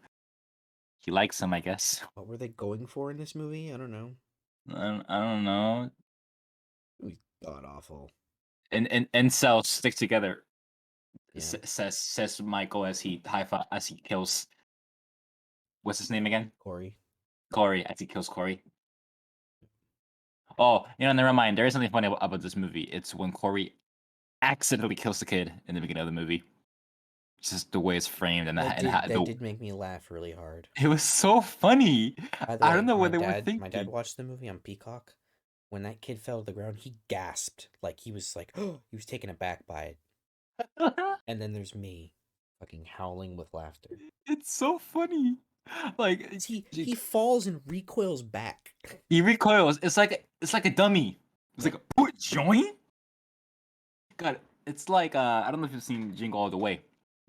He likes him, I guess. What were they going for in this movie? I don't know. I don't know. It was god awful. And incels stick together. Yeah. Says Michael as he as he kills. What's his name again? Corey. Corey. As he kills Corey. Oh, never mind. There is something funny about this movie. It's when Corey accidentally kills the kid in the beginning of the movie. It's just the way it's framed and That did make me laugh really hard. it was so funny. By the I don't way, know what they were my dad thinking. watched the movie on Peacock. When that kid fell to the ground, he gasped. Like he was like, oh, he was taken aback by it. And then there's me, fucking howling with laughter. It's so funny. Like 'Cause he falls and recoils back. he recoils. It's like a dummy. It's Yeah. like a put joint. God, it's like I don't know if you've seen Jingle All the Way.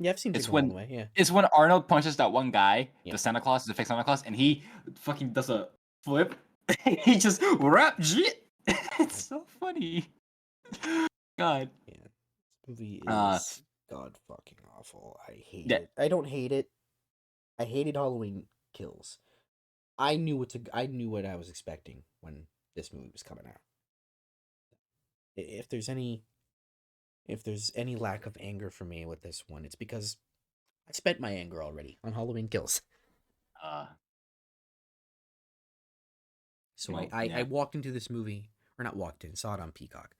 Yeah, I've seen It's Jingle All the when Way. Yeah. it's when Arnold punches that one guy, Yeah. the Santa Claus, the fake Santa Claus, and he fucking does a flip. He just rap shit. It's so funny. God. Yeah. This movie Uh is god fucking awful. I hate yeah. it. I don't hate it. I hated Halloween Kills. I knew what I was expecting when this movie was coming out. If there's any lack of anger for me with this one, it's because I spent my anger already on Halloween Kills. Uh So well, I yeah. walked into this movie, or not walked in, saw it on Peacock.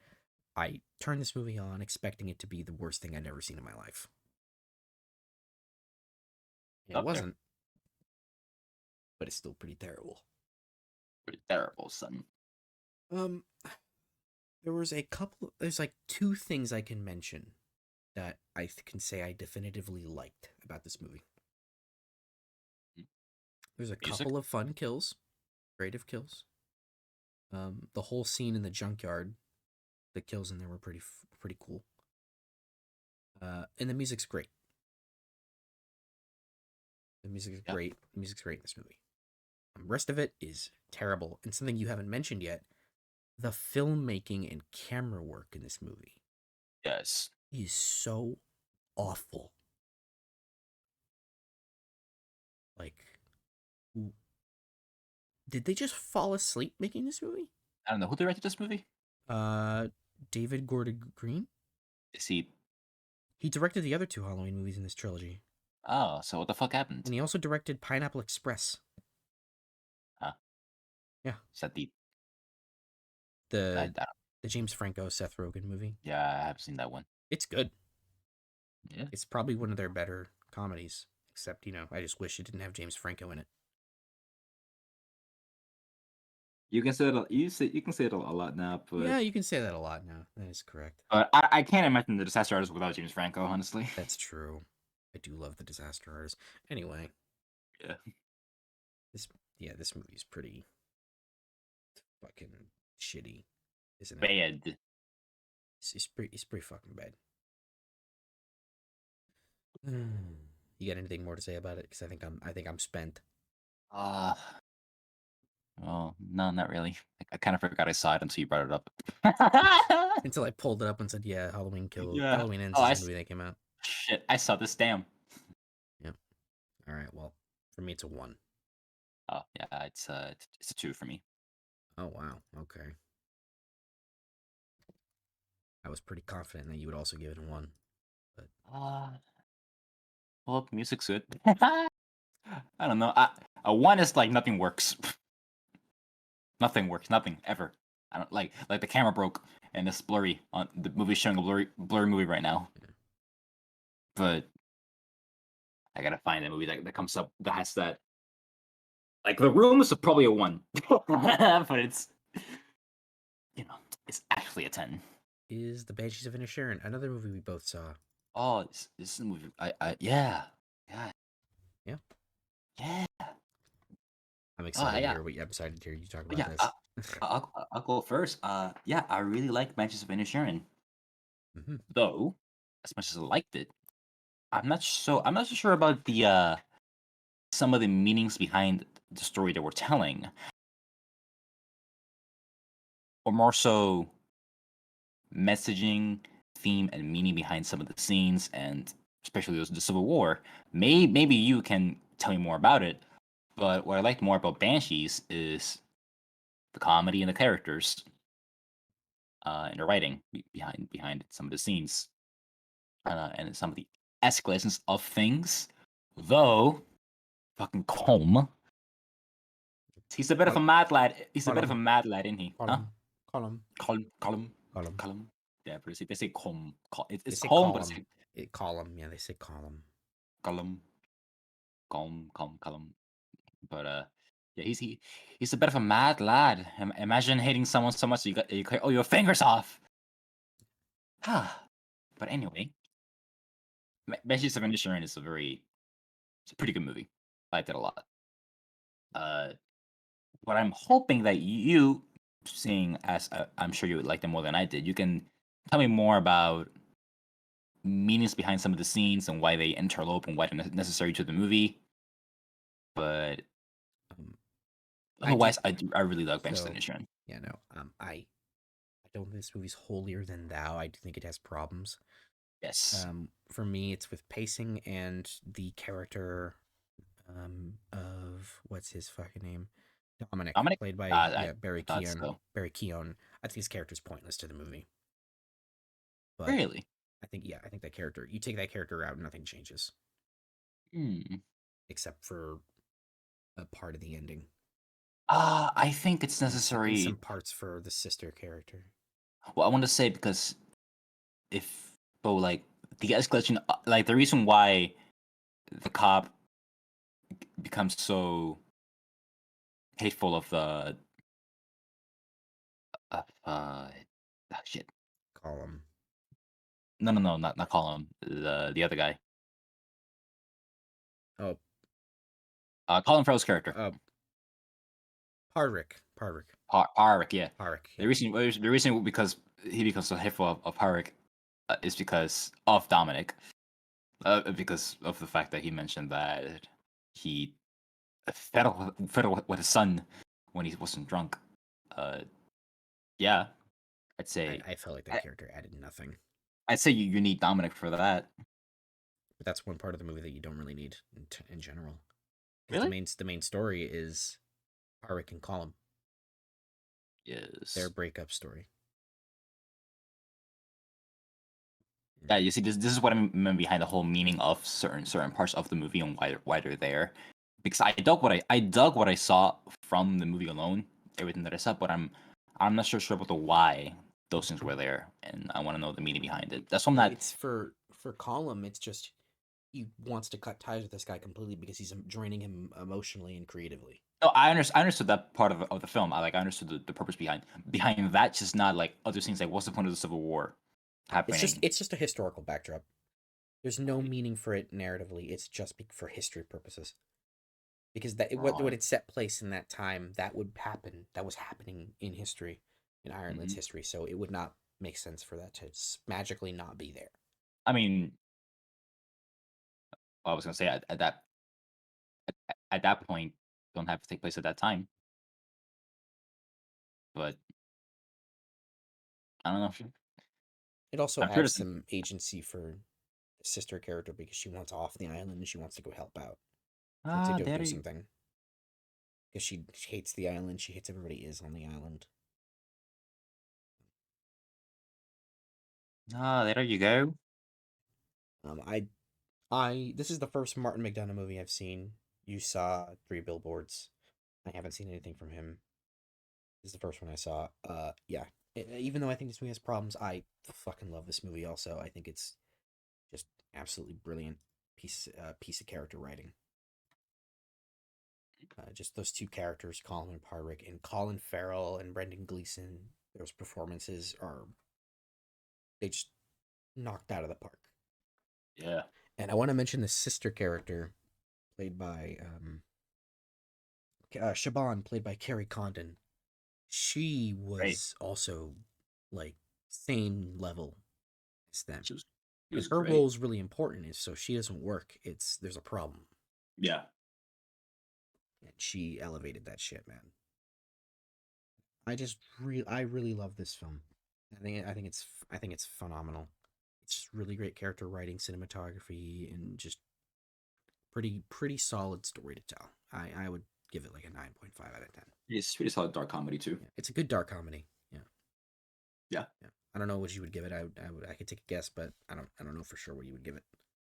I turned this movie on expecting it to be the worst thing I'd ever seen in my life. And it Up there. wasn't, but it's still pretty terrible. Pretty terrible, son. Um, there's like two things I can mention that can say I definitively liked about this movie. There's a Music. couple of fun kills, creative kills. The whole scene in the junkyard, the kills in there were pretty cool. And the music's great. The music is Yeah. great. The music's great in this movie. The rest of it is terrible. And something you haven't mentioned yet, the filmmaking and camera work in this movie Yes. is so awful. Like, did they just fall asleep making this movie? I don't know who directed this movie. Uh, David Gordon Green. Is he? He directed the other two Halloween movies in this trilogy, Oh, so what the fuck happened? and he also directed Pineapple Express. Huh? Yeah, Is that the? the the James Franco Seth Rogen movie. Yeah, I haven't seen that one. It's good. Yeah. It's probably one of their better comedies. Except, I just wish it didn't have James Franco in it. You can say it. You can say it a lot now, Yeah, you can say that a lot now. That is correct. but I can't imagine the Disaster Artist without James Franco. Honestly. That's true. I do love the Disaster Artist. Anyway, Yeah. this this movie is pretty fucking shitty, isn't it? Bad. It's pretty fucking bad. You got anything more to say about it? Because I think I'm spent. Uh, well, no, not really. I kind of forgot I saw it until you brought it up. Until I pulled it up and said, "Yeah, Yeah. Halloween Ends Oh, is the movie that came out." shit. I saw this. Damn. Yep. All right. Well, for me, it's a one. Oh, yeah. It's a two for me. Oh wow. Okay. I was pretty confident that you would also give it a one, but Uh, well, music's good. I don't know. A one is like nothing works. Nothing works. Nothing ever. I don't like the camera broke and it's blurry on the movie's showing a blurry movie right now. yeah. But I gotta find a movie that comes up that has that. Like The Room is probably a one, but you know it's actually a 10. Is The Banshees of Inisherin another movie we both saw? Oh, this is a movie. Yeah, yeah, Yeah. yeah. I'm Oh excited to yeah, hear I'm excited to hear you talk about yeah. this. I'll go first. Yeah, I really like Banshees of Inisherin. Hmm. Though, as much as I liked it, I'm not so sure about the some of the meanings behind the story that we're telling, or more so messaging, theme, and meaning behind some of the scenes, and especially the Civil War. Maybe you can tell me more about it. But what I like more about Banshees is the comedy and the characters, and the writing behind some of the scenes, and some of the escalations of things. Though fucking Colm, he's a bit of a Col- mad lad. He's a bit of a Column, mad lad, isn't he? Huh? column, column, Colm, column. Colm. Yeah, but they say Colm. They It's say Colm, but it's column. Column. Yeah, they say column. Colm, Colm. But yeah, he's a bit of a mad lad. Imagine hating someone so much that you cut all your fingers off. But anyway, Banshees of Inisherin is it's a pretty good movie. I liked it a lot. Uh, but I'm hoping that you, seeing as I'm sure you would like them more than I did, you can tell me more about meanings behind some of the scenes and why they interlope and why they're necessary to the movie. But Um, I do. otherwise, I really like Banshees of So, Inisherin. yeah, no. I don't think this movie's holier than thou. I do think it has problems. Yes, For me, it's with pacing and the character of what's his fucking name, Dominic, Dominic. played by I Barry thought Keon. so. Barry Keon. I think his character's pointless to the movie, but Really? I think that character. You take that character out, nothing changes Hmm. except for a part of the ending I think it's and some necessary. parts for the sister character. Well, I want to say because if, but like the escalation, like the reason why the cop becomes so hateful of the of shit. Column. No, not Colin. The other guy. Oh, Colin Farrell's character. uh, Hardwick. Hardwick. Harik, yeah. Hardwick. The Yeah. reason because he becomes so hateful of Harik is because of Dominic. Because of the fact that he mentioned that he fiddled with his son when he wasn't drunk. Uh, Yeah, I'd I, say I felt like that I, character added nothing. I'd say you need Dominic for that. But that's one part of the movie that you don't really need in general, because the Really? main story is Harik and Colum, their Yes. breakup story. Yeah, you see, this is what I meant behind the whole meaning of certain parts of the movie and why they're there. Because I dug what I saw from the movie alone, everything that I saw, but I'm not sure about the why those things were there, and I want to know the meaning behind it. That's what I'm Well, not. it's for Colum. It's just he wants to cut ties with this guy completely because he's draining him emotionally and creatively. No, I understood that part of the film. I understood the purpose behind that. Just not like other things like what's the point of the Civil War happening? It's just a historical backdrop. There's no Right, meaning for it narratively. It's just for history purposes. Because that what right. it set place in that time that would happen that was happening in history, in Ireland's Hmm. history. So it would not make sense for that to magically not be there. I mean, I was gonna say at that point, don't have to take place at that time, but I don't know. It also I'm sure adds there's some agency for the sister character because she wants off the island and she wants to go help out. She wants to go there do you something because she hates the island. She hates everybody is on the island. there you go. Um, I this is the first Martin McDonagh movie I've seen. You saw Three Billboards. I haven't seen anything from him. This is the first one I saw. Yeah. Even though I think this movie has problems, I fucking love this movie. Also, I think it's just absolutely brilliant piece of character writing. Just those two characters, Colin and Parwick, and Colin Farrell and Brendan Gleeson. Those performances are they just knocked out of the park. Yeah, And I want to mention the sister character played by Shaban, played by Carrie Condon. She great. was also like same level as them. She was, she And was her great. role is really important. Is so she doesn't work. It's there's a problem, Yeah. and she elevated that shit, man. I really love this film. I think it's phenomenal. It's just really great character writing, cinematography, and just pretty solid story to tell. I would give it like a 9.5 out of 10. It's pretty solid dark comedy too. Yeah, it's a good dark comedy. Yeah, Yeah. yeah. I don't know what you would give it. I could take a guess, but I don't know for sure what you would give it.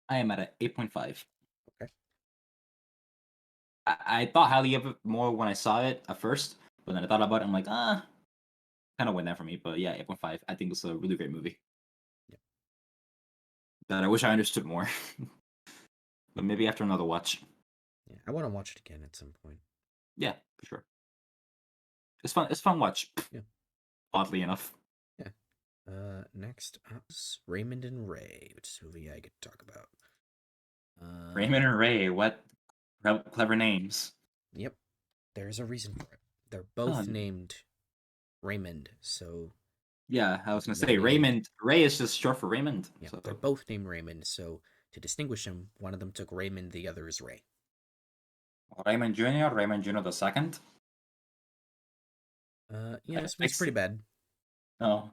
I am at a 8.5. Okay. I thought highly of it more when I saw it at first, but then I thought about it. I'm like, kind of went there for me. But yeah, 8.5. I think it's a really great movie Yeah, that I wish I understood more. But maybe after another watch. yeah. I want to watch it again at some point. Yeah, for sure. It's fun. It's fun watch. Yeah, Oddly enough, yeah. Next up is Raymond and Ray, which is a movie I get to talk about. Raymond Uh, and Ray. What clever names. yep. There's a reason for it. They're Oh, both named Raymond, so yeah, I was gonna they're say named. Raymond. Ray is just short for Raymond. Yeah, So they're both named Raymond. So to distinguish them, one of them took Raymond, the other is Ray. Raymond Jr., Raymond Jr. the second. Yeah, this movie's Fix pretty it. bad. Oh,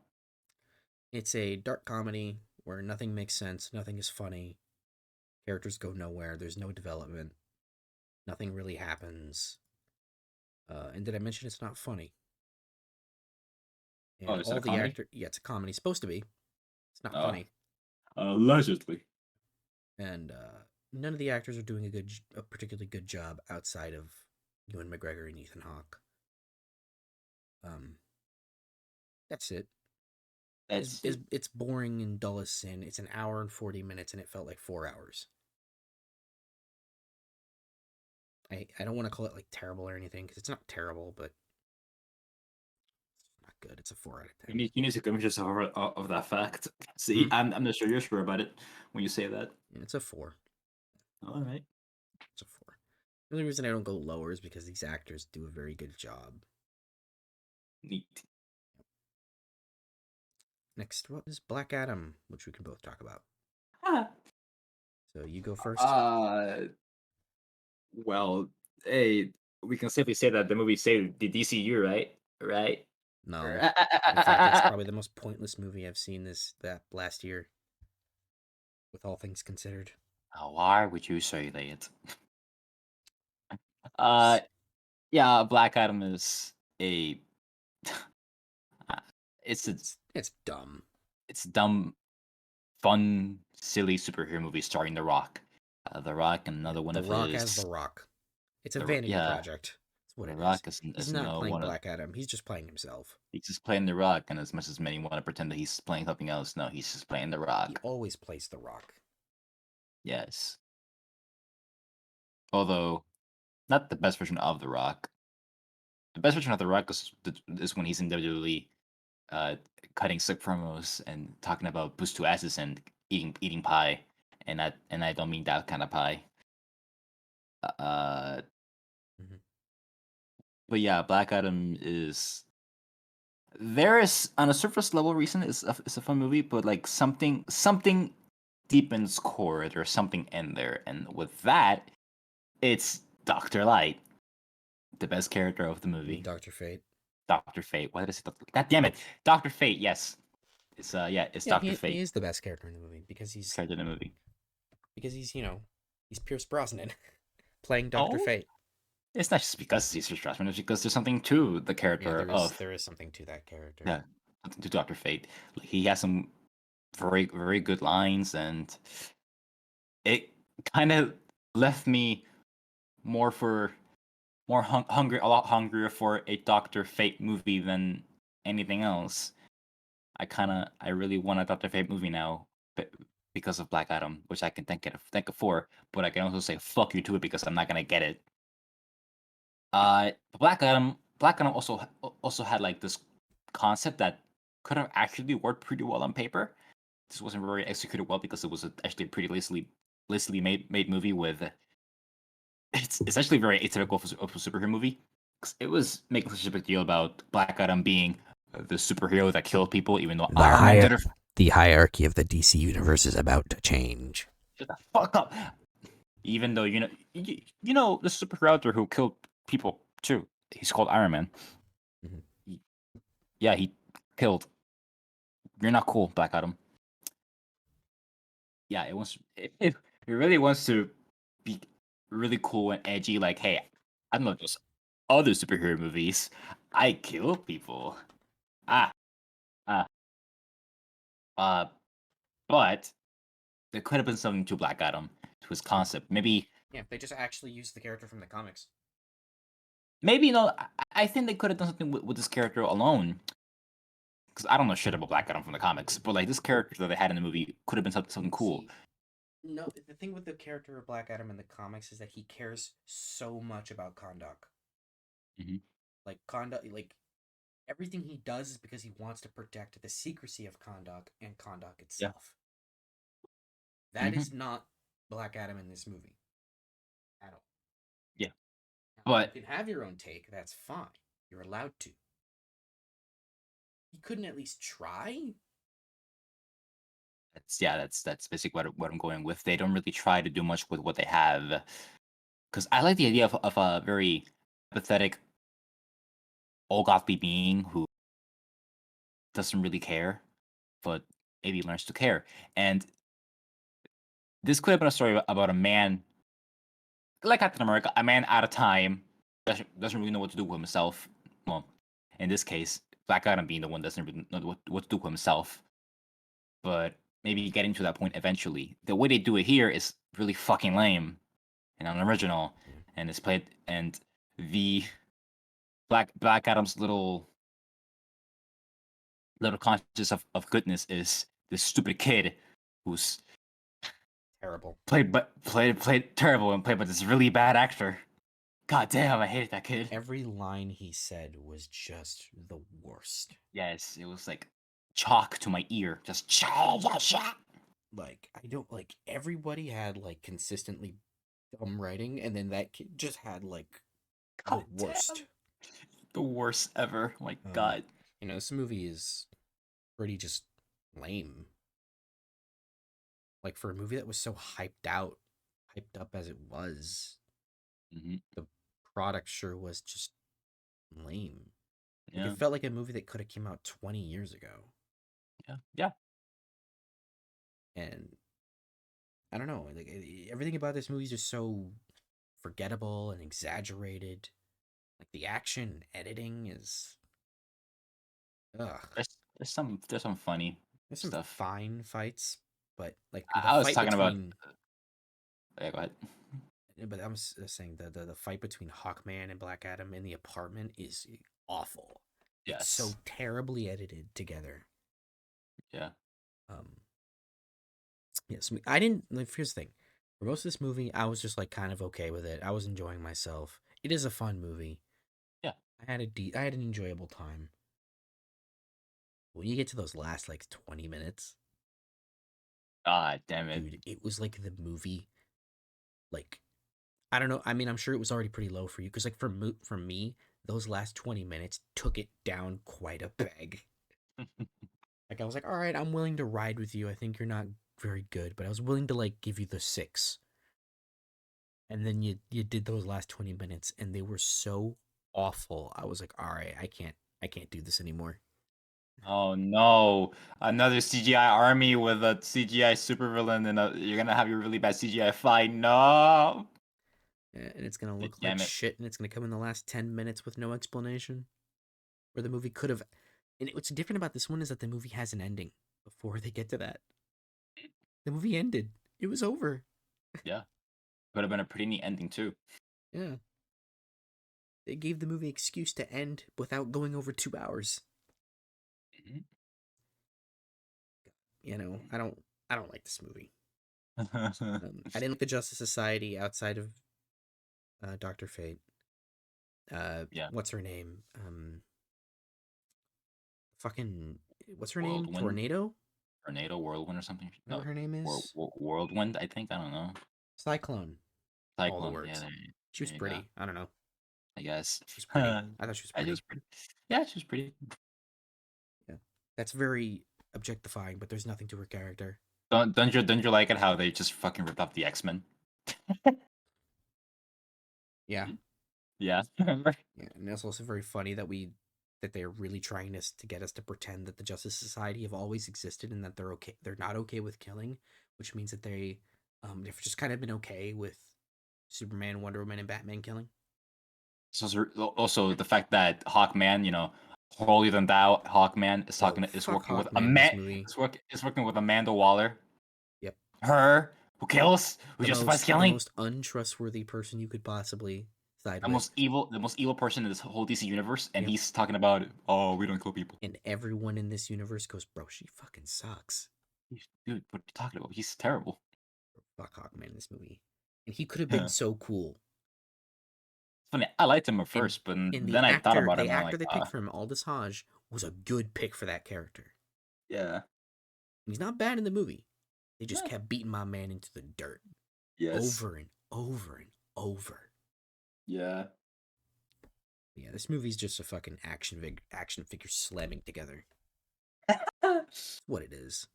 It's a dark comedy where nothing makes sense, nothing is funny, characters go nowhere, there's no development, nothing really happens. And did I mention it's not funny? oh, And is it all a the comedy? actor, yeah, it's a comedy, it's supposed to be. It's not Oh, funny, allegedly. and none of the actors are doing a particularly good job outside of Ewan McGregor and Ethan Hawke. Um, that's it. That's it. It's boring and dull as sin. It's an hour and 40 minutes, and it felt like 4 hours. I don't want to call it like terrible or anything because it's not terrible, but it's not good. It's a 4 out of 10. You need to convince yourself of that fact. See, Hmm? I'm not sure you're sure about it when you say that. Yeah, it's a 4. All right. It's a 4. The only reason I don't go lower is because these actors do a very good job. Neat. Next up is Black Adam, which we can both talk about. Ah. So you go first. Uh, well, hey, we can safely say that the movie saved the DCU, right? Right? No. In fact, it's probably the most pointless movie I've seen this that last year, with all things considered. Why would you say that? Uh, yeah, Black Adam is a uh, it's a It's dumb. it's dumb, fun, silly superhero movie starring The Rock. The Rock and Yeah, another one The of Rock as The his Rock. It's a vanity yeah, project. That's what The it is. Rock is He's is not no playing one of Black Adam. He's just playing himself. he's just playing The Rock, and as much as many want to pretend that he's playing something else, no, he's just playing The He Rock. always plays The Rock. Yes, although not the best version of The Rock. The best version of The Rock is when he's in WWE, uh, cutting sick promos and talking about boost to asses and eating pie, and I don't mean that kind of pie. Uh, Mhm. but yeah, Black Adam is there is on a surface level reason it's a fun movie, but like something deep in its core, there's something in there, and with that, it's Doctor Light, the best character of the You mean movie. Dr. Fate? Doctor Fate. Why did I say Doctor? God damn it, Doctor Fate. Yes, it's Yeah, Doctor he Fate is the best character in the movie character in the movie. because he's Pierce Brosnan playing Dr. Oh, Fate. it's not just because he's Strasman, it's because there's something to the Yeah, character of there is something to that character. yeah, something to Doctor Fate. Like, he has some very good lines, and it kind of left me more for hungry, a lot hungrier for a Doctor Fate movie than anything else. I really want a Doctor Fate movie now, but because of Black Adam, which I can think of for, but I can also say fuck you to it because I'm not gonna get it. Black Adam also had like this concept that could have actually worked pretty well on paper. This wasn't very executed well because it was actually a pretty lazily made movie with it's actually very atypical of a superhero movie. 'Cause it was making such a big deal about Black Adam being the superhero that killed people, even though The Iron Man hi- did it. the hierarchy of the DC universe is about to change. Shut the fuck up. Even though you know the superhero out there who killed people too. He's called Iron Man. Mhm. He- yeah, he killed. You're not cool, Black Adam. Yeah, it really wants to be really cool and edgy. Like, hey, I'm not just other superhero movies. I kill people. Ah, ah, uh, but there could have been something to Black Adam, to his Yeah, concept. yeah. They just actually used the character from the comics. Maybe no. I think they could have done something with this character alone. Because I don't know shit about Black Adam from the comics, but like this character that they had in the movie could have been something cool. See, no, the thing with the character of Black Adam in the comics is that he cares so much about Kahndaq. Hmm. Like Kahndaq, like everything he does is because he wants to protect the secrecy of Kahndaq and Kahndaq Yeah. itself. That Hmm. is not Black Adam in this movie at all. Yeah. Now, you But can have your own take. That's fine. You're allowed to. He couldn't at least try. that's basically what I'm going with. They don't really try to do much with what they have. Because I like the idea of a very pathetic old godly being who doesn't really care, but maybe learns to care. And this could have been a story about a man like Captain America, a man out of time, doesn't really know what to do with himself. Well, in this case, Black Adam being the one doesn't really know what to do with himself, but maybe getting to that point eventually. The way they do it here is really fucking lame and unoriginal, Yeah. and it's played and the Black Adam's little conscious of goodness is this stupid kid who's Terrible. played terrible and played by this really bad actor. God damn, I hated that kid. Every line he said was just the worst. Yes, it was like chalk to my ear. Just cha. Like I don't like everybody had like consistently dumb writing, and then that kid just had like the God worst. damn. The worst ever. Oh my Um, god. this movie is pretty just lame. Like for a movie that was so hyped up as it was, Hmm. the product sure was just lame. Like it Yeah. felt like a movie that could have came out 20 years ago. Yeah. Yeah. And I don't know, like everything about this movie is just so forgettable and exaggerated. Like the action and editing is ugh. There's some funny There's some stuff. fine fights, but like the I was fight talking about. between Yeah, go ahead. but I'm saying the fight between Hawkman and Black Adam in the apartment is awful. It's so Yes. terribly edited together. Yeah. Um, yes, I didn't. Like, here's the thing: for most of this movie, I was just like kind of okay with it. I was enjoying myself. It is a fun movie. Yeah. I had an enjoyable time. When you get to those last like 20 minutes, God damn it. dude, it was like the movie. Like I don't know. I mean, I'm sure it was already pretty low for you because like for me, those last 20 minutes took it down quite a peg. Like I was like, all right, I'm willing to ride with you. I think you're not very good, but I was willing to like give you the six. And then you did those last 20 minutes and they were so awful. I was like, all right, I can't do this anymore. Oh no! Another CGI army with a CGI supervillain, and you're gonna have your really bad CGI fight. No! And it's gonna look like Damn it! shit and it's gonna come in the last 10 minutes with no explanation. Where the movie could have and what's different about this one is that the movie has an ending before they get to that. The movie ended. It was over. Yeah, could have been a pretty neat ending too. Yeah. They gave the movie excuse to end without going over 2 hours. I don't like this movie. Mhm. I didn't like the Justice Society outside of Doctor Fate. Yeah, What's her name? Fucking what's her name? Whirlwind, Tornado? Tornado, Whirlwind, or something. Whatever No, her name is. Whirlwind. I think, I don't know. Cyclone. All the Cyclone. Yeah, words. She was there you go. pretty. I don't know. I guess. She was pretty. Yeah, I thought she was she was pretty. pretty. Yeah, she was pretty. Yeah. That's very objectifying, but there's nothing to her character. Don't you like it how they just fucking ripped off the X-Men? Yeah. Yeah, remember? Yeah. And it's also very funny that they're really trying to get us to pretend that the Justice Society have always existed and that they're not okay with killing, which means that they've just kind of been okay with Superman, Wonder Woman, and Batman killing. Also the fact that Hawkman, holier than thou Hawkman Oh, fuck Hawkman in this movie. is working with Amanda Waller, Yep. her who kills, who justifies The killing, most untrustworthy person you could possibly side the with. most evil person in this whole DC universe, and Yep. he's talking about, oh, we don't kill people. And everyone in this universe goes, bro, she fucking sucks. Dude, what are you talking about? He's terrible. Fuck Hawkman in this movie. And he could have been Yeah. so cool. Funny, I liked him at And first, but and then I thought about the him, and I'm actor like, they picked for him, Aldous Hodge, was a good pick for that character. yeah, And he's not bad in the movie. They just yeah, kept beating my man into the dirt yes, over and over and over. yeah. Yeah, this movie's just a fucking action figure slamming together. This It's what it is.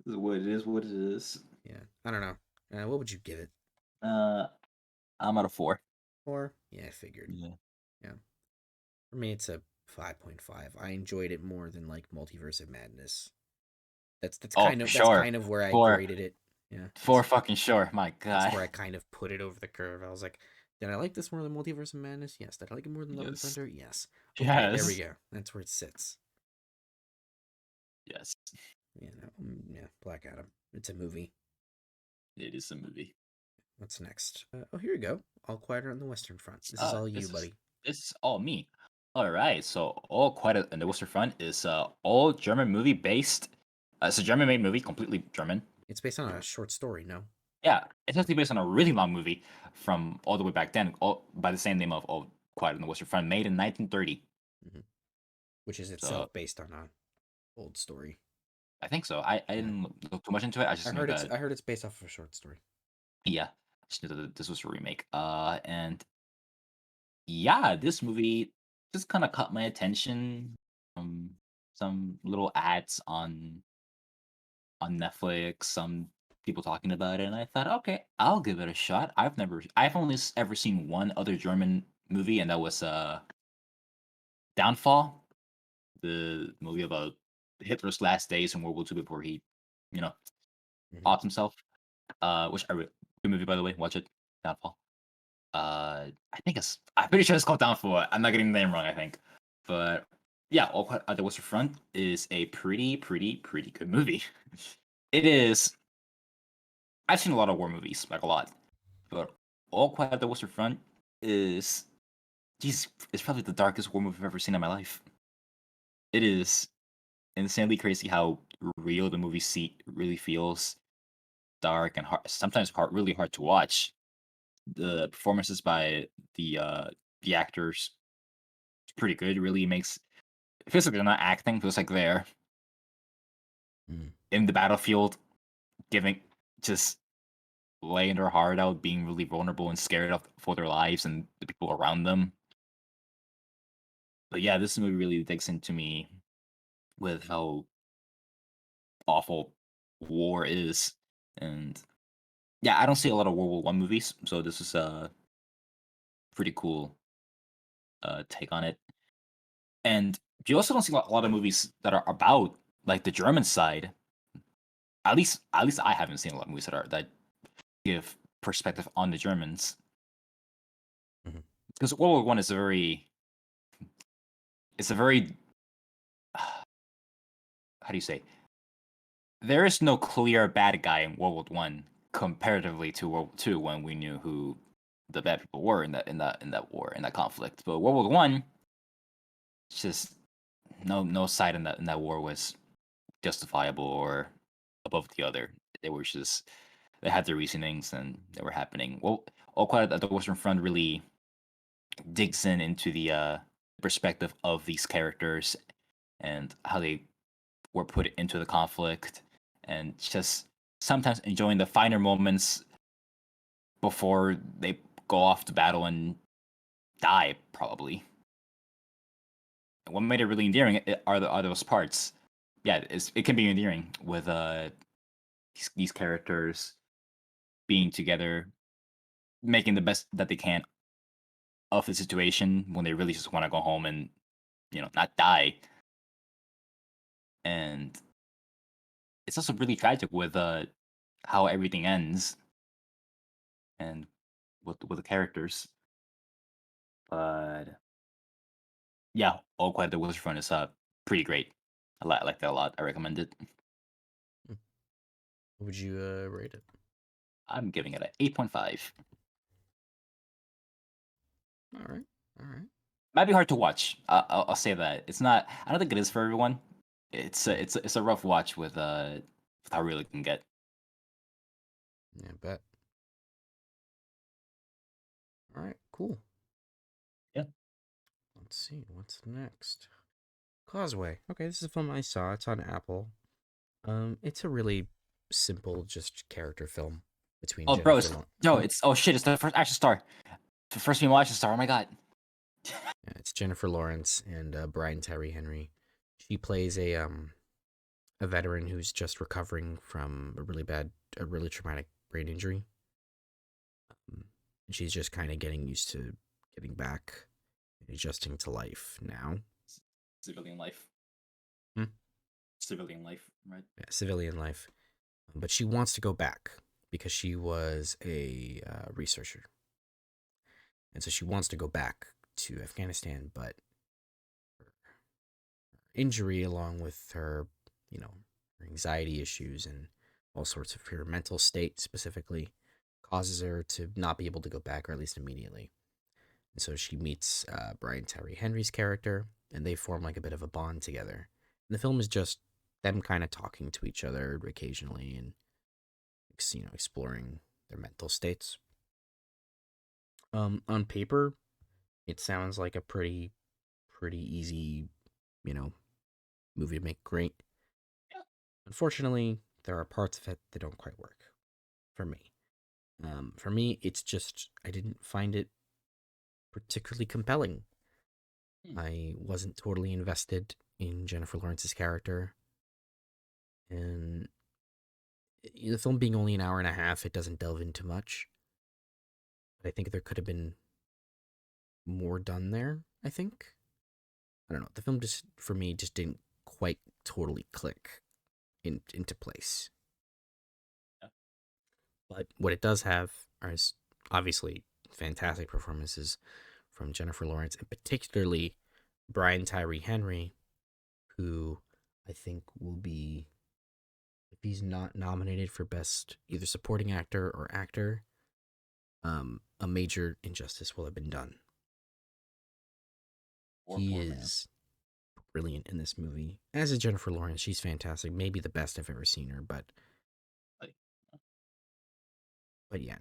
is what it is. What it is. Yeah, I don't know. What would you give it? Uh, I'm at a 4. Four? Yeah, I figured. Yeah. Yeah, for me it's a 5.5. I enjoyed it more than like Multiverse of Madness. Oh, for That's sure. kind of where I For graded it. Yeah, for fucking sure. My that's God. where I kind of put it over the curve. I was like, did I like this more than Multiverse of Madness? Yes. Did I like it more than Love and Yes. Thunder? Yes. Okay, there we Yes. go. That's where it sits. Yes. Yeah, Black Adam. It's a movie. It is a movie. What's next? Oh, here you go. All Quiet on the Western Front. This is Uh, all you, this is buddy. this is all me. All right. So all Quiet on the Western Front is all German movie based. It's a German made movie, completely German. It's based on a short story, no? Yeah, it's actually based on a really long movie from all the way back then, all by the same name of All Quiet on the Western Front, made in 1930. hmm Which is So itself based on a old story. I think so. I Yeah, didn't look too much into it. I just knew that. I heard it's based off of a short story. Yeah, I just knew that this was a remake. And yeah, this movie just kind of caught my attention from some little ads on Netflix, some people talking about it, and I thought, okay, I'll give it a shot. I've only ever seen one other German movie, and that was Downfall. the movie about Hitler's last days in World War II before he, you know, Hmm. offed himself. Which good movie by the way. Watch it. Downfall. I think I'm pretty sure it's called Downfall. I'm not getting the name wrong. I think, but yeah, All Quiet on the Western Front is a pretty good movie. It is. I've seen a lot of war movies, like a lot, but All Quiet on the Western Front is, geez, it's probably the darkest war movie I've ever seen in my life. It is insanely crazy how real the movie seat really feels. Dark and hard, sometimes really hard to watch. The performances by the uh the actors is pretty good. It really makes it feels like they're not acting, feels like they're Mm. in the battlefield, giving just laying their heart out, being really vulnerable and scared for their lives and the people around them. But yeah, this movie really digs into me with how awful war is. And yeah, I don't see a lot of World War One movies, so this is a pretty cool take on it. And you also don't see a lot of movies that are about like the German side. At least I haven't seen a lot of movies that give perspective on the Germans. Hmm. Because World War One is a very how do you say, there is no clear bad guy in World War One comparatively to World War Two when we knew who the bad people were in that war in that conflict. But World War One, it's just no side in that war was justifiable or above the other. They were just they had their reasonings and they were happening. Well, All Quiet at the Western Front really digs into the perspective of these characters and how they were put into the conflict and just sometimes enjoying the finer moments before they go off to battle and die probably. And what made it really endearing are those parts. Yeah, it can be endearing with these characters being together, making the best that they can of the situation when they really just want to go home and not die. And it's also really tragic with how everything ends and with the characters. But yeah, All Quiet the Wizard Front is pretty great. I like that a lot. I recommend it. What would you rate it? I'm giving it an 8.5. All right. All right. Might be hard to watch. I'll say that it's not. I don't think it is for everyone. Mm. It's a rough watch with how real it can get. Yeah, bet. All right. Cool. Yeah. Let's see. What's next? Causeway. Okay, this is a film I saw. It's on Apple. It's a really simple, just character film between Oh, bro, Jennifer it's Lawrence. yo, it's oh shit, it's the first action star. The first female action star. Oh my god. Yeah, it's Jennifer Lawrence and Brian Tyree Henry. She plays a veteran who's just recovering from a really traumatic brain injury. And she's just kind of getting used to getting back and adjusting to life now. Civilian life. Hmm? Civilian life, right? Yeah, civilian life. But she wants to go back because she was a researcher. And so she wants to go back to Afghanistan, but injury, along with her, her anxiety issues and all sorts of her mental state specifically, causes her to not be able to go back, or at least immediately. And so she meets Brian Tyree Henry's character, and they form like a bit of a bond together. And the film is just them kind of talking to each other occasionally and exploring their mental states. On paper, it sounds like a pretty easy, you know, movie to make great. Unfortunately, there are parts of it that don't quite work for me. For me, it's just I didn't find it particularly compelling. Hmm. I wasn't totally invested in Jennifer Lawrence's character, and the film being only an hour and a half, it doesn't delve into much. But I think there could have been more done there. I think. I don't know. The film just for me just didn't quite totally click into place. Yeah. But what it does have is obviously fantastic performances from Jennifer Lawrence, and particularly Brian Tyree Henry, who I think will be, if he's not nominated for best either supporting actor or actor, a major injustice will have been done. He Poor man. is brilliant in this movie. As is Jennifer Lawrence, she's fantastic. Maybe the best I've ever seen her, Like, but yeah,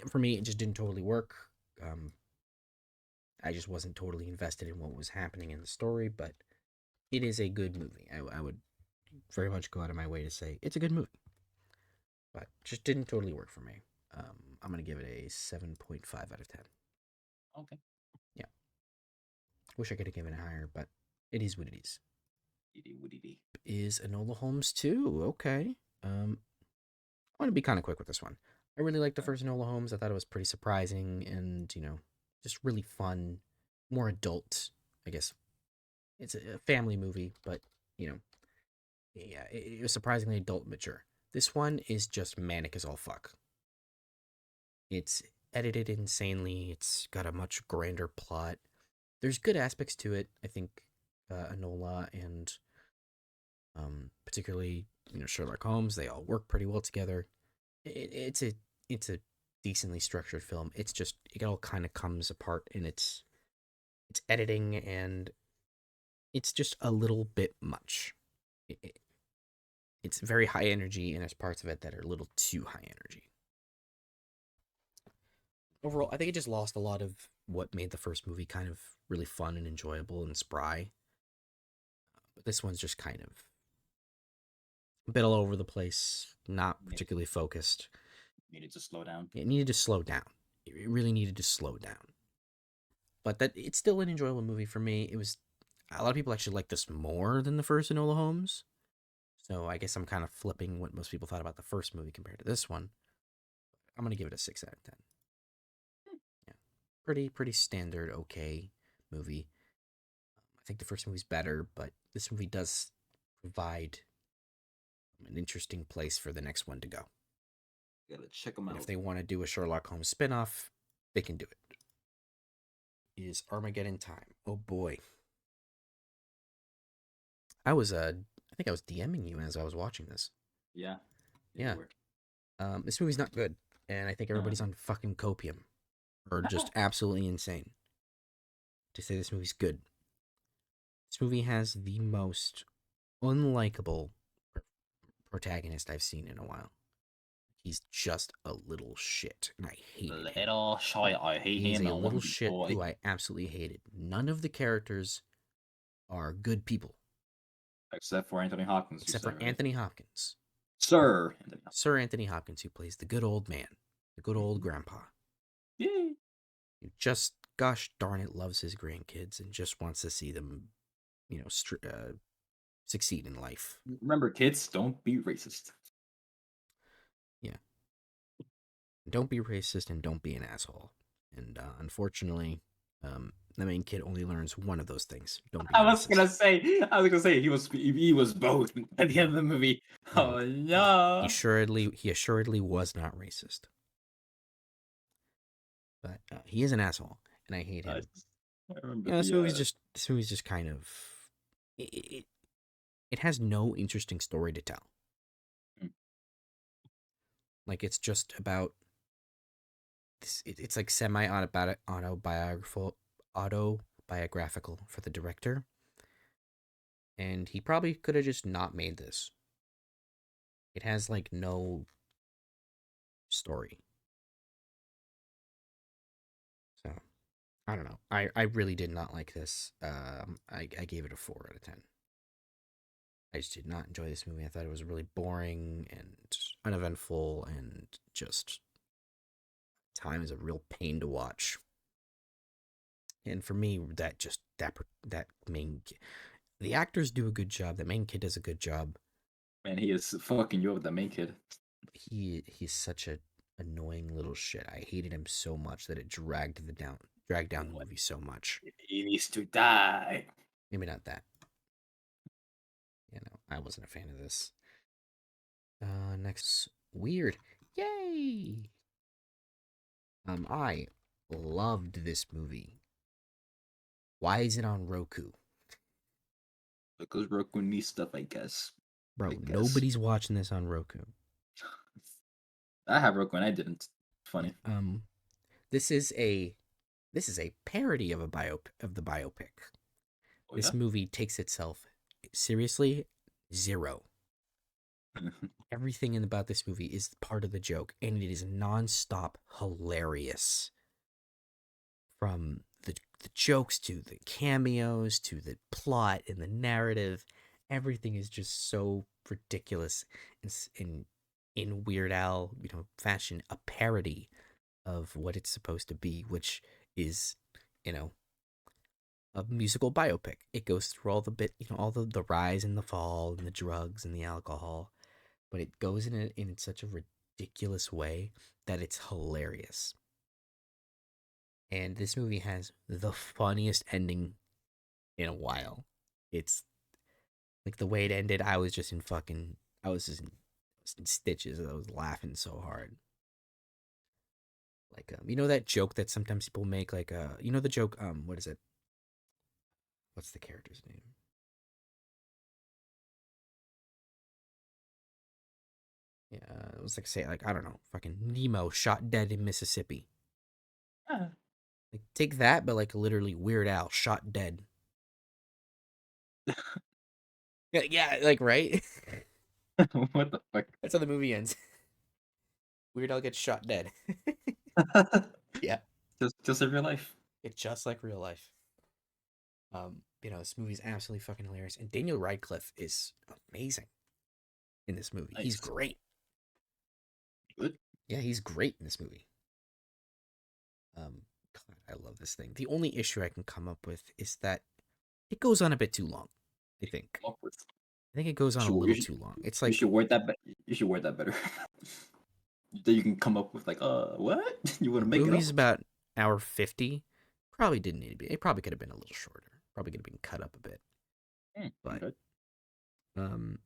for me, it just didn't totally work. Um, I just wasn't totally invested in what was happening in the story, but it is a good movie. I would very much go out of my way to say it's a good movie, but just didn't totally work for me. I'm gonna give it a 7.5 out of 10. okay. Yeah, wish I could have given it higher, but it is what it is. Woody woody dee. Is Enola Holmes 2? Okay. I'm gonna be kind of quick with this one. I really liked the Alright. first Enola Holmes. I thought it was pretty surprising and just really fun, more adult. I guess it's a family movie, but you know, yeah, it was surprisingly adult mature. This one is just manic as all fuck. It's edited insanely. It's got a much grander plot. There's good aspects to it. I think Enola and particularly Sherlock Holmes, they all work pretty well together. It's a decently structured film. It's just it all kind of comes apart in its editing, and it's just a little bit much. It's very high energy, and there's parts of it that are a little too high energy. Overall, I think it just lost a lot of what made the first movie kind of really fun and enjoyable and spry. But this one's just kind of a bit all over the place, not Needed, particularly focused. needed to slow down. It needed to slow down. It really needed to slow down. But that it's still an enjoyable movie for me. It was a lot of people actually like this more than the first Enola Holmes. So I guess I'm kind of flipping what most people thought about the first movie compared to this one. I'm gonna give it a 6 out of 10. Yeah, pretty standard, okay movie. I think the first movie's better, but this movie does provide an interesting place for the next one to go. Gotta check them And if out. they want to do a Sherlock Holmes spinoff, they can do it. Is Armageddon time? Oh boy, I think I was DMing you as I was watching this. Yeah. Yeah, you Yeah, were. this movie's not good, and I think everybody's on fucking copium or just absolutely insane to say this movie's good. This movie has the most unlikable protagonist I've seen in a while. He's just a little shit, and I hated him. Little shy, I hate He is him a and little one big shit boy. who I absolutely hated. None of the characters are good people, Except for Anthony Hopkins, you except say, for right? Anthony Hopkins. Sir Anthony Hopkins. Sir Anthony Hopkins, who plays the good old man, the good old Mhm. grandpa, Yay. who just, gosh darn it, loves his grandkids and just wants to see them, you know, succeed in life. Remember, kids, don't be racist. Yeah. Don't be racist and don't be an asshole. And unfortunately, the main kid only learns one of those things. Don't be racist. I was gonna say he was both at the end No, of the movie. no, Oh no. He no. assuredly was not racist, but he is an asshole, and I hate I, him. I remember You know, the this movie's just kind of it, it, it has no interesting story to tell. mm, Like it's just about this. It's like semi autobiographical for the director, and he probably could have just not made this. It has like no story. So I don't know. I really did not like this. I gave it a 4 out of 10. I just did not enjoy this movie. I thought it was really boring and uneventful, and just time is a real pain to watch. And for me, that main the actors do a good job. The main kid does a good job. man, he is fucking you up, the main kid. He's such a annoying little shit. I hated him so much that it dragged down the What? movie so much. He needs to die. Maybe not that. I wasn't a fan of this. Next, weird. Yay! I loved this movie. Why is it on Roku? Because Roku needs stuff, I guess. I Bro, guess. nobody's watching this on Roku. I have Roku and I didn't. Yeah. Funny. This is a this is a parody of a of the biopic. Oh This yeah. movie takes itself seriously zero. Everything about this movie is part of the joke, and it is nonstop hilarious. From the jokes to the cameos to the plot and the narrative, everything is just so ridiculous in Weird Al, fashion, a parody of what it's supposed to be, which is, you know, a musical biopic. It goes through all the all the rise and the fall and the drugs and the alcohol, but it goes in such a ridiculous way that it's hilarious. And this movie has the funniest ending in a while. It's like the way it ended. I was just in fucking. I was in stitches. I was laughing so hard. Like that joke that sometimes people make. Like the joke. What is it? What's the character's name? Yeah, it was like say like I don't know. Fucking Nemo shot dead in Mississippi. Ah. Like take that, but like literally Weird Al shot dead. Yeah, yeah, like right. What the fuck? That's how the movie ends. Weird Al gets shot dead. Yeah, Just in real life. it's just like real life. This movie is absolutely fucking hilarious, and Daniel Radcliffe is amazing in this movie. He's Nice. great. Good. Yeah, he's great in this movie. God, I love this thing. The only issue I can come up with is that it goes on a bit too long. I think. Come up with. I think it goes You on a should, little too long. It's like word that. You should word that better. That you can come up with like, what? You want the to make it movie's up? about hour 50. Probably didn't need to be. It probably could have been a little shorter. Probably could have been cut up a bit. But Okay. um,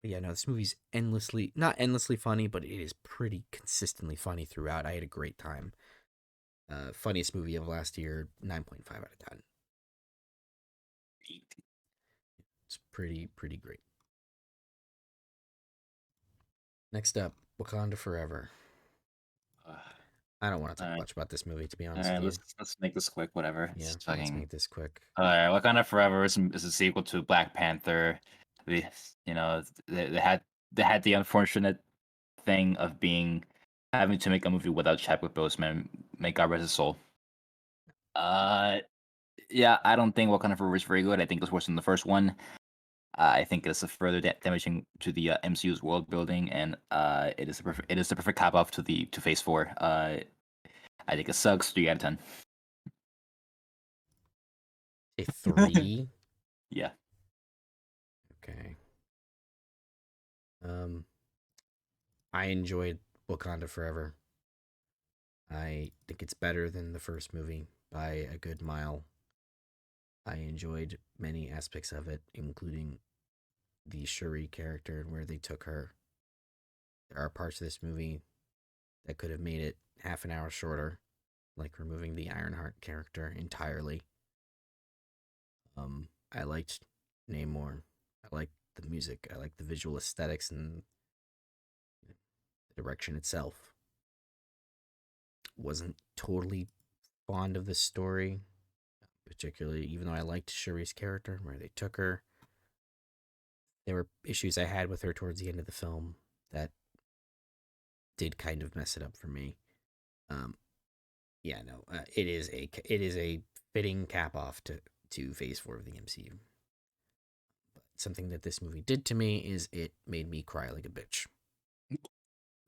but yeah, no, this movie's endlessly not endlessly funny, but it is pretty consistently funny throughout. I had a great time. Funniest movie of last year, 9.5 out of 10. It's pretty great. Next up, Wakanda Forever. Uh, I don't want to all talk right. much about this movie, to be All honest right. with you. Let's make this quick. Whatever. Yeah, It's let's fucking. make this quick. All right. Wakanda Forever is a sequel to Black Panther. We, they had the unfortunate thing of being having to make a movie without Chadwick Boseman. May God rest his soul. Uh, yeah, I don't think Wakanda Forever is very good. I think it's worse than the first one. I think it's a further damaging to the MCU's world building, and it is the perfect cap off to Phase 4. I think it sucks. 3 out of 10. A 3. Yeah, Okay. Um, I enjoyed Wakanda Forever. I think it's better than the first movie by a good mile. I enjoyed many aspects of it, including the Shuri character and where they took her. There are parts of this movie that could have made it half an hour shorter, like removing the Ironheart character entirely. I liked Namor. I liked the music. I liked the visual aesthetics and the direction itself. Wasn't totally fond of the story, particularly even though I liked Shuri's character, where they took her. There were issues I had with her towards the end of the film that did kind of mess it up for me. Um, yeah, no, it is a fitting cap off to Phase 4 of the MCU. But something that this movie did to me is it made me cry like a bitch.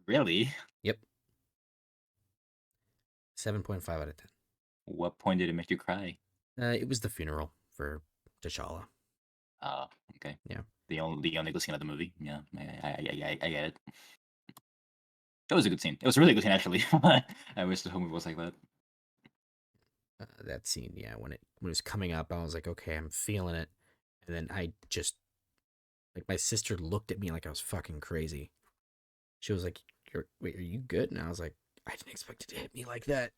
really. Yep, 7.5 out of 10. What point did it make you cry? It was the funeral for T'Challa. Oh, okay. Yeah, The only good scene of the movie. Yeah, I get it. It was a good scene. It was a really good scene actually. I wish the whole movie was like that. that scene, yeah, when it was coming up, I was like, okay, I'm feeling it, and then I just like my sister looked at me like I was fucking crazy. She was like, wait, are you good?" And I was like, "I didn't expect it to hit me like that."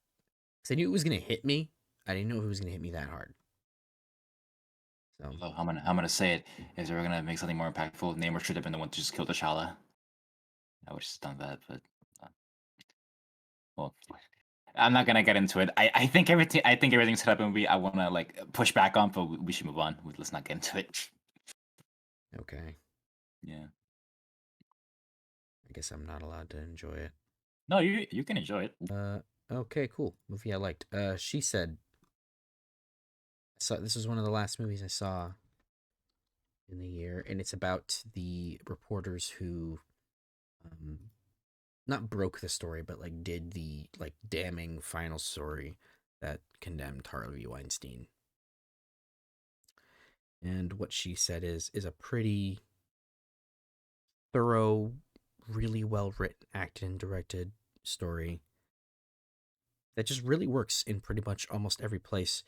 Because I knew it was gonna hit me. I didn't know it was gonna hit me that hard. So Although I'm gonna say it, if they were gonna make something more impactful, Namor should have been the one to just kill T'Challa. I would have just done that, but uh, well, I'm not gonna get into it. I think everything's set up and I wanna like push back on, but we should move on. Let's not get into it. okay, Yeah. I guess I'm not allowed to enjoy it. No, you can enjoy it. Uh, okay, cool. Movie I liked. She said. So this was one of the last movies I saw in the year, and it's about the reporters who, um, not broke the story, but like did the like damning final story that condemned Harvey Weinstein. And what she said is a pretty thorough, really well written, acted, and directed story that just really works in pretty much almost every place.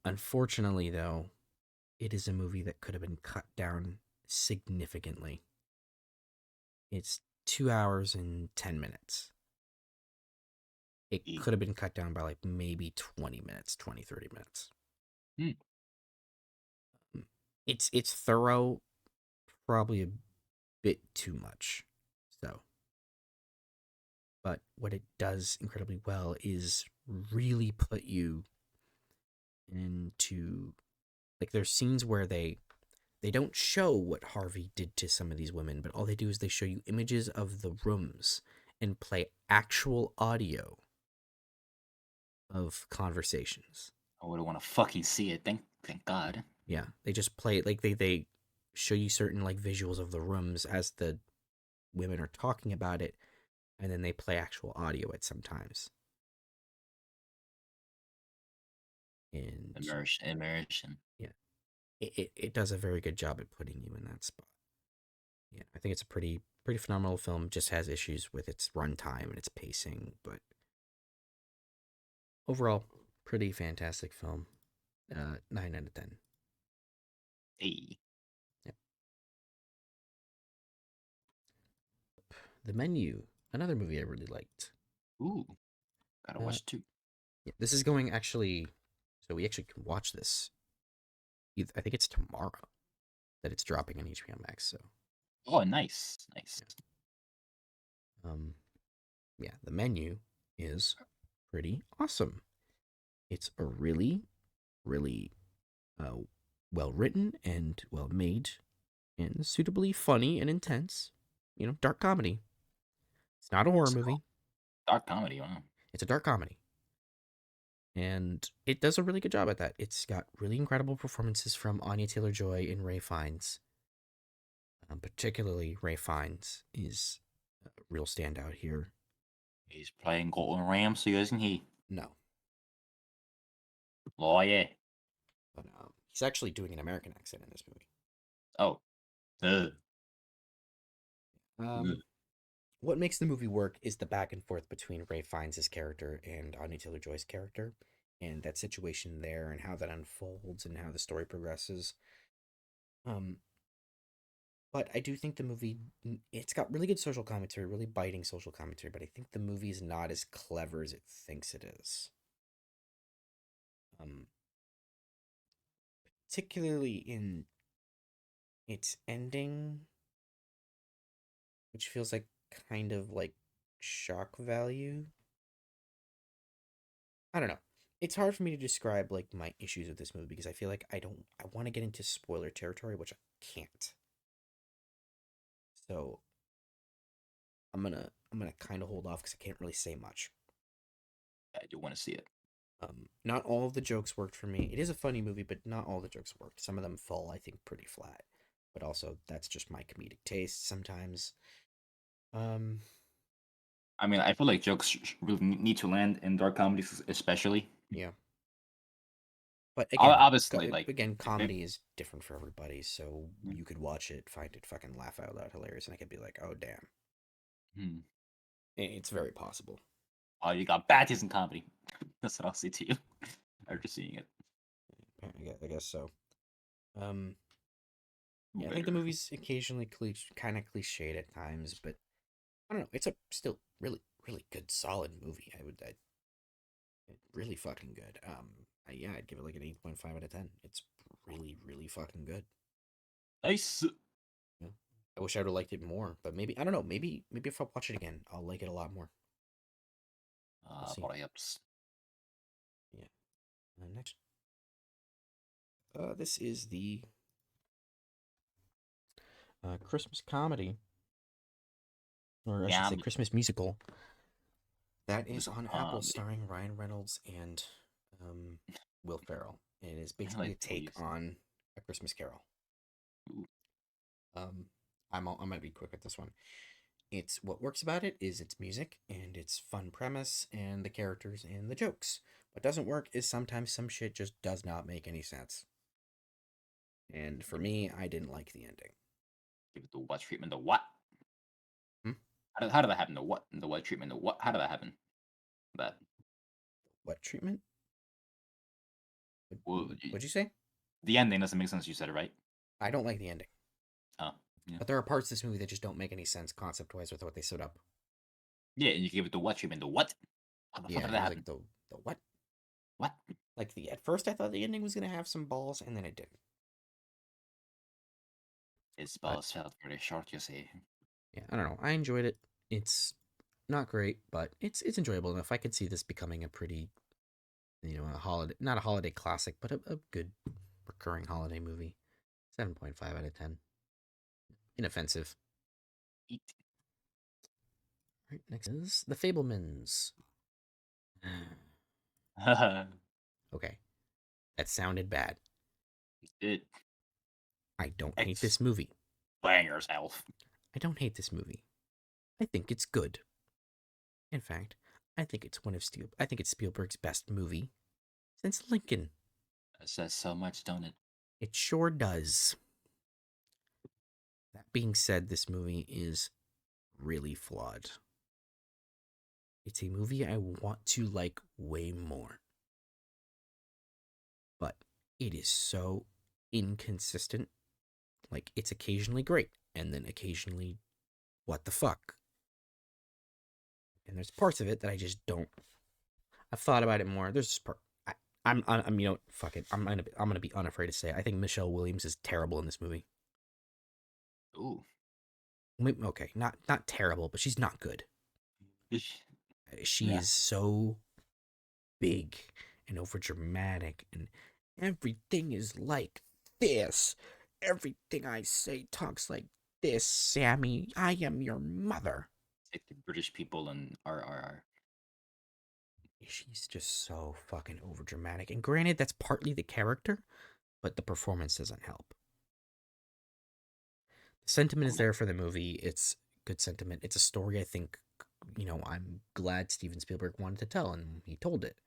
Unfortunately, though, it is a movie that could have been cut down significantly. It's 2 hours and 10 minutes. It E. could have been cut down by like maybe 20 minutes, 20, 30 minutes. Hmm. It's thorough, probably a bit too much. So, but what it does incredibly well is really put you into like there's scenes where they don't show what Harvey did to some of these women, but all they do is they show you images of the rooms and play actual audio of conversations. I would want to fucking see it. Thank God. Yeah, they just play like they show you certain like visuals of the rooms as the women are talking about it, and then they play actual audio at sometimes. And Immersion. yeah, it does a very good job at putting you in that spot. Yeah, I think it's a pretty phenomenal film. Just has issues with its runtime and its pacing, but overall, pretty fantastic film. 9 out of 10. Hey. Yep. The Menu, another movie I really liked. Ooh, gotta Uh, watch two. yeah, this is going actually, so we actually can watch this. I think it's tomorrow that it's dropping on HBO Max. So, Oh, nice. yeah. Yeah, The Menu is pretty awesome. It's a really uh, well written and well made and suitably funny and intense. Dark comedy. It's not a horror It's called movie. dark comedy. Wow. It's a dark comedy. And it does a really good job at that. It's got really incredible performances from Anya Taylor Joy and Ray Fiennes. Particularly, Ray Fiennes is a real standout here. He's playing Golden Ramsey, isn't he? No, Oh yeah. but he's actually doing an American accent in this movie. Oh. Uh, uh. Um, what makes the movie work is the back and forth between Ray Fiennes' character and Anya Taylor Joy's character, and that situation there, and how that unfolds, and how the story progresses. Um, but I do think the movie it's got really good social commentary, really biting social commentary. But I think the movie is not as clever as it thinks it is. Um, Particularly in its ending, which feels like kind of like shock value. I don't know. It's hard for me to describe like my issues with this movie because I feel like I want to get into spoiler territory, which I can't. So I'm gonna kind of hold off because I can't really say much. I do want to see it. Not all of the jokes worked for me. It is a funny movie, but not all the jokes worked. Some of them fall, I think, pretty flat. But also, that's just my comedic taste sometimes. Um, I mean, I feel like jokes really need to land in dark comedies, especially. yeah. But again, Obviously, like, again, if comedy is different for everybody. So you could watch it, find it fucking laugh out loud hilarious, and I could be like, oh damn. hmm. It's very possible. Oh, you got bad taste in comedy. That's what I'll say to you. after seeing it. I guess so. Um, Who yeah, I think the better? movie's occasionally kind of cliched at times, but I don't know. It's a still really good, solid movie. Really fucking good. Yeah, I'd give it like an 8.5 out of 10. It's really fucking good. Nice. Yeah. I wish I would have liked it more, but maybe I don't know. Maybe if I watch it again, I'll like it a lot more. We'll see. Perhaps. Yeah. Next, this is the Christmas comedy, or I should Yeah, say Christmas musical. That is musical on Apple, comedy. starring Ryan Reynolds and um, Will Ferrell. It is I basically like a take boys. on A Christmas Carol. Ooh. Um, I'm gonna be quick with this one. It's what works about it is its music and its fun premise and the characters and the jokes. What doesn't work is sometimes some shit just does not make any sense. And for Give, me, I didn't like the ending. give it the what treatment. The what? Hmm? How did that happen? The what? The what treatment? The what? How did that happen? That. What treatment? Well, What'd you say? the ending doesn't make sense. You said it right. I don't like the ending. Oh, yeah. But there are parts of this movie that just don't make any sense concept wise with what they set up. Yeah, and you give it the what treatment. The what? How the fuck Yeah, did it that was like happen? the what? What? Like the at first I thought the ending was gonna have some balls and then it didn't. His But balls felt very short, you say. yeah, I don't know. I enjoyed it. It's not great, but it's enjoyable enough. I could see this becoming a pretty a holiday, not a holiday classic, but a good recurring holiday movie. 7.5 out of 10. Inoffensive. Eat. Right, next is The Fablemans. Okay, that sounded bad. It I don't hate this explain movie. yourself. I don't hate this movie. I think it's good. In fact, I think I think it's Spielberg's best movie since Lincoln. It says so much, don't it? It sure does. That being said, this movie is really flawed. It's a movie I want to like way more, but it is so inconsistent. Like, it's occasionally great, and then occasionally, what the fuck? And there's parts of it that I just don't. I've thought about it more. There's just part. I'm fuck it. I'm gonna be unafraid to say it. I think Michelle Williams is terrible in this movie. Ooh. Okay, not terrible, but she's not good. She Yeah. is so big and over dramatic, and everything is like this. Everything I say talks like this, Sammy. I am your mother. Like the British people and RRR. She's just so fucking over dramatic. And granted, that's partly the character, but the performance doesn't help. The sentiment is there for the movie. It's good sentiment. It's a story I think, I'm glad Steven Spielberg wanted to tell, and he told it.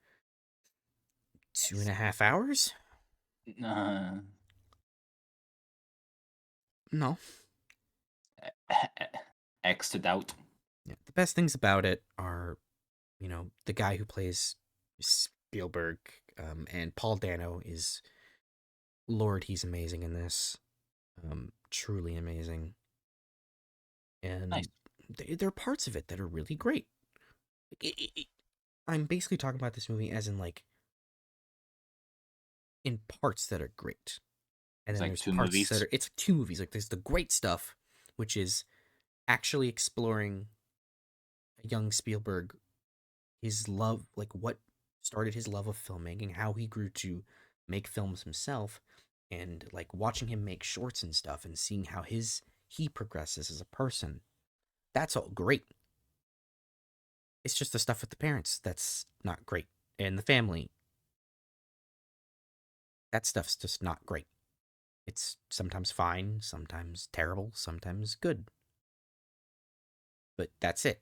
2.5 hours? Uh, No. X to doubt. Yeah. The best things about it are, the guy who plays Spielberg, and Paul Dano is, Lord, he's amazing in this. Truly amazing. Nice. And there are parts of it that are really great. I'm basically talking about this movie as in like in parts that are great, and It's then like there's two parts that movies. are it's two movies. Like there's the great stuff, which is actually exploring a young Spielberg, his love, like what started his love of filmmaking, how he grew to make films himself, and like watching him make shorts and stuff, and seeing how he progresses as a person. That's all great. It's just the stuff with the parents that's not great, and the family. That stuff's just not great. It's sometimes fine, sometimes terrible, sometimes good. But that's it.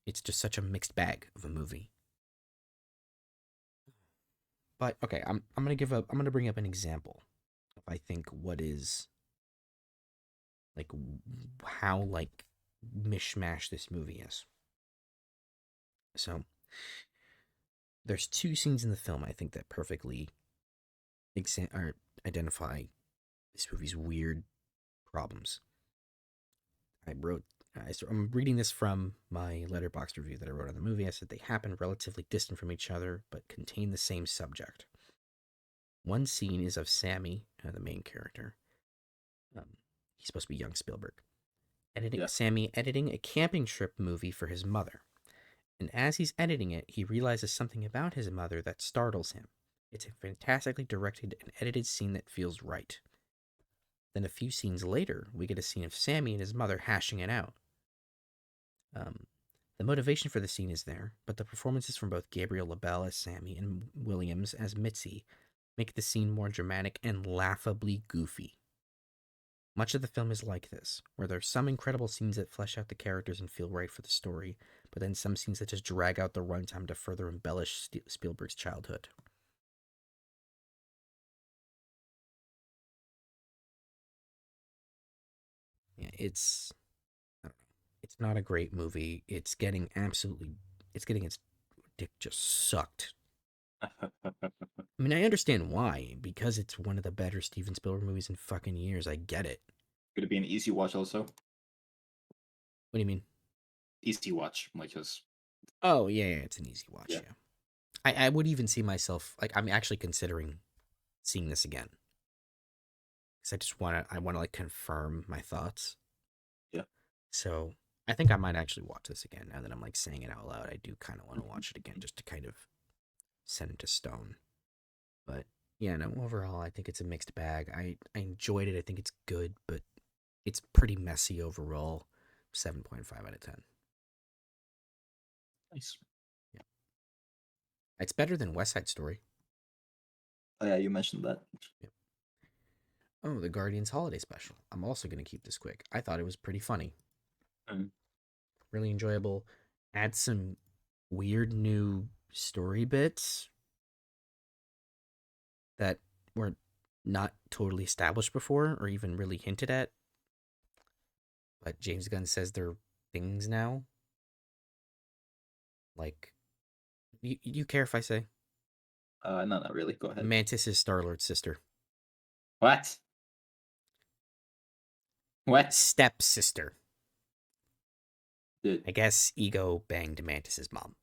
It's just such a mixed bag of a movie. But okay, I'm gonna bring up an example of I think what is like how like mishmash this movie is. So there's two scenes in the film I think that perfectly or identify this movie's weird problems. I wrote. I'm reading this from my letterbox review that I wrote on the movie. I said they happen relatively distant from each other, but contain the same subject. One scene is of Sammy, the main character. He's supposed to be young Spielberg. Yeah. Sammy editing a camping trip movie for his mother. And as he's editing it, he realizes something about his mother that startles him. It's a fantastically directed and edited scene that feels right. Then a few scenes later, we get a scene of Sammy and his mother hashing it out. Um, the motivation for the scene is there, but the performances from both Gabriel LaBelle as Sammy and Williams as Mitzi make the scene more dramatic and laughably goofy. Much of the film is like this, where there's some incredible scenes that flesh out the characters and feel right for the story, but then some scenes that just drag out the runtime to further embellish Spielberg's childhood. Yeah, it's not a great movie. It's getting its dick just sucked. I mean, I understand why, because it's one of the better Steven Spielberg movies in fucking years. I get it. Could it be an easy watch also? What do you mean? Easy watch, like just Oh yeah, it's an easy watch. yeah, Yeah, I would even see myself like I'm actually considering seeing this again because I want to like confirm my thoughts. yeah. So I think I might actually watch this again now that I'm like saying it out loud. I do kind of want to watch it again just to kind of set into stone. But yeah, no, overall, I think it's a mixed bag. I enjoyed it. I think it's good, but it's pretty messy overall. 7.5 out of 10. Nice. Yeah. It's better than West Side Story. Oh yeah, you mentioned that. Yeah. Oh, the Guardians Holiday Special. I'm also going to keep this quick. I thought it was pretty funny. Mm. Really enjoyable. Add some weird new story bits that were not totally established before or even really hinted at. But James Gunn says they're things now. Like, you care if I say? No, not really. Go ahead. Mantis is Star Lord's sister. What? What? Stepsister. Dude, I guess Ego banged Mantis's mom.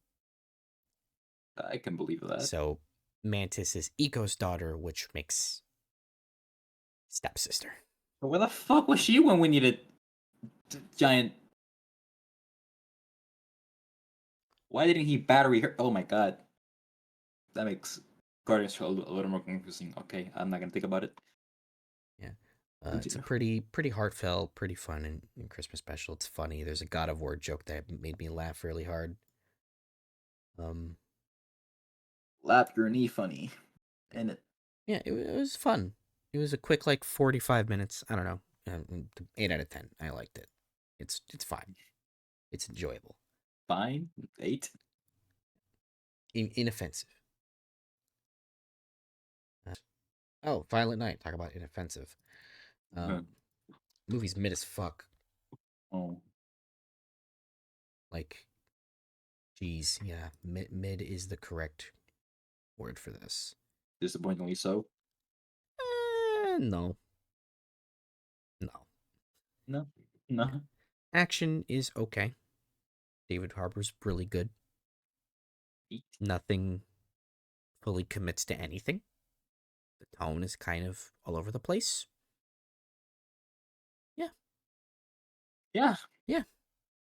I can believe that. So Mantis is Eco's daughter, which makes stepsister. But where the fuck was she when we needed giant? Why didn't he battery her? Oh my god, that makes Guardians a little more confusing. Okay, I'm not gonna think about it. Yeah. It's a Continue. pretty heartfelt, pretty fun and Christmas special. It's funny. There's a God of War joke that made me laugh really hard. Um, Lap your knee funny, and it. yeah, it was fun. It was a quick like 45 minutes. I don't know, 8 out of 10. I liked it. It's fine. It's enjoyable. Fine. 8. Inoffensive. Uh, oh, Violent Night. Talk about inoffensive. Huh. Um, movie's mid as fuck. Oh, Like, geez, yeah, mid is the correct word for this. disappointingly so. No, no. No, Yeah. no. Action is okay. David Harbour's really good. 8. Nothing fully commits to anything. The tone is kind of all over the place. Yeah, Yeah, yeah.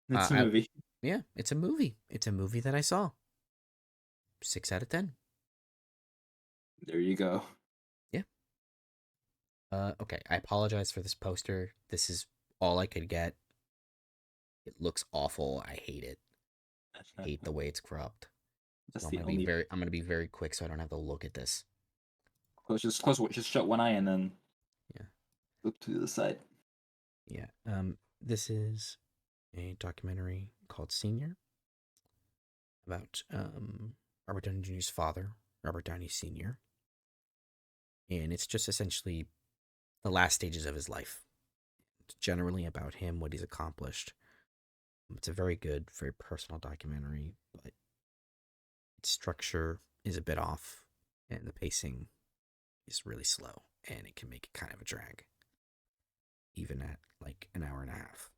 it's a I movie. yeah, it's a movie. It's a movie that I saw. 6 out of 10. There you go. Yeah. Okay. I apologize for this poster. This is all I could get. It looks awful. I hate it. Hate the way it's cropped. That's So the only. I'm gonna be very quick so I don't have to look at this. Just shut one eye and then Yeah. look to the side. Yeah. This is a documentary called Senior about Robert Downey Jr.'s father, Robert Downey Sr. And it's just essentially the last stages of his life. It's generally about him, what he's accomplished. It's a very good, very personal documentary, but its structure is a bit off, and the pacing is really slow, and it can make it kind of a drag, even at like an hour and a half.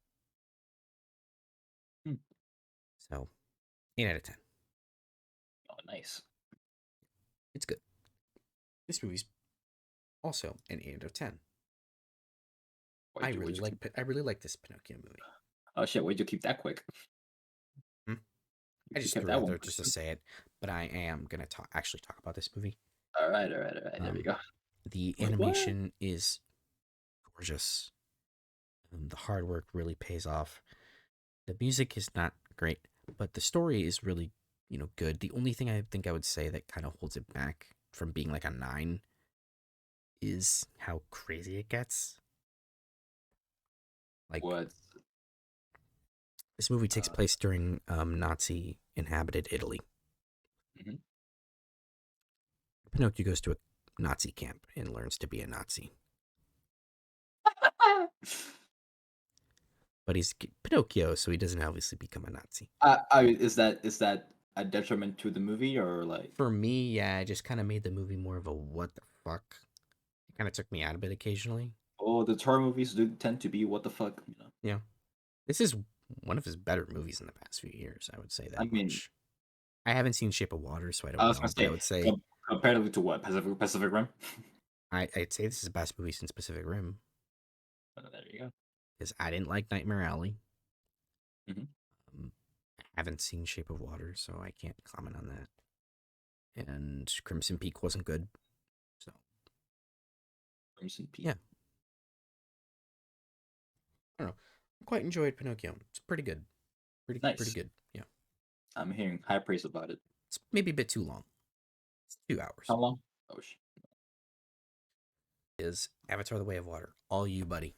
Hmm. So, 8 out of 10. Oh, nice. It's good. This movie's also an 8 out of 10. Why'd you keep? I really like this Pinocchio movie. Oh shit! Why'd you keep that quick? Hmm? I You just kept threw it that out one there quick. just to say it, but I am gonna actually talk about this movie. All right, all right, all right. There we Um, go. the I'm like, what? animation is gorgeous. The hard work really pays off. The music is not great, but the story is really, good. The only thing I think I would say that kind of holds it back from being like a 9 is how crazy it gets. Like, What? this movie takes Uh, place during Nazi inhabited Italy. mhm. Pinocchio goes to a Nazi camp and learns to be a Nazi. But he's Pinocchio, so he doesn't obviously become a Nazi. Is that a detriment to the movie or like? For me, yeah, it just kind of made the movie more of a what the fuck. It kind of took me out of it occasionally. Oh, the horror movies do tend to be what the fuck, Yeah. This is one of his better movies in the past few years. I would say I that mean, much. I haven't seen Shape of Water, so I I don't was gonna know. But I say would say comparatively to what Pacific Rim. I'd say this is the best movie since Pacific Rim Oh, there you go. because I didn't like Nightmare Alley. Hmm. Um, I haven't seen Shape of Water, so I can't comment on that. And Crimson Peak wasn't good, so Crimson Peak. yeah, I don't know. I quite enjoyed Pinocchio. It's pretty good, pretty Nice. good. Yeah, I'm hearing high praise about it. it's maybe a bit too long. It's 2 hours. How long? Oh shit. Is Avatar: The Way of Water all you, buddy?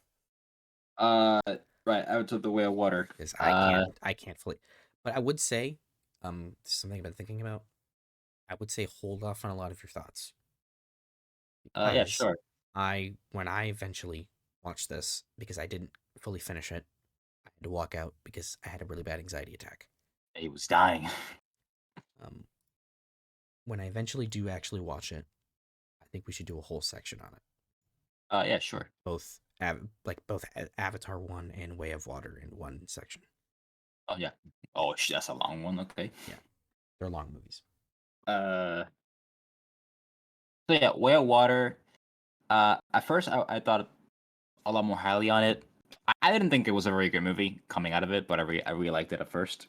Uh, right. Out of the Way of Water. Because Uh, I can't fully. But I would say, this is something I've been thinking about. I would say hold off on a lot of your thoughts yeah, because sure. when I eventually watched this, because I didn't fully finish it, I had to walk out because I had a really bad anxiety attack. He was dying. Um, when I eventually do actually watch it, I think we should do a whole section on it, Yeah, sure. both Avatar 1 and Way of Water in one section. Oh yeah. Oh shit, that's a long one. Okay. Yeah, they're long movies. Uh, so yeah, Way of Water. At first I thought a lot more highly on it. I didn't think it was a very good movie coming out of it, but I really liked it at first.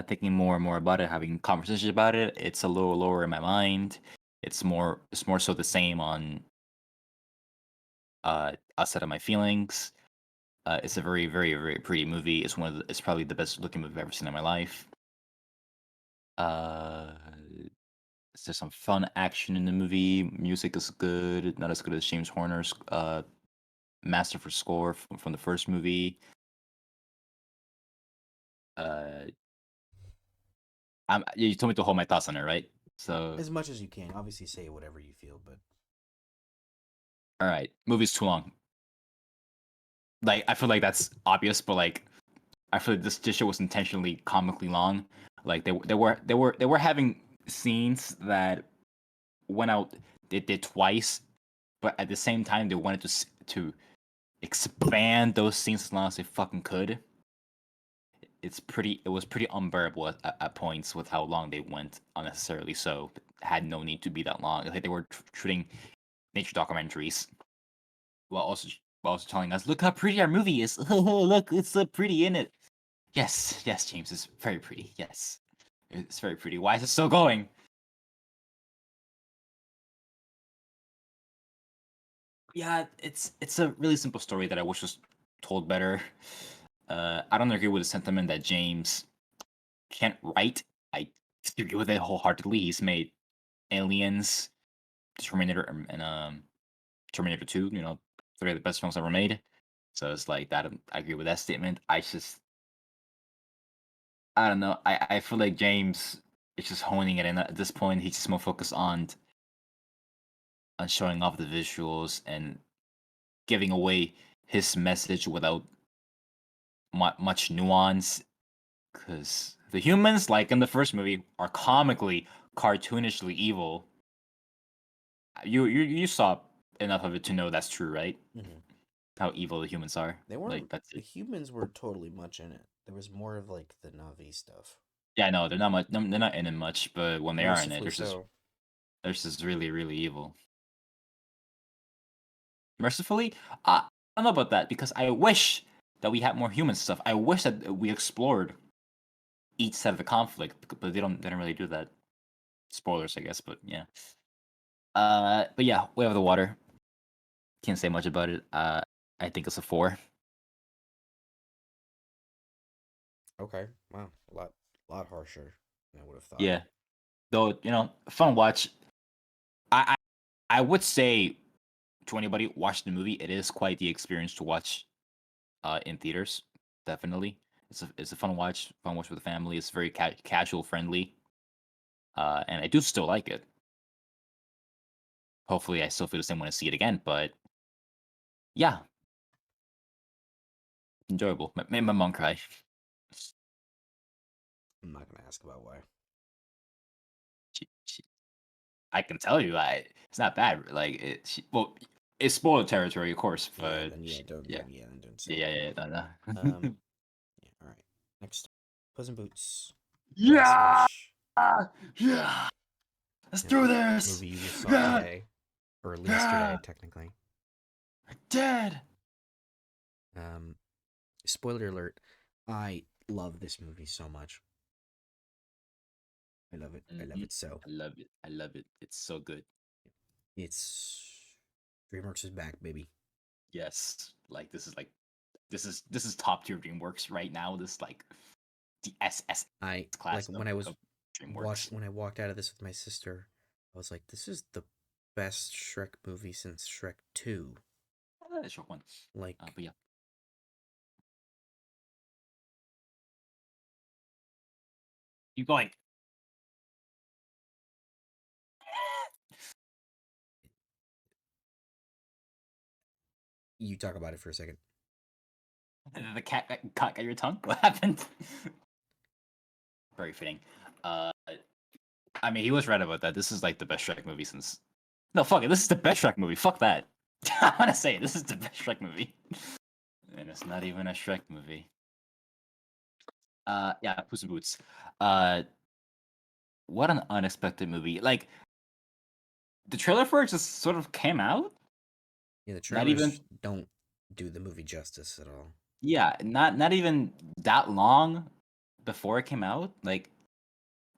Thinking more and more about it, having conversations about it, it's a little lower in my mind. It's more so the same on a set of my feelings. It's a very, very, very pretty movie. It's probably the best looking movie I've ever seen in my life. Uh, there's some fun action in the movie. Music is good, not as good as James Horner's masterful score from the first movie. Uh, you told me to hold my thoughts on it, right? So, As much as you can. Obviously, say whatever you feel, but all right, movie's too long. Like, I feel like that's obvious, but like, I feel like this show was intentionally comically long. Like, they were having scenes that went out. They did twice, but at the same time, they wanted to expand those scenes as long as they fucking could. It was pretty unbearable at points with how long they went unnecessarily so. Had no need to be that long. Like they were shooting nature documentaries while also telling us, look how pretty our movie is. Look, it's so pretty in it. Yes, yes, James, it's very pretty. Yes, it's very pretty. Why is it still going? Yeah, it's a really simple story that I wish was told better. I don't agree with the sentiment that James can't write. I agree with it wholeheartedly. He's made Aliens, Terminator, and Terminator 2. Three of the best films ever made. So it's like that. I agree with that statement. I don't know. I feel like James is just honing it in at this point. He's just more focused on showing off the visuals and giving away his message without much nuance. Because The humans, like in the first movie, are comically, cartoonishly evil. You saw enough of it to know that's true, right? Hmm. How evil the humans are. They Like weren't. that's The it. humans were totally much in it. There was more of like the Navi stuff. Yeah, no, they're not much. They're not in it much, but when they are in it, Mercifully so. they're just really, really evil. Mercifully, I don't know about that because I wish that we had more human stuff. I wish that we explored each side of the conflict, but they don't. They don't really do that. Spoilers, I guess, but yeah. But yeah, Way of the Water. Can't say much about it. I think it's a 4. Okay. Wow. A lot harsher than I would have thought. Yeah, though fun watch. I I would say to anybody watching the movie, it is quite the experience to watch in theaters. Definitely, it's a fun watch with the family. It's very casual friendly, and I do still like it. Hopefully, I still feel the same when I see it again. But yeah, enjoyable. Made my mom cry. I'm not gonna ask about why. She I can tell you, it's not bad. Like well, it's spoiler territory, of course, Yeah. but Then yeah. Don't. yeah, Then yeah. Then don't say yeah, it. yeah, yeah, Um. no. Yeah. All right. Next. Puss in Boots. The Last Yeah, Wish. yeah. Let's Yep. do this. Movie you just saw Yeah, today, or yesterday, yeah. technically. Dead. Um. Spoiler alert. I love this movie so much. I love it. I love Hmm. it so. I love it. I love it. It's so good. It's DreamWorks is back, baby. Yes, like this is top tier DreamWorks right now. This like the SS I like class when I was of DreamWorks. when I walked out of this with my sister, I was like, "This is the best Shrek movie since Shrek 2." Short one. Like, But yeah, keep going. you talk about it for a second. The cat got caught at your tongue. What happened? Very fitting. Uh, I mean, he was right about that. This is like the best Shrek movie since. No, fuck it. This is the best Shrek movie. Fuck that. I want to say it. This is the best Shrek movie, and it's not even a Shrek movie. Yeah, Puss in Boots. Uh, what an unexpected movie. Like the trailer for it just sort of came out. Yeah, the Not trailers even. don't do the movie justice at all. Yeah, not even that long before it came out. Like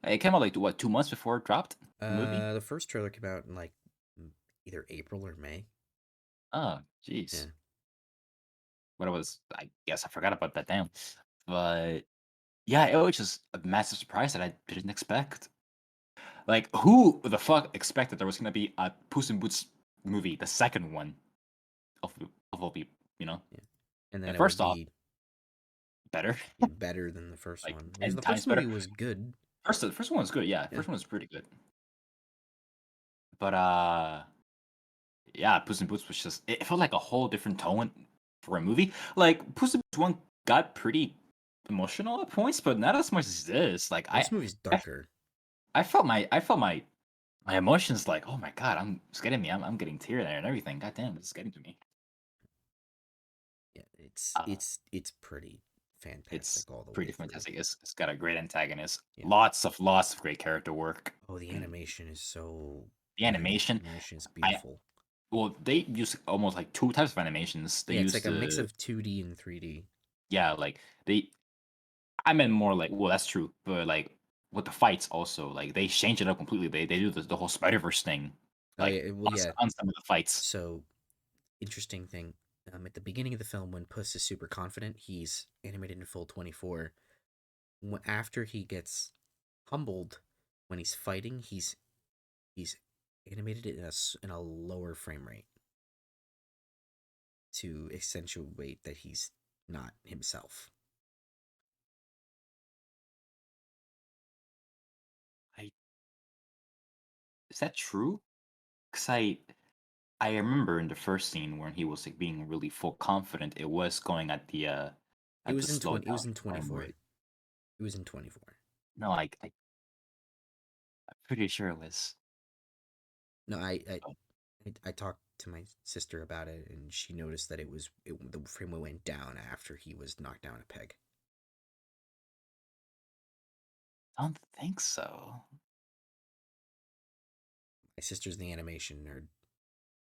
it came out like what 2 months before it dropped the movie. The first trailer came out in like either April or May. Oh, Yeah, jeez. What it was, I guess I forgot about that. Damn. But yeah, it was just a massive surprise that I didn't expect. Like, who the fuck expected there was gonna be a Puss in Boots movie, the second one of all people, you know? yeah, and then And it would first off, be better, yeah, better than the first like one because ten the times first better. movie was good. The first one was good, yeah. Yeah, First one was pretty good. But yeah, Puss in Boots was just it felt like a whole different tone for a movie. Like Puss in Boots one got pretty emotional at points, but not as much as this. Like this movie's I, darker. I felt my emotions like, oh my god, it's getting me. I'm getting teary there and everything. God damn, it's getting to me. Yeah, Uh, it's pretty it's fantastic all the way pretty through. fantastic. It's got a great antagonist. Yeah. Lots of great character work. Oh, the animation is so The good. animation, Animation is I beautiful. well, they use almost like two types of animations. They Yeah, it's like use a mix the of 2D and 3D. yeah, like they I meant more like well, that's true, but like with the fights also, like they change it up completely. They do the whole Spider Verse thing, Oh like yeah, well yeah. on some of the fights. So interesting thing. At the beginning of the film, when Puss is super confident, he's animated in full 24. After he gets humbled, when he's fighting, he's animated in in a lower frame rate to accentuate that he's not himself. I is that true? Because I remember in the first scene when he was like being really full confident, it was going It at the was in slow 20. It was down in frame 24. rate. It was in 24. No, I'm pretty sure it was. No, Oh, I talked to my sister about it, and she noticed that the frame went down after he was knocked down a peg. I don't think so. My sister's the animation nerd.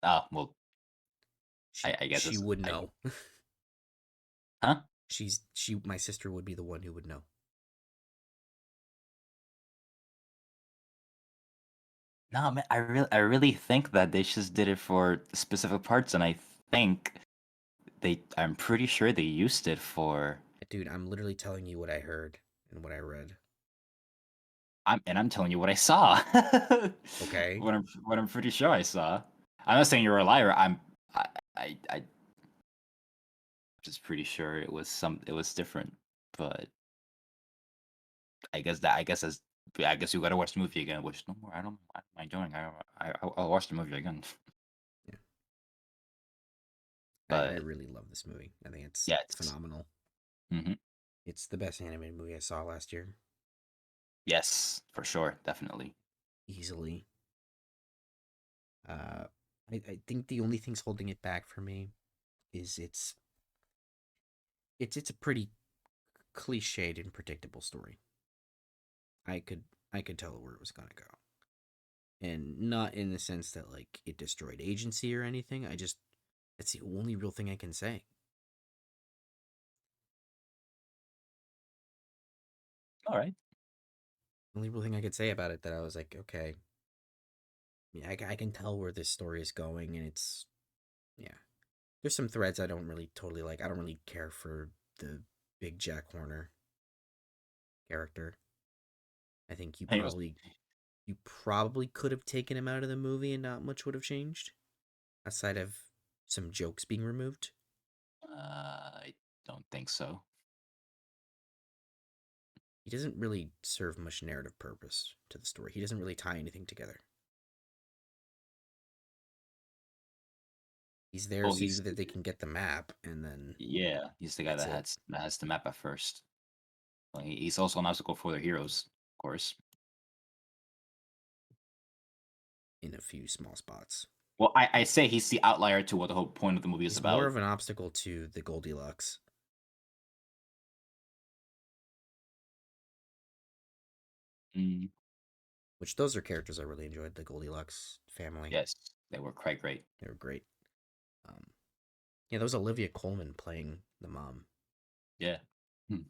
Oh, well, I guess She it's would know. huh? She my sister would be the one who would know. No, man, I really think that they just did it for specific parts, and I think I'm pretty sure they used it for. Dude, I'm literally telling you what I heard and what I read. I'm telling you what I saw. Okay? What I'm pretty sure I saw. I'm not saying you're a liar. I'm just pretty sure it was different. But I guess you gotta watch the movie again. Which no more. I don't mind doing. I'll watch the movie again. Yeah. I But really love this movie. I think it's yeah, it's phenomenal. hmm It's the best animated movie I saw last year, yes, for sure, definitely. easily. Uh, I think the only thing's holding it back for me is it's a pretty cliched and predictable story. I could I could tell where it was gonna go, and not in the sense that like it destroyed agency or anything. I just That's the only real thing I can say. All right. The only real thing I could say about it that I was like, okay, yeah, I can tell where this story is going, and it's yeah. There's some threads I don't really totally like. I don't really care for the big Jack Horner character. I think He was. you probably could have taken him out of the movie and not much would have changed, aside of some jokes being removed. I don't think so. He doesn't really serve much narrative purpose to the story. He doesn't really tie anything together. He's there Oh, so that they can get the map, and then he's the guy that's it. that has the map at first. Well, he's also an obstacle for the heroes, of course. In a few small spots. Well, I say he's the outlier to what the whole point of the movie is He's more about. of an obstacle to the Goldilocks, Mm, which those are characters I really enjoyed. The Goldilocks family, yes, they were quite great. they were great. Um, yeah, that was Olivia Colman playing the mom. Yeah. Hmm.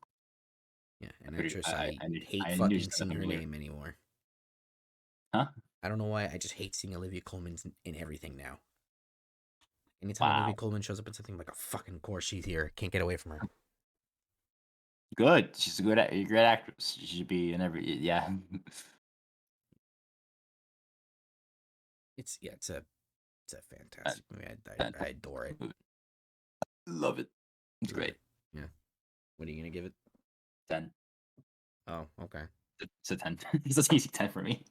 Yeah, an actress I hate I knew she fucking had seeing nothing her familiar. name anymore. Huh? I don't know why. I just hate seeing Olivia Colman in everything now. Anytime Olivia Wow. Colman shows up in something, I'm like, oh, fucking course she's here. Can't get away from her. Good. She's a great actress. She should be in every. Yeah. It's it's a Fan- fantastic movie. I Fantastic adore it. movie. Love it. It's Love great. it. Yeah. What are you gonna give it? 10. Oh, okay. It's a 10. It's an easy 10 for me.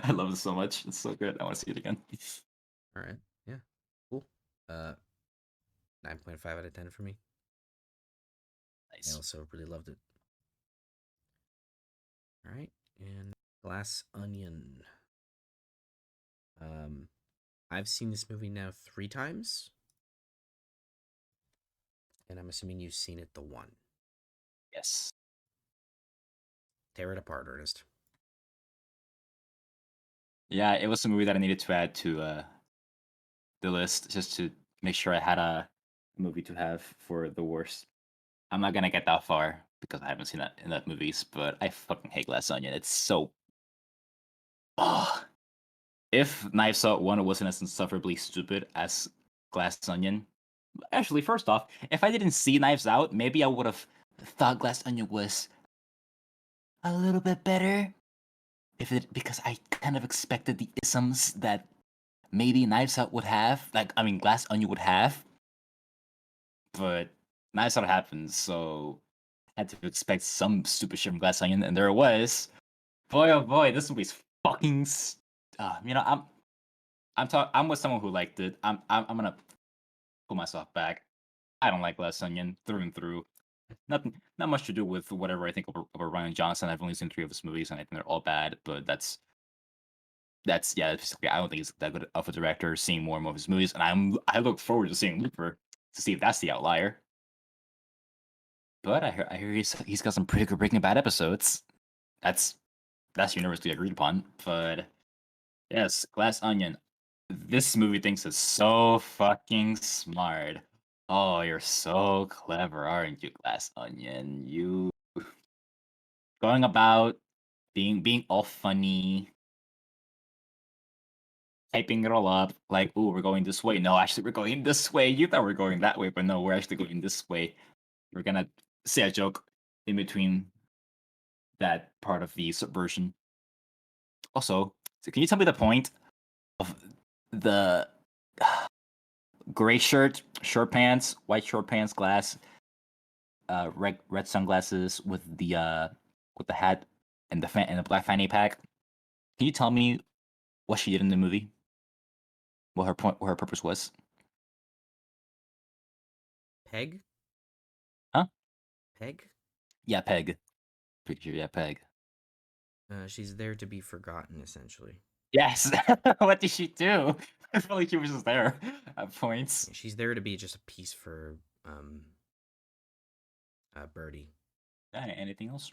I love it so much. It's so good. I want to see it again. All right. Yeah. Cool. Uh, 9.5 out of 10 for me. I Nice. also really loved it. All right. And Glass Onion. Um, I've seen this movie now 3 times, and I'm assuming you've seen it the one. Yes. Tear it apart, Ernest. Yeah, it was a movie that I needed to add to the list just to make sure I had a movie to have for the worst. I'm not gonna get that far because I haven't seen that in that movies, but I fucking hate Glass Onion. It's so. Ugh. If Knives Out 1 wasn't as insufferably stupid as Glass Onion, actually, first off, if I didn't see Knives Out, maybe I would have thought Glass Onion was a little bit better. If it because I kind of expected the isms that maybe Knives Out would have, like I mean Glass Onion would have, but Knives Out happens, so I had to expect some stupid shit from Glass Onion, and there it was. Boy, oh boy, this movie's fucking. You know, I'm with someone who liked it. I'm gonna pull myself back. I don't like Glass Onion through and through. nothing, not much to do with whatever I think of Ryan Johnson. I've only seen 3 of his movies, and I think they're all bad. But that's yeah. Basically, I don't think he's that good of a director. Seeing more and more of his movies, and I look forward to seeing Looper to see if that's the outlier. But I hear he's got some pretty good Breaking Bad episodes. That's that's universally agreed upon. But yes, Glass Onion. This movie thinks it's so fucking smart. Oh, you're so clever, aren't you, Glass Onion? You going about being all funny, typing it all up, like, "Ooh, we're going this way." No, actually, we're going this way. You thought we're going that way, but no, we're actually going this way. We're gonna say a joke in between that part of the subversion. Also, so can you tell me the point of the gray shirt, short pants, white short pants, glass, red sunglasses with the hat and the black fanny pack? Can you tell me what she did in the movie? What her purpose was? Peg? Huh? Peg? Yeah, Peg. Pretty sure, yeah, Peg. She's there to be forgotten, essentially. Yes. What did she do? I feel like she was just there at points. She's there to be just a piece for Birdie. Anything else?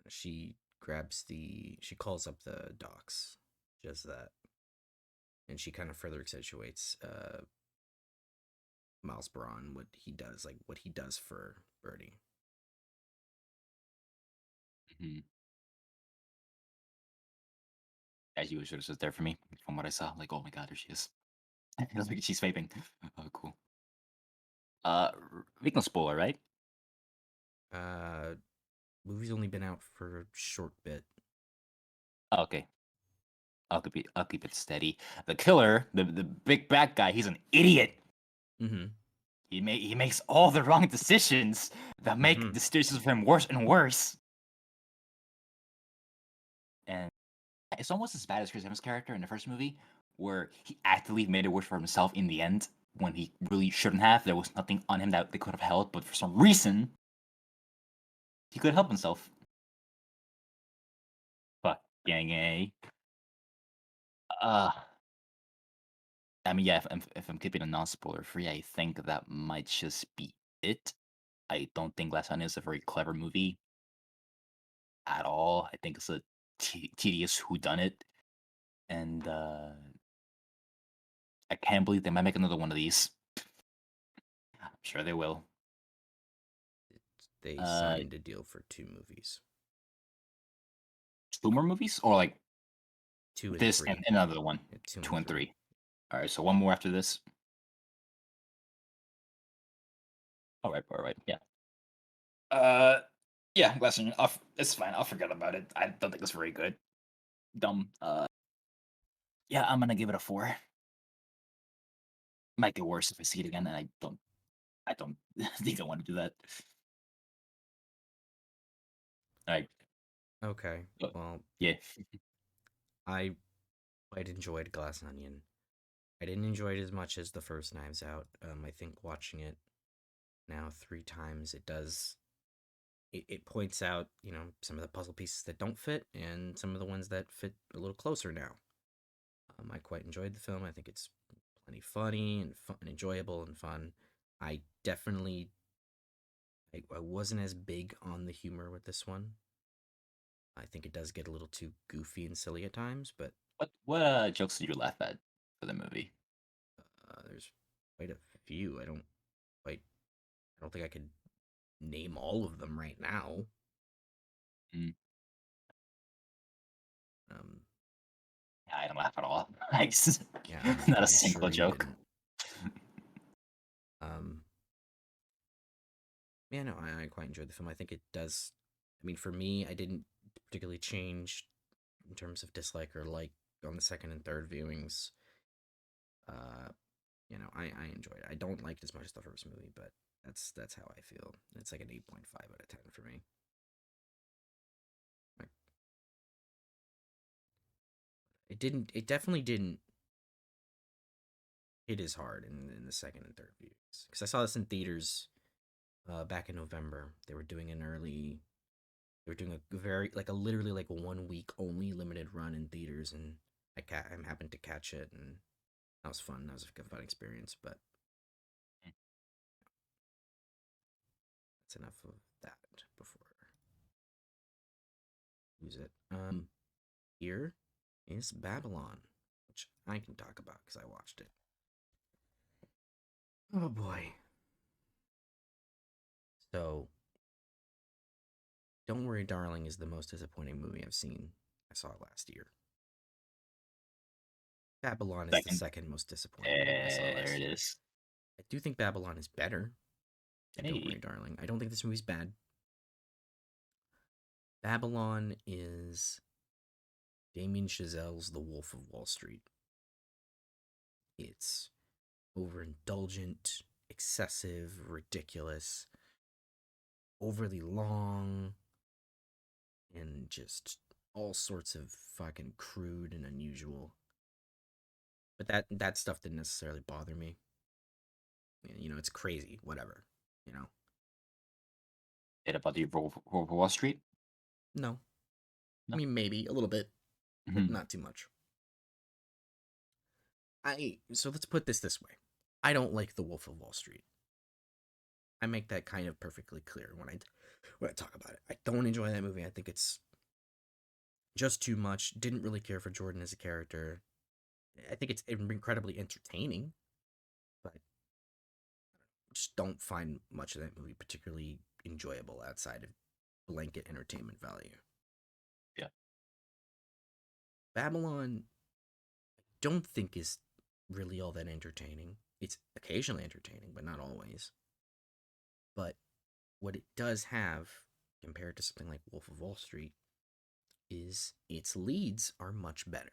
She calls up the docs, just that, and she kind of further accentuates Miles Braun, what he does for Birdie. Mhm. Yeah, she was just there for me from what I saw. Like, oh my god, there she is. It looks like she's vaping. Oh, cool. We can spoiler, right? Uh, movie's only been out for a short bit. Oh, okay. I'll keep it steady. The killer, the big bad guy, he's an idiot. Mm-hmm. He makes all the wrong decisions that make Mm-hmm. the situations for him worse and worse. And it's almost as bad as Chris Evans' character in the first movie, where he actively made it worse for himself in the end when he really shouldn't have. There was nothing on him that they could have helped, but for some reason he could help himself. Fucking a. Uh, I mean, yeah. If I'm keeping a non-spoiler free, I think that might just be it. I don't think Glass Onion is a very clever movie at all. I think it's a tedious whodunit, and I can't believe they might make another one of these. I'm sure they will. They Uh, signed a deal for two movies, 2 more movies, or like two and this and three. another one, Yeah, two 2 and and three. 3. All right, so one more after this. All right, yeah. Uh, yeah, Glass Onion. It's fine. I'll forget about it. I don't think it's very good. Dumb. Yeah, I'm gonna give it a 4. Might get worse if I see it again, and I don't think I want to do that. All right. Okay. uh, Well, Yeah. I quite enjoyed Glass Onion. I didn't enjoy it as much as the first Knives Out. I think watching it now three times, it points out, some of the puzzle pieces that don't fit and some of the ones that fit a little closer now. I quite enjoyed the film. I think it's plenty funny and fun, and enjoyable and fun. I definitely I wasn't as big on the humor with this one. I think it does get a little too goofy and silly at times, but What jokes did you laugh at for the movie? there's quite a few. Quite I don't think I could name all of them right now. Mm, Um, I don't laugh at all. Nice. yeah, Not a I'm sure single you joke. didn't. Um, yeah, no, I quite enjoyed the film. I think it does. I mean, for me, I didn't particularly change in terms of dislike or like on the second and third viewings. Uh, I enjoyed it. I don't like it as much as the first movie, but that's how I feel. It's like an 8.5 out of 10 for me. Like, it definitely didn't It is hard in the second and third views because I saw this in theaters back in November. They were doing an early. They were doing a very like a literally like 1 week only limited run in theaters, and I happened to catch it, and that was fun. That was a fun experience. But that's enough of that before I use it. Here is Babylon, which I can talk about because I watched it. Oh boy. So, Don't Worry, Darling is the most disappointing movie I've seen. I saw it last year. Babylon is the Second, second most disappointing movie I saw there last it year. is. I do think Babylon is better than Don't Worry, Hey, Darling. I don't think this movie's bad. Babylon is Damien Chazelle's The Wolf of Wall Street. It's overindulgent, excessive, ridiculous, overly long, and just all sorts of fucking crude and unusual. But that stuff didn't necessarily bother me. It's crazy, whatever. You know, it about the Wolf of Wall Street? no, I No. mean maybe a little bit, but Mhm. not too much. I so let's put this way. I don't like The Wolf of Wall Street. I make that kind of perfectly clear when I talk about it. I don't enjoy that movie. I think it's just too much. Didn't really care for Jordan as a character. I think it's incredibly entertaining, but just don't find much of that movie particularly enjoyable outside of blanket entertainment value. Yeah. Babylon, don't think is really all that entertaining. It's occasionally entertaining, but not always. But what it does have compared to something like Wolf of Wall Street is its leads are much better.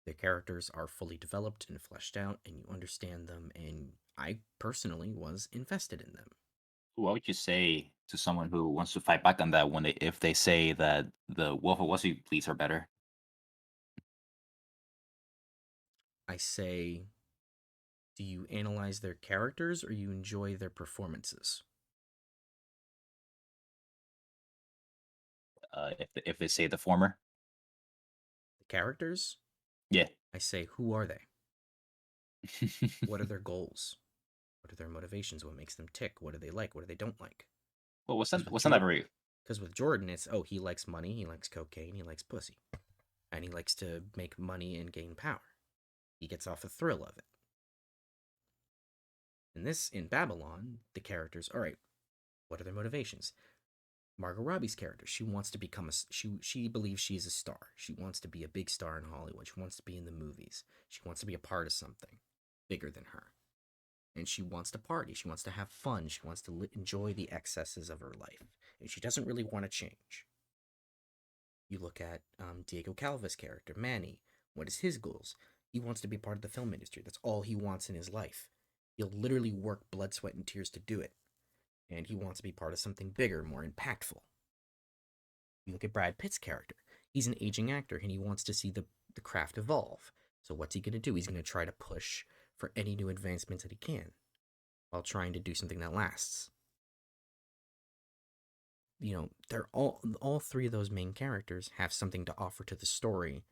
The characters are fully developed and fleshed out, and you understand them, and I personally was invested in them. What would you say to someone who wants to fight back on that when if they say that the Wolf of Wall Street leads are better? I say, do you analyze their characters or you enjoy their performances? If they say the former, The characters, yeah. I say, who are they? What are their goals? What are their motivations? What makes them tick? What do they like? What do they don't like? Well, Because with what's that Jordan, very because with Jordan, it's he likes money, he likes cocaine, he likes pussy, and he likes to make money and gain power. He gets off the thrill of it. In Babylon, the characters, all right, what are their motivations? Margot Robbie's character, she wants to become she believes she is a star. She wants to be a big star in Hollywood. She wants to be in the movies. She wants to be a part of something bigger than her. And she wants to party. She wants to have fun. She wants to enjoy the excesses of her life. And she doesn't really want to change. You look at Diego Calva's character, Manny. What is his goals? He wants to be part of the film industry. That's all he wants in his life. He'll literally work blood, sweat, and tears to do it. And he wants to be part of something bigger, more impactful. You look at Brad Pitt's character. He's an aging actor and he wants to see the craft evolve. So what's he going to do? He's going to try to push for any new advancements that he can while trying to do something that lasts. They're all three of those main characters have something to offer to the story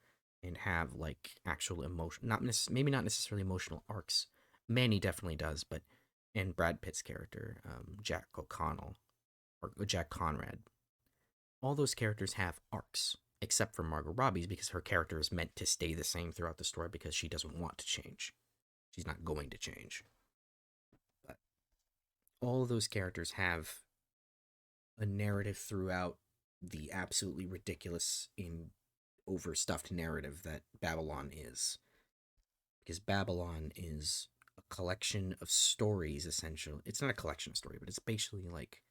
and have like actual emotion, maybe not necessarily emotional arcs. Manny definitely does, but and Brad Pitt's character, Jack O'Connell or Jack Conrad, all those characters have arcs, except for Margot Robbie's because her character is meant to stay the same throughout the story because she doesn't want to change. She's not going to change. But all of those characters have a narrative throughout the absolutely ridiculous and overstuffed narrative that Babylon is. Because Babylon is a collection of stories, essentially. It's not a collection of stories, but it's basically like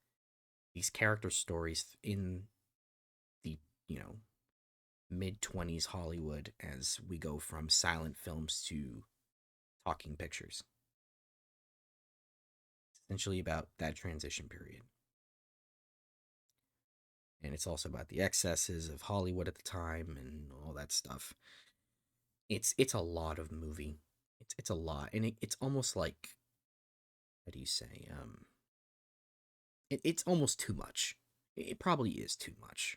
these character stories in the, you know, mid 20s Hollywood as we go from silent films to talking pictures. It's essentially about that transition period. And it's also about the excesses of Hollywood at the time and all that stuff. It's a lot of movie. it's a lot, and it's almost like, what do you say? It's almost too much. It probably is too much.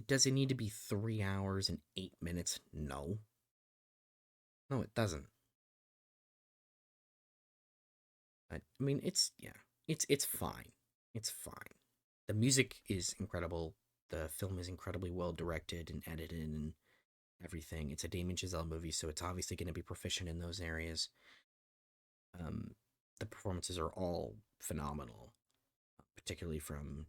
Does it need to be 3 hours and 8 minutes? No, no, it doesn't. I mean, it's yeah, it's fine. It's fine. The music is incredible. The film is incredibly well directed and edited and everything. It's a Damien Chazelle movie, so it's obviously going to be proficient in those areas. Um, the performances are all phenomenal, particularly from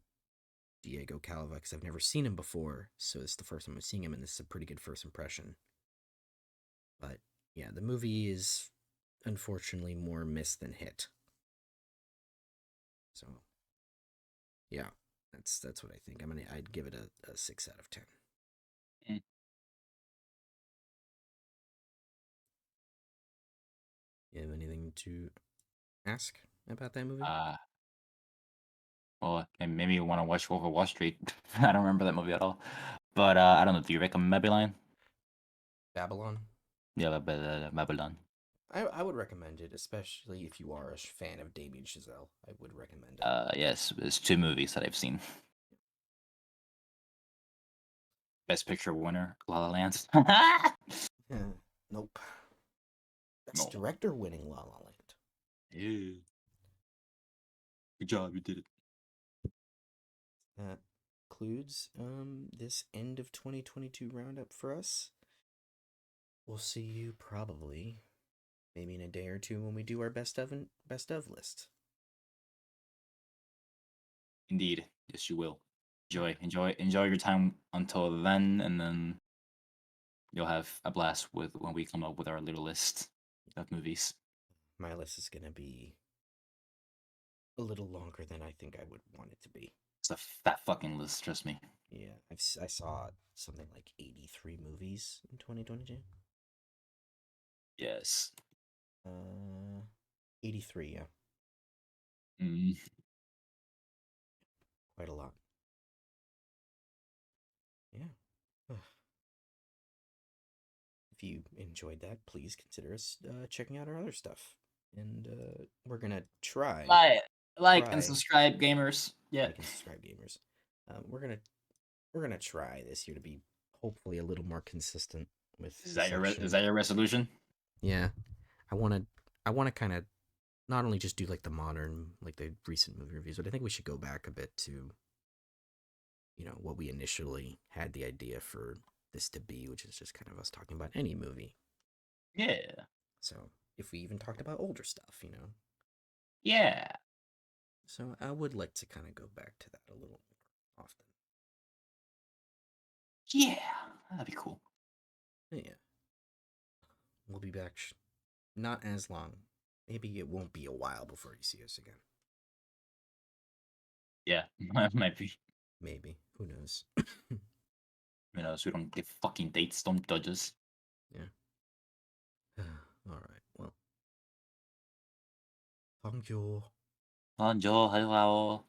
Diego Calva, because I've never seen him before, so this is the first time I'm seeing him, and this is a pretty good first impression. But yeah, the movie is unfortunately more miss than hit. So yeah, that's what I think. I'd give it a 6 out of 10. Mm. You have anything to ask about that movie? Uh, well, and maybe you want to watch Wolf of Wall Street. I don't remember that movie at all. But I don't know. Do you recommend Babylon? Babylon. Yeah, Babylon. I would recommend it, especially if you are a fan of Damien Chazelle. I would recommend it. Yes, it's two movies that I've seen. Best Picture winner, La La Land. Yeah. Nope. Best No. director winning La La Land. Yeah. Good job, you did it. That concludes this end of 2022 roundup for us. We'll see you probably maybe in a day or two when we do our best of list. Indeed. Yes, you will. Yeah. Enjoy your time until then, and then you'll have a blast with when we come up with our little list of movies. My list is gonna be a little longer than I think I would want it to be. It's a fat fucking list, trust me. Yeah, I saw something like 83 movies in 2022. Yes. Uh, 83, yeah, Mm. quite a lot. Yeah. If you enjoyed that, please consider us checking out our other stuff. And we're gonna Like, like and try, subscribe, gamers. Yeah. like and subscribe, gamers. We're gonna try this year to be hopefully a little more consistent with Is the that is section. that your resolution? Yeah, I wanna I wanna kind of not only just do like the modern, like the recent movie reviews, but I think we should go back a bit to what we initially had the idea for this to be, which is just kind of us talking about any movie. Yeah. So if we even talked about older stuff. Yeah. So I would like to kind of go back to that a little more often. Yeah. That'd be cool. Yeah, we'll be back not as long. Maybe it won't be a while before you see us again. Yeah. Might be. Maybe. Who knows? You know, so we don't get fucking dates, don't judge us. Yeah. All right. Well, thank you. 먼저 하요.